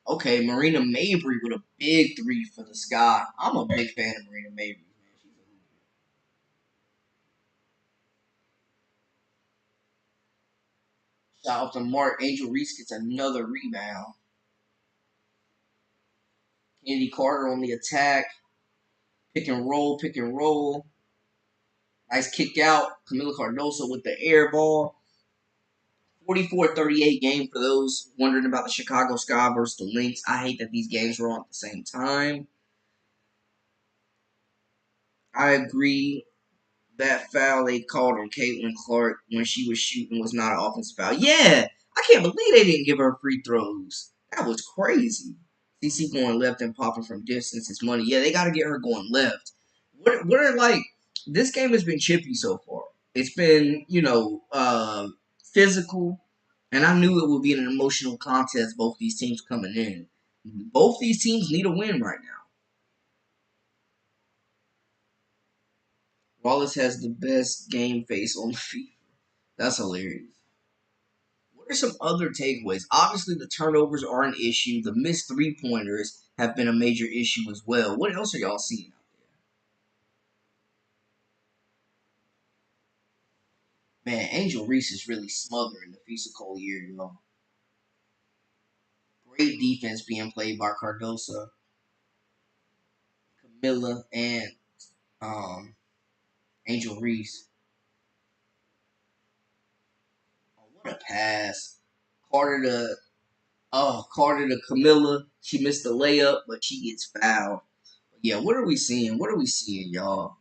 Okay, Marina Mabry with a big three for the Sky. I'm a big fan of Marina Mabry. Shout out to Mark. Angel Reese gets another rebound. Kennedy Carter on the attack. Pick and roll, pick and roll. Nice kick out. Camila Cardoso with the air ball. 44-38 game for those wondering about the Chicago Sky versus the Lynx. I hate that these games are on at the same time. I agree that foul they called on Caitlin Clark when she was shooting was not an offensive foul. Yeah, I can't believe they didn't give her free throws. That was crazy. CC going left and popping from distance is money. Yeah, they got to get her going left. What are like? This game has been chippy so far. It's been physical, and I knew it would be an emotional contest. Both these teams coming in. Both these teams need a win right now. Wallace has the best game face on the field. That's hilarious. What are some other takeaways? Obviously, the turnovers are an issue. The missed 3 pointers have been a major issue as well. What else are y'all seeing out there? Man, Angel Reese is really smothering the Fisa Collier, you know. Great defense being played by Cardosa, Camilla, and um, Angel Reese. Oh, what a pass. Carter to Carter to Camilla. She missed the layup, but she gets fouled. Yeah, what are we seeing? What are we seeing, y'all?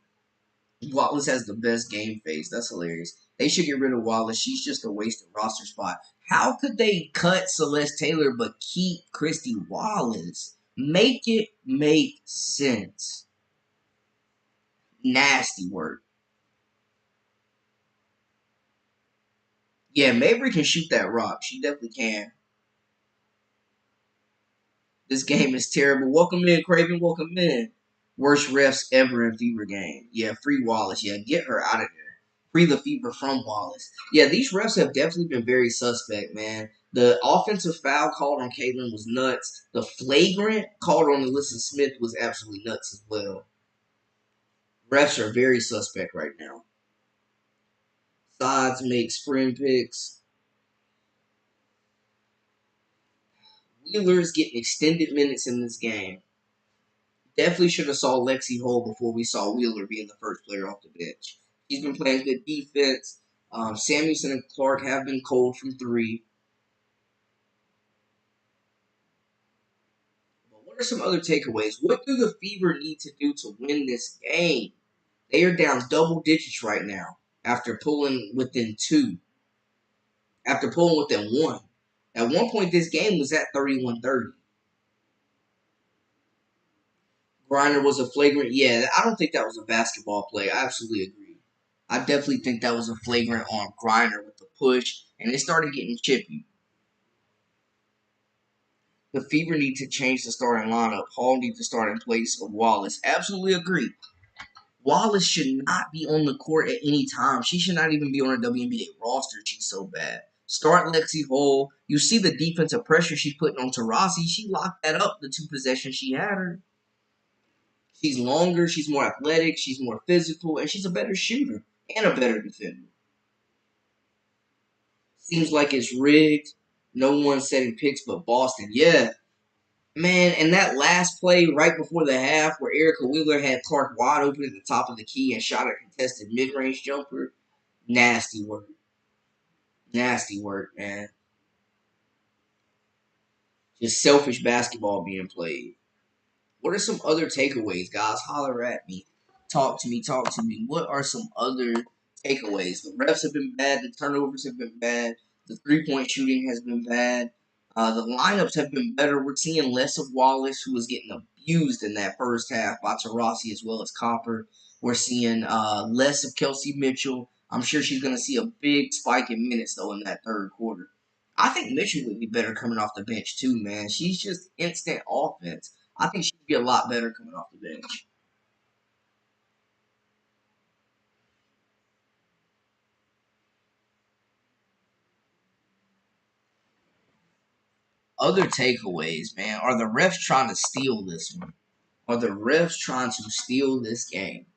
Wallace has the best game face. That's hilarious. They should get rid of Wallace. She's just a wasted roster spot. How could they cut Celeste Taylor but keep Christy Wallace? Make it make sense. Nasty work. Yeah, Mabry can shoot that rock. She definitely can. This game is terrible. Welcome in, Craven. Welcome in. Worst refs ever in Fever game. Yeah, free Wallace. Yeah, get her out of there. Free the Fever from Wallace. Yeah, these refs have definitely been very suspect, man. The offensive foul called on Caitlin was nuts. The flagrant called on Alyssa Smith was absolutely nuts as well. Refs are very suspect right now. Sides make sprint picks. Wheeler's getting extended minutes in this game. Definitely should have saw Lexi Hole before we saw Wheeler being the first player off the bench. He's been playing good defense. Samuelson and Clark have been cold from three. But what are some other takeaways? What do the Fever need to do to win this game? They are down double digits right now after pulling within two, after pulling within one. At one point, this game was at 31-30. Griner was a flagrant. Yeah, I don't think that was a basketball play. I absolutely agree. I definitely think that was a flagrant on Griner with the push, and it started getting chippy. The Fever need to change the starting lineup. Hall needs to start in place of Wallace. Absolutely agree. Wallace should not be on the court at any time. She should not even be on a WNBA roster. She's so bad. Start Lexi Hole. You see the defensive pressure she's putting on Taurasi. She locked that up the two possessions she had her. She's longer, she's more athletic, she's more physical, and she's a better shooter and a better defender. Seems like it's rigged. No one's setting picks but Boston. Yeah. Man, and that last play right before the half where Erica Wheeler had Clark wide open at the top of the key and shot a contested mid-range jumper. Nasty work. Nasty work, man. Just selfish basketball being played. What are some other takeaways, guys? Holler at me. Talk to me. Talk to me. What are some other takeaways? The refs have been bad. The turnovers have been bad. The three-point shooting has been bad. The lineups have been better. We're seeing less of Wallace, who was getting abused in that first half by Taurasi as well as Copper. We're seeing less of Kelsey Mitchell. I'm sure she's going to see a big spike in minutes, though, in that third quarter. I think Mitchell would be better coming off the bench, too, man. She's just instant offense. I think she'd be a lot better coming off the bench. Other takeaways, man, are the refs trying to steal this one? Are the refs trying to steal this game?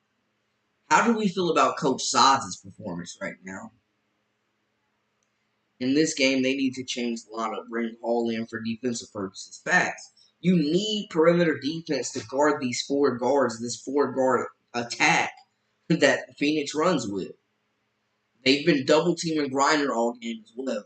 How do we feel about Coach Sods' performance right now? In this game, they need to change the lineup, bring Hall in for defensive purposes. Facts. You need perimeter defense to guard these four guards, this four guard attack that Phoenix runs with. They've been double teaming Griner all game as well.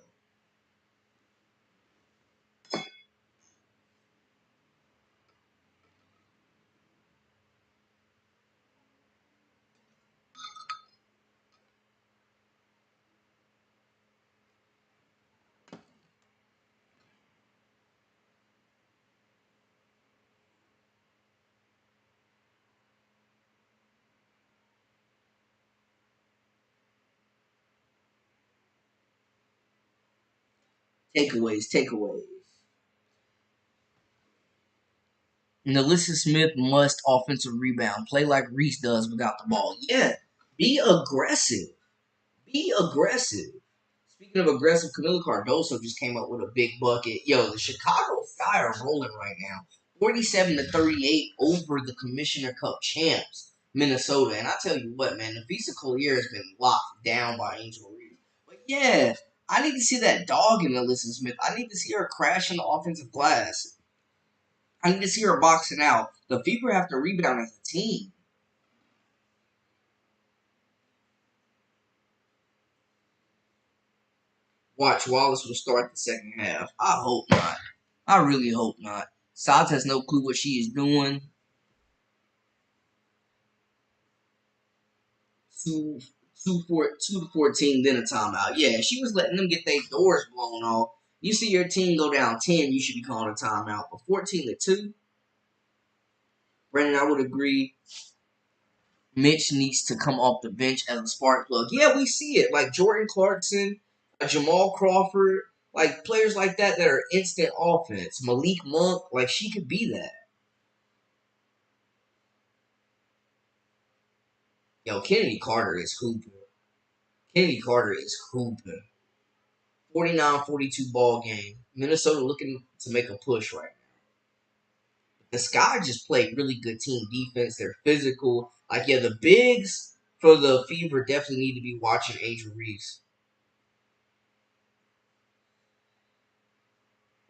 Takeaways. Nalissa Smith must offensive rebound. Play like Reese does without the ball. Yeah, be aggressive. Be aggressive. Speaking of aggressive, Camila Cardoso just came up with a big bucket. Yo, the Chicago Fire are rolling right now. 47-38 over the Commissioner Cup champs, Minnesota. And I tell you what, man, the Visa Collier has been locked down by Angel Reese. But yeah, I need to see that dog in Alyssa Smith. I need to see her crash in the offensive glass. I need to see her boxing out. The Fever have to rebound as a team. Watch Wallace will start the second half. I hope not. I really hope not. Sods has no clue what she is doing. Two, 2 to 14, then a timeout. Yeah, she was letting them get their doors blown off. You see your team go down 10, you should be calling a timeout. But 14-2, Brandon, I would agree. Mitch needs to come off the bench as a spark plug. Yeah, we see it. Like Jordan Clarkson, Jamal Crawford, like players like that are instant offense. Malik Monk, like she could be that. Yo, Kennedy Carter is hooping. Kennedy Carter is hooping. 49-42 ball game. Minnesota looking to make a push right now. The Sky just played really good team defense. They're physical. Like, yeah, the bigs for the Fever definitely need to be watching Angel Reese.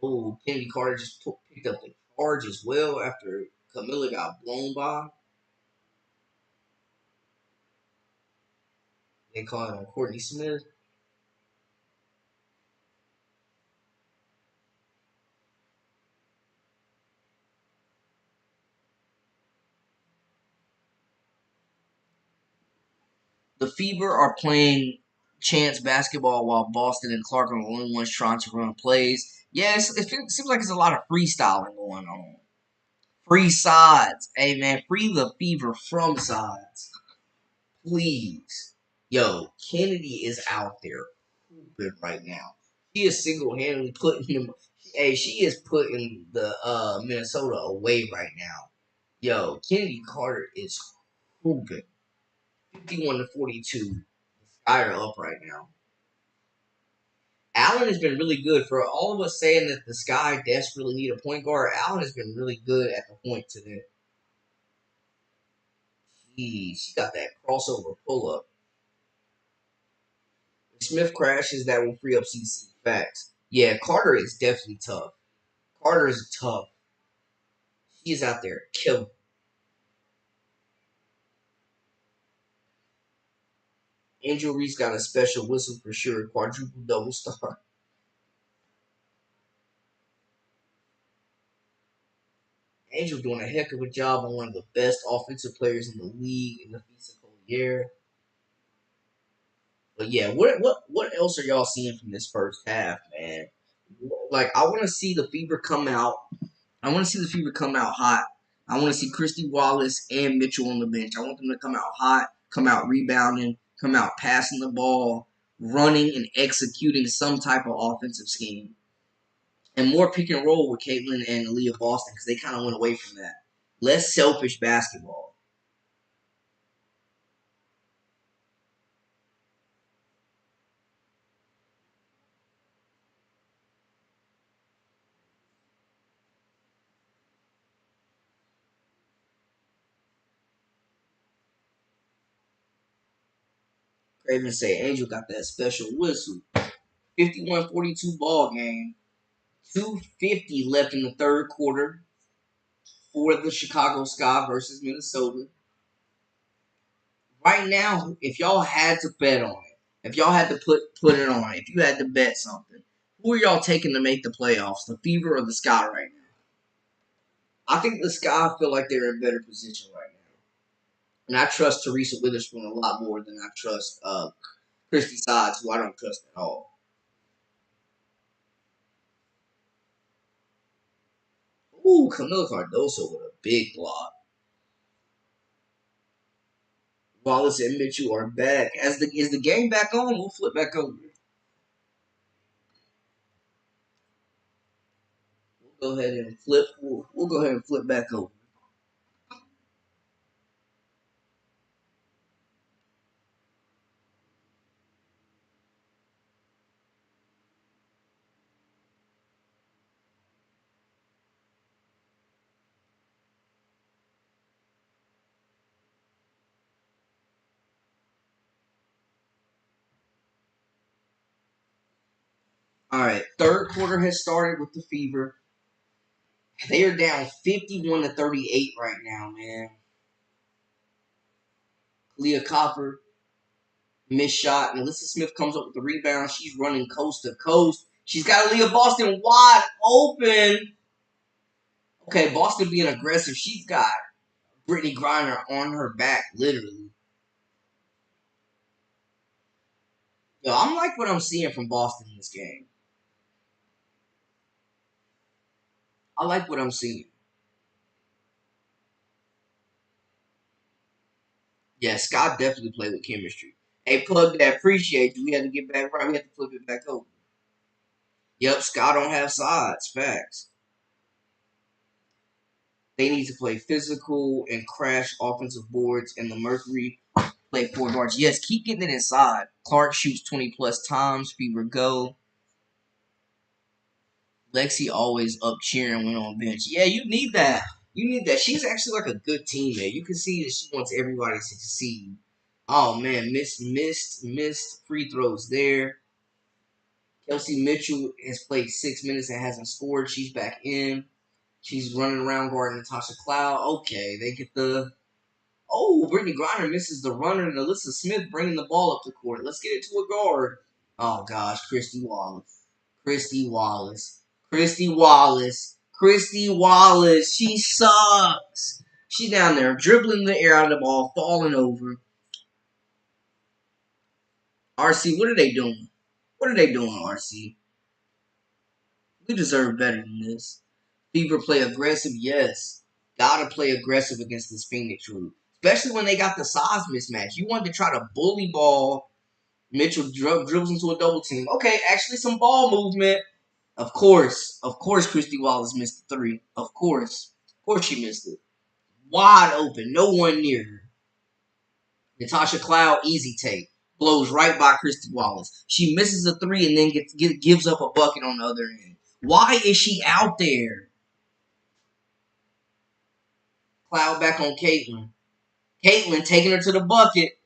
Oh, Kennedy Carter just picked up the charge as well after Camilla got blown by. They call it on Courtney Smith. The Fever are playing chance basketball while Boston and Clark are the only ones trying to run plays. Yes, it seems like there's a lot of freestyling going on. Free sides. Hey, man, free the Fever from sides. Please. Yo, Kennedy is out there hooping right now. She is single-handedly putting him. Hey, she is putting the Minnesota away right now. Yo, Kennedy Carter is hooping. 51-42. Sky are up right now. Allen has been really good. For all of us saying that the Sky desperately need a point guard, Allen has been really good at the point today. She got that crossover pull up. If Smith crashes, that will free up CC. Facts. Yeah, Carter is definitely tough. Carter is tough. He's out there killing. Angel Reese got a special whistle for sure. Quadruple double star. Angel doing a heck of a job on one of the best offensive players in the league in the physical year. But yeah, what else are y'all seeing from this first half, man? Like, I want to see the Fever come out. I want to see the Fever come out hot. I want to see Christy Wallace and Mitchell on the bench. I want them to come out hot, come out rebounding, come out passing the ball, running and executing some type of offensive scheme. And more pick and roll with Caitlin and Aaliyah Boston because they kind of went away from that. Less selfish basketball. Craven say Angel got that special whistle. 51-42 ball game. 2:50 left in the third quarter for the Chicago Sky versus Minnesota. Right now, if y'all had to bet on it, if y'all had to put it on, if you had to bet something, who are y'all taking to make the playoffs, the Fever or the Sky right now? I think the Sky feel like they're in better position right now. And I trust Teresa Witherspoon a lot more than I trust Christy Sides, who I don't trust at all. Ooh, Camila Cardoso with a big block. Wallace and Mitchell are back. Is the game back on? We'll flip back over. We'll go ahead and flip. We'll go ahead and flip back over. All right, third quarter has started with the Fever. They are down 51-38 right now, man. Leah Copper missed shot, and Alyssa Smith comes up with the rebound. She's running coast to coast. She's got Leah Boston wide open. Okay, Boston being aggressive. She's got Brittany Griner on her back, literally. Yo, I'm like what I'm seeing from Boston in this game. I like what I'm seeing. Yeah, Scott definitely played with chemistry. Hey, plug that. Appreciate you. We had to get back right. We had to flip it back over. Yep, Scott don't have sides. Facts. They need to play physical and crash offensive boards, and the Mercury play four guards. Yes, keep getting it inside. Clark shoots 20 plus times. Fever go. Lexi always up cheering when on bench. Yeah, you need that. You need that. She's actually like a good teammate. You can see that she wants everybody to succeed. Oh man, missed free throws there. Kelsey Mitchell has played 6 minutes and hasn't scored. She's back in. She's running around guarding Natasha Cloud. Okay, they get the. Oh, Brittany Griner misses the runner, and Alyssa Smith bringing the ball up the court. Let's get it to a guard. Oh gosh, Christy Wallace. Christy Wallace. Christy Wallace. Christy Wallace. She sucks. She's down there dribbling the air out of the ball, falling over. RC, what are they doing? What are they doing, RC? We deserve better than this. Fever play aggressive, yes. Gotta play aggressive against this Phoenix group. Especially when they got the size mismatch. You want to try to bully ball. Mitchell dribbles into a double team. Okay, actually some ball movement. Of course, Christy Wallace missed the three. Of course she missed it. Wide open, no one near her. Natasha Cloud, easy take. Blows right by Christy Wallace. She misses a three and then gives up a bucket on the other end. Why is she out there? Cloud back on Caitlin. Caitlin taking her to the bucket.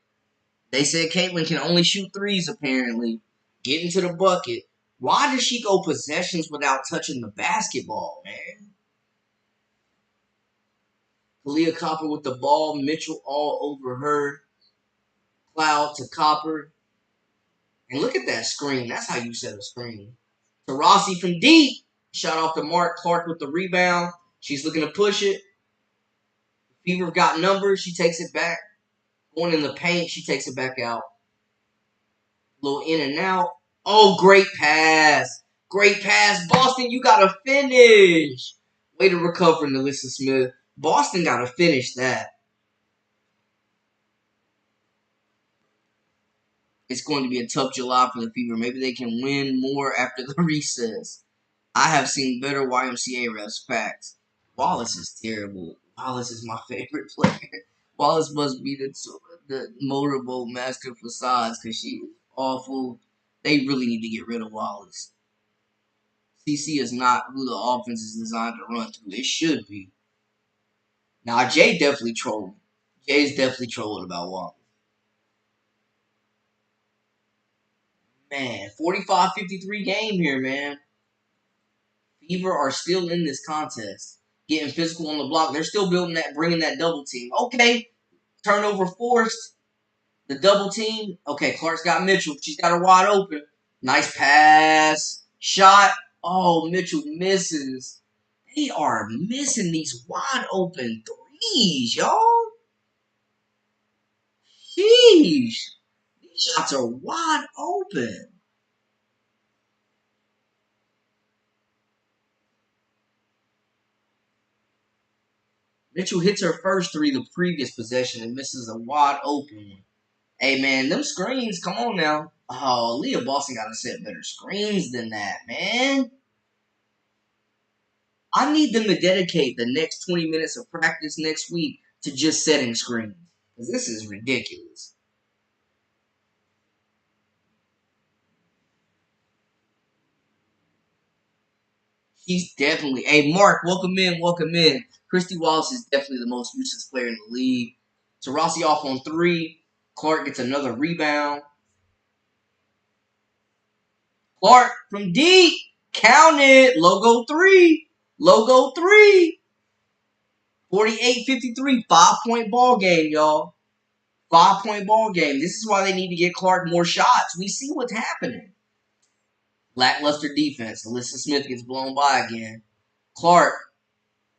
They said Caitlin can only shoot threes, apparently. Getting to the bucket. Why does she go possessions without touching the basketball, man? Kalia Copper with the ball. Mitchell all over her. Cloud to Copper. And look at that screen. That's how you set a screen. Taurasi from deep. Shot off the mark. Clark with the rebound. She's looking to push it. Fever got numbers. She takes it back. Going in the paint. She takes it back out. A little in and out. Oh, great pass. Great pass. Boston, you got to finish. Way to recover, Alyssa Smith. Boston got to finish that. It's going to be a tough July for the Fever. Maybe they can win more after the recess. I have seen better YMCA refs. Facts. Wallace is terrible. Wallace is my favorite player. Wallace must be the motorboat master for size because she is awful. They really need to get rid of Wallace. CC is not who the offense is designed to run through. It should be. Now, Jay definitely trolling. Jay's definitely trolling about Wallace. Man, 45-53 game here, man. Fever are still in this contest. Getting physical on the block. They're still bringing that double team. Okay, turnover forced. The double team. Okay, Clark's got Mitchell. She's got her wide open. Nice pass. Shot. Oh, Mitchell misses. They are missing these wide open threes, y'all. Sheesh. These shots are wide open. Mitchell hits her first three the previous possession and misses a wide open one. Hey, man, them screens, come on now. Oh, Leah Boston got to set better screens than that, man. I need them to dedicate the next 20 minutes of practice next week to just setting screens. Because this is ridiculous. He's definitely. Hey, Mark, welcome in, welcome in. Christy Wallace is definitely the most useless player in the league. Taurasi off on three. Clark gets another rebound. Clark from deep. Count it. Logo three. Logo three. 48-53. 5-point ball game, y'all. 5-point ball game. This is why they need to get Clark more shots. We see what's happening. Lackluster defense. Alyssa Smith gets blown by again. Clark.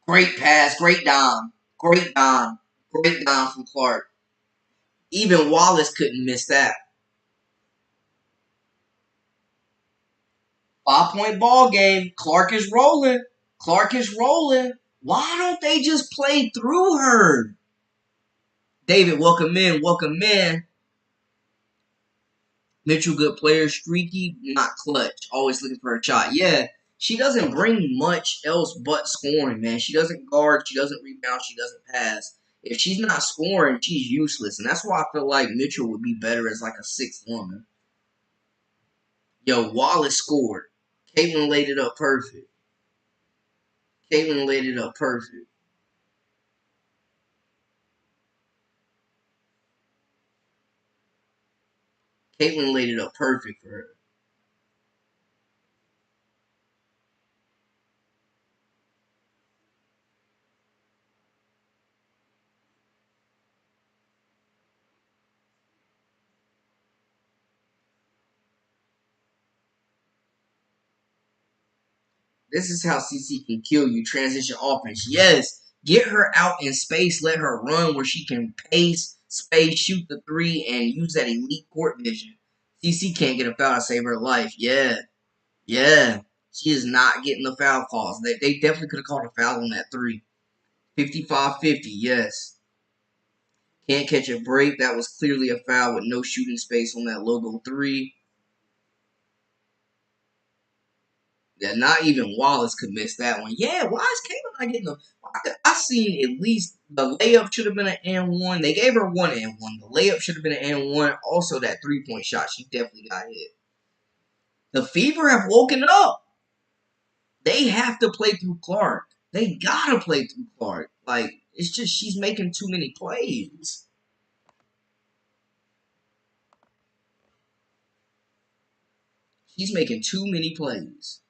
Great pass. Great dime. Great dime. Great dime from Clark. Even Wallace couldn't miss that. 5-point ball game. Clark is rolling. Clark is rolling. Why don't they just play through her? David, welcome in. Welcome in. Mitchell, good player. Streaky, not clutch. Always looking for a shot. Yeah, she doesn't bring much else but scoring, man. She doesn't guard. She doesn't rebound. She doesn't pass. If she's not scoring, she's useless. And that's why I feel like Mitchell would be better as like a sixth woman. Yo, Wallace scored. Caitlin laid it up perfect. Caitlin laid it up perfect. Caitlin laid it up perfect for her. This is how CC can kill you. Transition offense. Yes. Get her out in space. Let her run where she can pace, space, shoot the three, and use that elite court vision. CC can't get a foul to save her life. Yeah. Yeah. She is not getting the foul calls. They definitely could have called a foul on that three. 55-50. Yes. Can't catch a break. That was clearly a foul with no shooting space on that logo three. Yeah, not even Wallace could miss that one. Yeah, why is Kayla not getting the? I seen at least the layup should have been an and one. They gave her one and one. The layup should have been an and one. Also, that 3-point shot, she definitely got hit. The Fever have woken up. They have to play through Clark. They gotta play through Clark. Like, it's just she's making too many plays. She's making too many plays.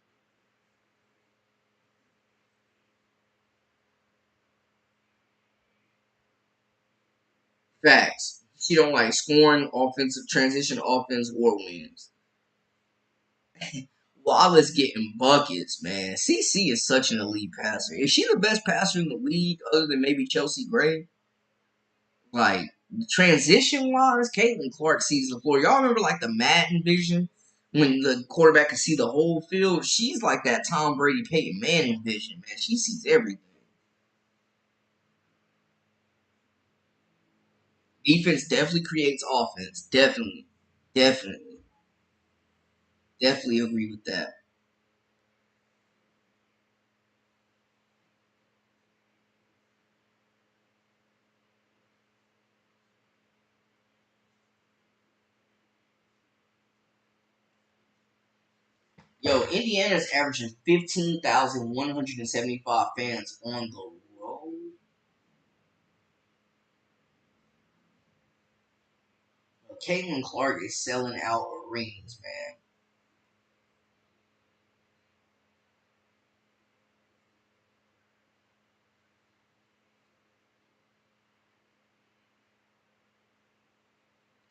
Facts. She don't like scoring, offensive transition, offense, or wins. Wallace getting buckets, man. CC is such an elite passer. Is she the best passer in the league other than maybe Chelsea Gray? Like, transition wise, Caitlin Clark sees the floor. Y'all remember like the Madden vision when the quarterback could see the whole field? She's like that Tom Brady, Peyton Manning vision, man. She sees everything. Defense definitely creates offense. Definitely. Definitely. Definitely agree with that. Yo, Indiana's averaging 15,175 fans on the road. Caitlin Clark is selling out arenas, man.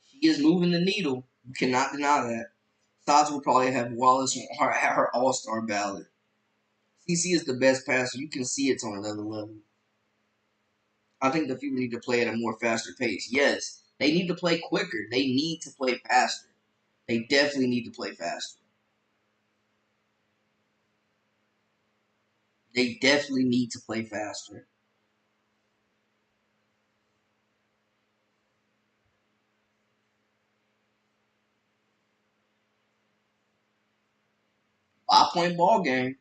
She is moving the needle. You cannot deny that. Thoughts will probably have Wallace on her All-Star ballot. CC is the best passer. You can see it's on another level. I think the people need to play at a more faster pace. Yes, they need to play quicker. They need to play faster. They definitely need to play faster. They definitely need to play faster. 5-point ball game.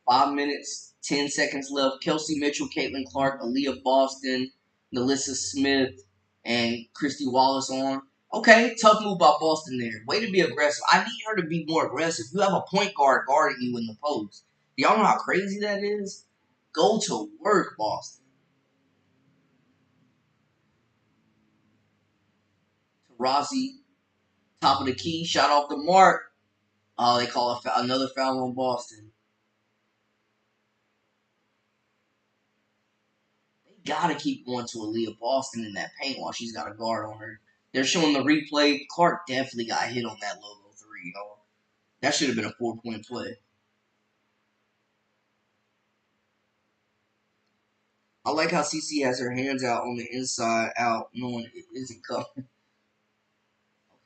5 minutes, 10 seconds left. Kelsey Mitchell, Caitlin Clark, Aaliyah Boston, Melissa Smith, and Christy Wallace on. Okay, tough move by Boston there. Way to be aggressive. I need her to be more aggressive. You have a point guard guarding you in the post. Do y'all know how crazy that is? Go to work, Boston. Taurasi, top of the key, shot off the mark. Oh, they call another foul on Boston. They gotta keep going to Aaliyah Boston in that paint while she's got a guard on her. They're showing the replay. Clark definitely got hit on that logo three, y'all. That should have been a 4-point play. I like how CC has her hands out on the inside out, knowing it isn't coming.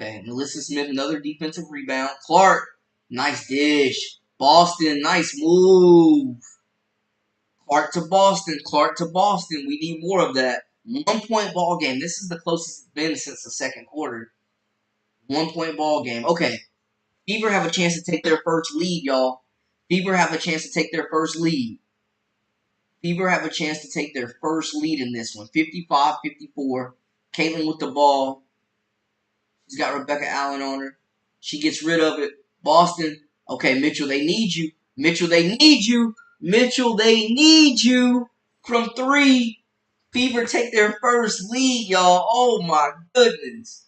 Okay, Melissa Smith, another defensive rebound. Clark, nice dish. Boston, nice move. Clark to Boston, Clark to Boston. We need more of that. 1-point ball game. This is the closest it's been since the second quarter. 1-point ball game. Okay, Fever have a chance to take their first lead, y'all. Fever have a chance to take their first lead. Fever have a chance to take their first lead in this one. 55-54. Caitlin with the ball. She's got Rebecca Allen on her. She gets rid of it. Boston. Okay, Mitchell, they need you. Mitchell, they need you. Mitchell, they need you. From three. Fever take their first lead, y'all. Oh my goodness.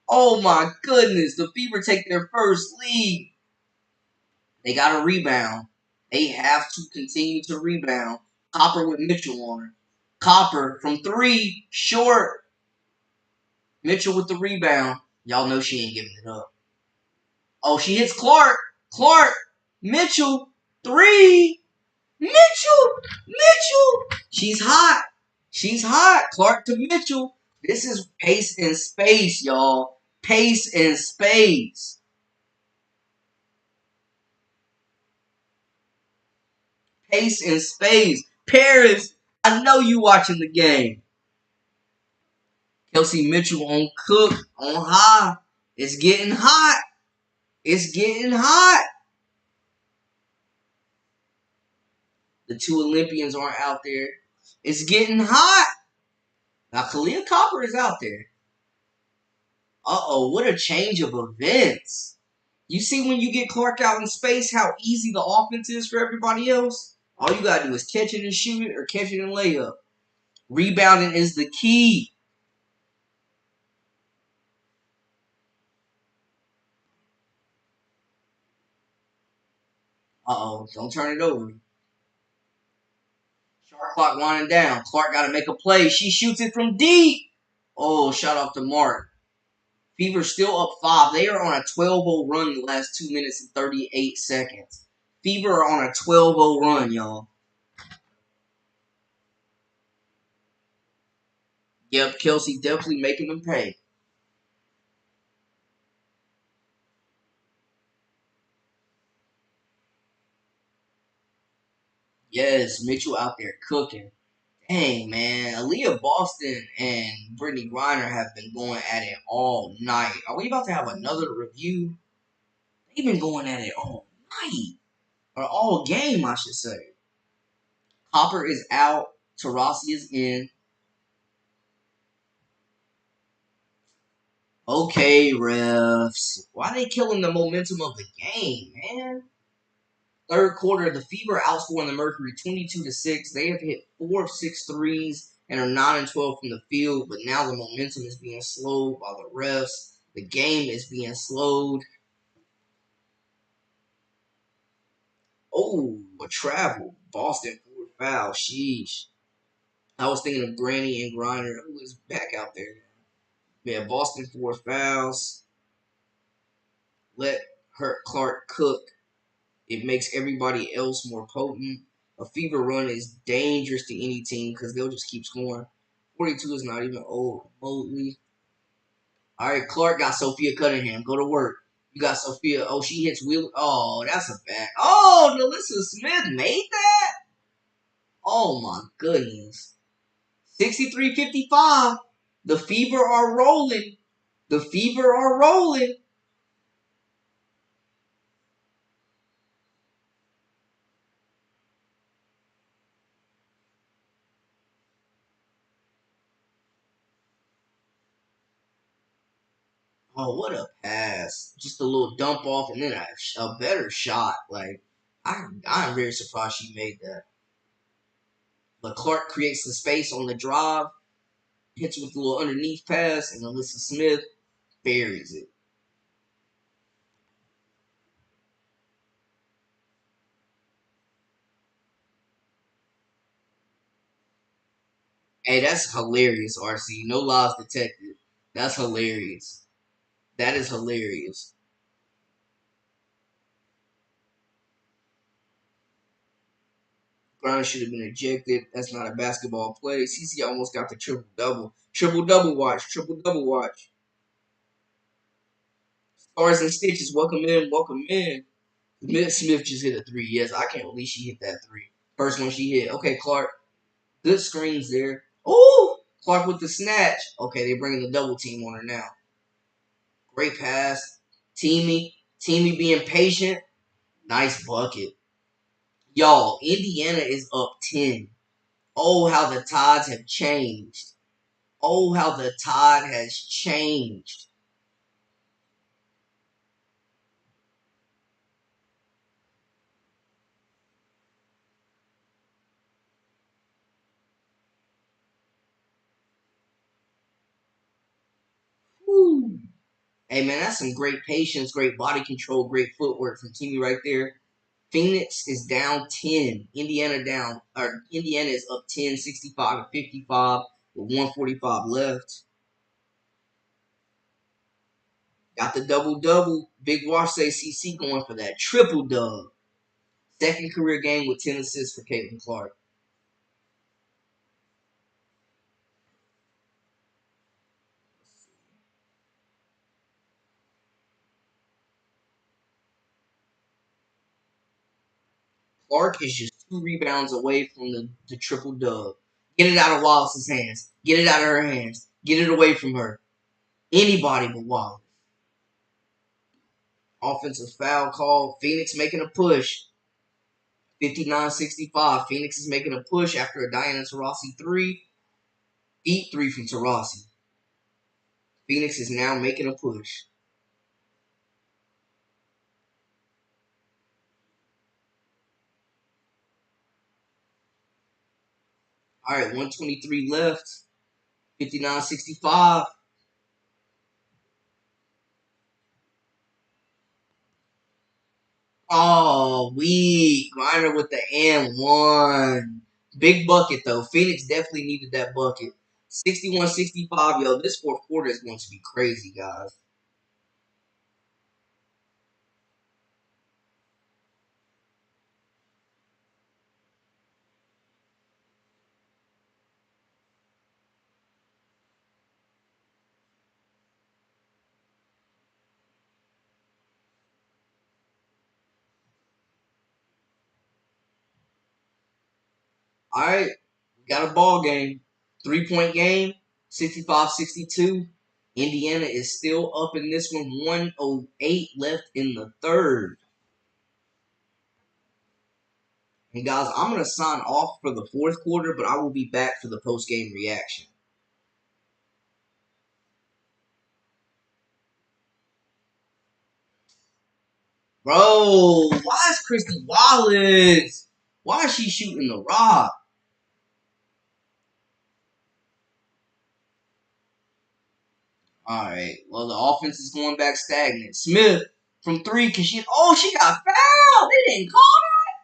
Oh my goodness. The Fever take their first lead. They got a rebound. They have to continue to rebound. Copper with Mitchell on her. Copper from 3, short. Mitchell with the rebound. Y'all know she ain't giving it up. Oh, she hits Clark. Clark. Mitchell. 3. Mitchell. Mitchell. She's hot. She's hot. Clark to Mitchell. This is pace and space, y'all. Pace and space. Pace and space. Paris, I know you watching the game. Kelsey Mitchell on Cook on high. It's getting hot. It's getting hot. The 2 Olympians aren't out there. It's getting hot. Now Kalia Copper is out there. Uh-oh, what a change of events. You see when you get Clark out in space how easy the offense is for everybody else? All you gotta do is catch it and shoot it or catch it and lay up. Rebounding is the key. Uh-oh, don't turn it over. Shot clock winding down. Clark got to make a play. She shoots it from deep. Oh, shot off the mark. Fever still up 5. They are on a 12-0 run in the last 2 minutes and 38 seconds. Fever are on a 12-0 run, y'all. Yep, Kelsey definitely making them pay. Yes, Mitchell out there cooking. Dang, man. Aaliyah Boston and Brittany Griner have been going at it all night. Are we about to have another review? They've been going at it all night. Or all game, I should say. Hopper is out. Taurasi is in. Okay, refs. Why they killing the momentum of the game, man? Third quarter, the Fever outscoring the Mercury 22-6. They have hit 4 of 6 threes and are 9 and 12 from the field, but now the momentum is being slowed by the refs. The game is being slowed. Oh, a travel. Boston forward foul. Sheesh. I was thinking of Granny and Griner, who is back out there. Yeah, Boston 4 fouls. Let Hurt Clark cook. It makes everybody else more potent. A Fever run is dangerous to any team because they'll just keep scoring. 42 is not even old remotely. All right, Clark got Sophia Cunningham. Go to work. You got Sophia. Oh, she hits Wheel. Oh, that's a bad. Oh, Nelissa Smith made that? Oh, my goodness. 63-55. The Fever are rolling. The Fever are rolling. Oh, what a pass. Just a little dump off and then a better shot. Like, I'm very surprised she made that. But Clark creates the space on the drive, hits with a little underneath pass, and Alyssa Smith buries it. Hey, that's hilarious, RC. No lies detected. That's hilarious. That is hilarious. Grinder should have been ejected. That's not a basketball play. CC almost got the triple double. Triple double watch. Triple double watch. Stars and stitches. Welcome in. Welcome in. Smith just hit a 3. Yes, I can't believe she hit that 3. First one she hit. Okay, Clark. Good screens there. Oh, Clark with the snatch. Okay, they're bringing the double team on her now. Great pass. Teamy. Teamy being patient. Nice bucket. Y'all, Indiana is up 10. Oh, how the tides have changed. Oh, how the tide has changed. Hey man, that's some great patience, great body control, great footwork from Timmy right there. Phoenix is down 10. Indiana is up 10, 65 to 55 with 145 left. Got the double-double. Big Wash ACC going for that triple dub. Second career game with 10 assists for Caitlin Clark. Clark is just 2 rebounds away from the triple dub. Get it out of Wallace's hands. Get it out of her hands. Get it away from her. Anybody but Wallace. Offensive foul call. Phoenix making a push. 59-65. Phoenix is making a push after a Diana Taurasi 3. Deep 3 from Taurasi. Phoenix is now making a push. All right, 123 left. 59-65. Oh, weak. Griner with the and 1. Big bucket, though. Phoenix definitely needed that bucket. 61-65. Yo, this fourth quarter is going to be crazy, guys. All right, we got a ball game. 3-point game, 65-62. Indiana is still up in this one. 1:08 left in the third. And guys, I'm going to sign off for the fourth quarter, but I will be back for the post-game reaction. Bro, why is Christy Wallace? Why is she shooting the rock? All right, well, the offense is going back stagnant. Smith from 3, can she? Oh, she got fouled. They didn't call that?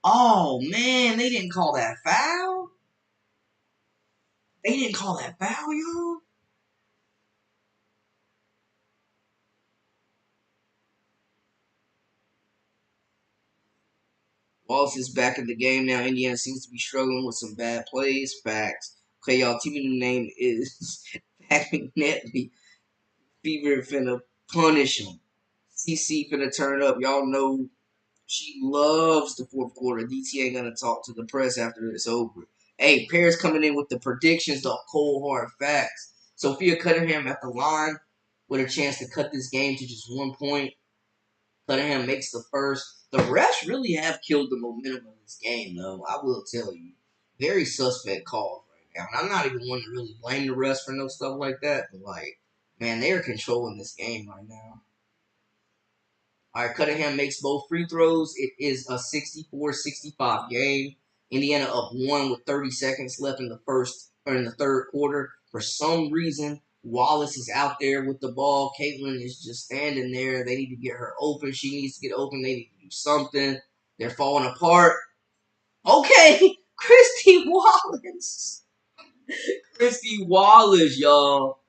Oh, man, they didn't call that foul? They didn't call that foul, y'all? Wallace is back in the game now. Indiana seems to be struggling with some bad plays. Facts. Okay, y'all, team name is Pat McNetley. Fever finna punish him. CC finna turn up. Y'all know she loves the fourth quarter. DT ain't gonna talk to the press after it's over. Hey, Paris coming in with the predictions, the cold hard facts. Sophia Cunningham at the line with a chance to cut this game to just 1 point. Cunningham makes the first. The refs really have killed the momentum of this game, though. I will tell you. Very suspect calls right now. And I'm not even one to really blame the refs for no stuff like that. But, like, man, they are controlling this game right now. All right, Cunningham makes both free throws. It is a 64-65 game. Indiana up 1 with 30 seconds left in the third quarter. For some reason, Wallace is out there with the ball. Caitlin is just standing there. They need to get her open. She needs to get open. They need to do something. They're falling apart. Okay, Christy Wallace. Christy Wallace, y'all.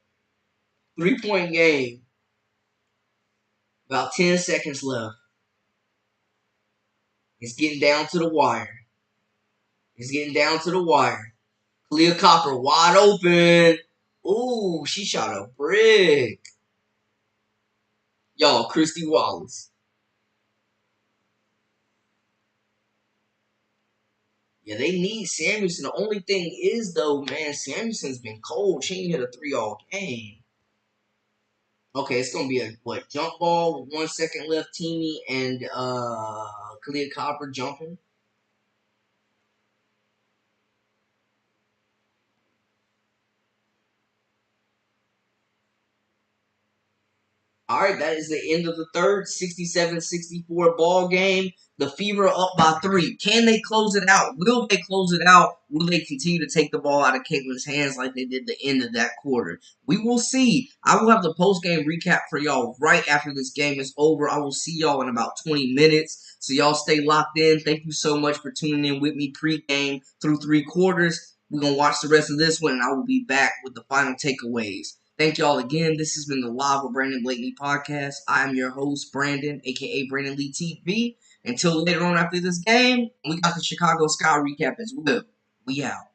3-point game. About 10 seconds left. It's getting down to the wire. It's getting down to the wire. Clea Copper wide open. Ooh, she shot a brick. Y'all, Christy Wallace. Yeah, they need Samuelson. The only thing is, though, man, Samuelson's been cold. She ain't hit a 3 all game. Okay, it's going to be a, jump ball with 1 second left. Teamy and Clea Copper jumping. All right, that is the end of the third, 67-64 ball game. The Fever up by 3. Can they close it out? Will they close it out? Will they continue to take the ball out of Caitlin's hands like they did the end of that quarter? We will see. I will have the post-game recap for y'all right after this game is over. I will see y'all in about 20 minutes. So y'all stay locked in. Thank you so much for tuning in with me pre-game through 3 quarters. We're going to watch the rest of this one, and I will be back with the final takeaways. Thank y'all again. This has been the Live with Brandon Blakely podcast. I am your host, Brandon, aka Brandon Lee TV. Until later on after this game, we got the Chicago Sky recap as well. We out.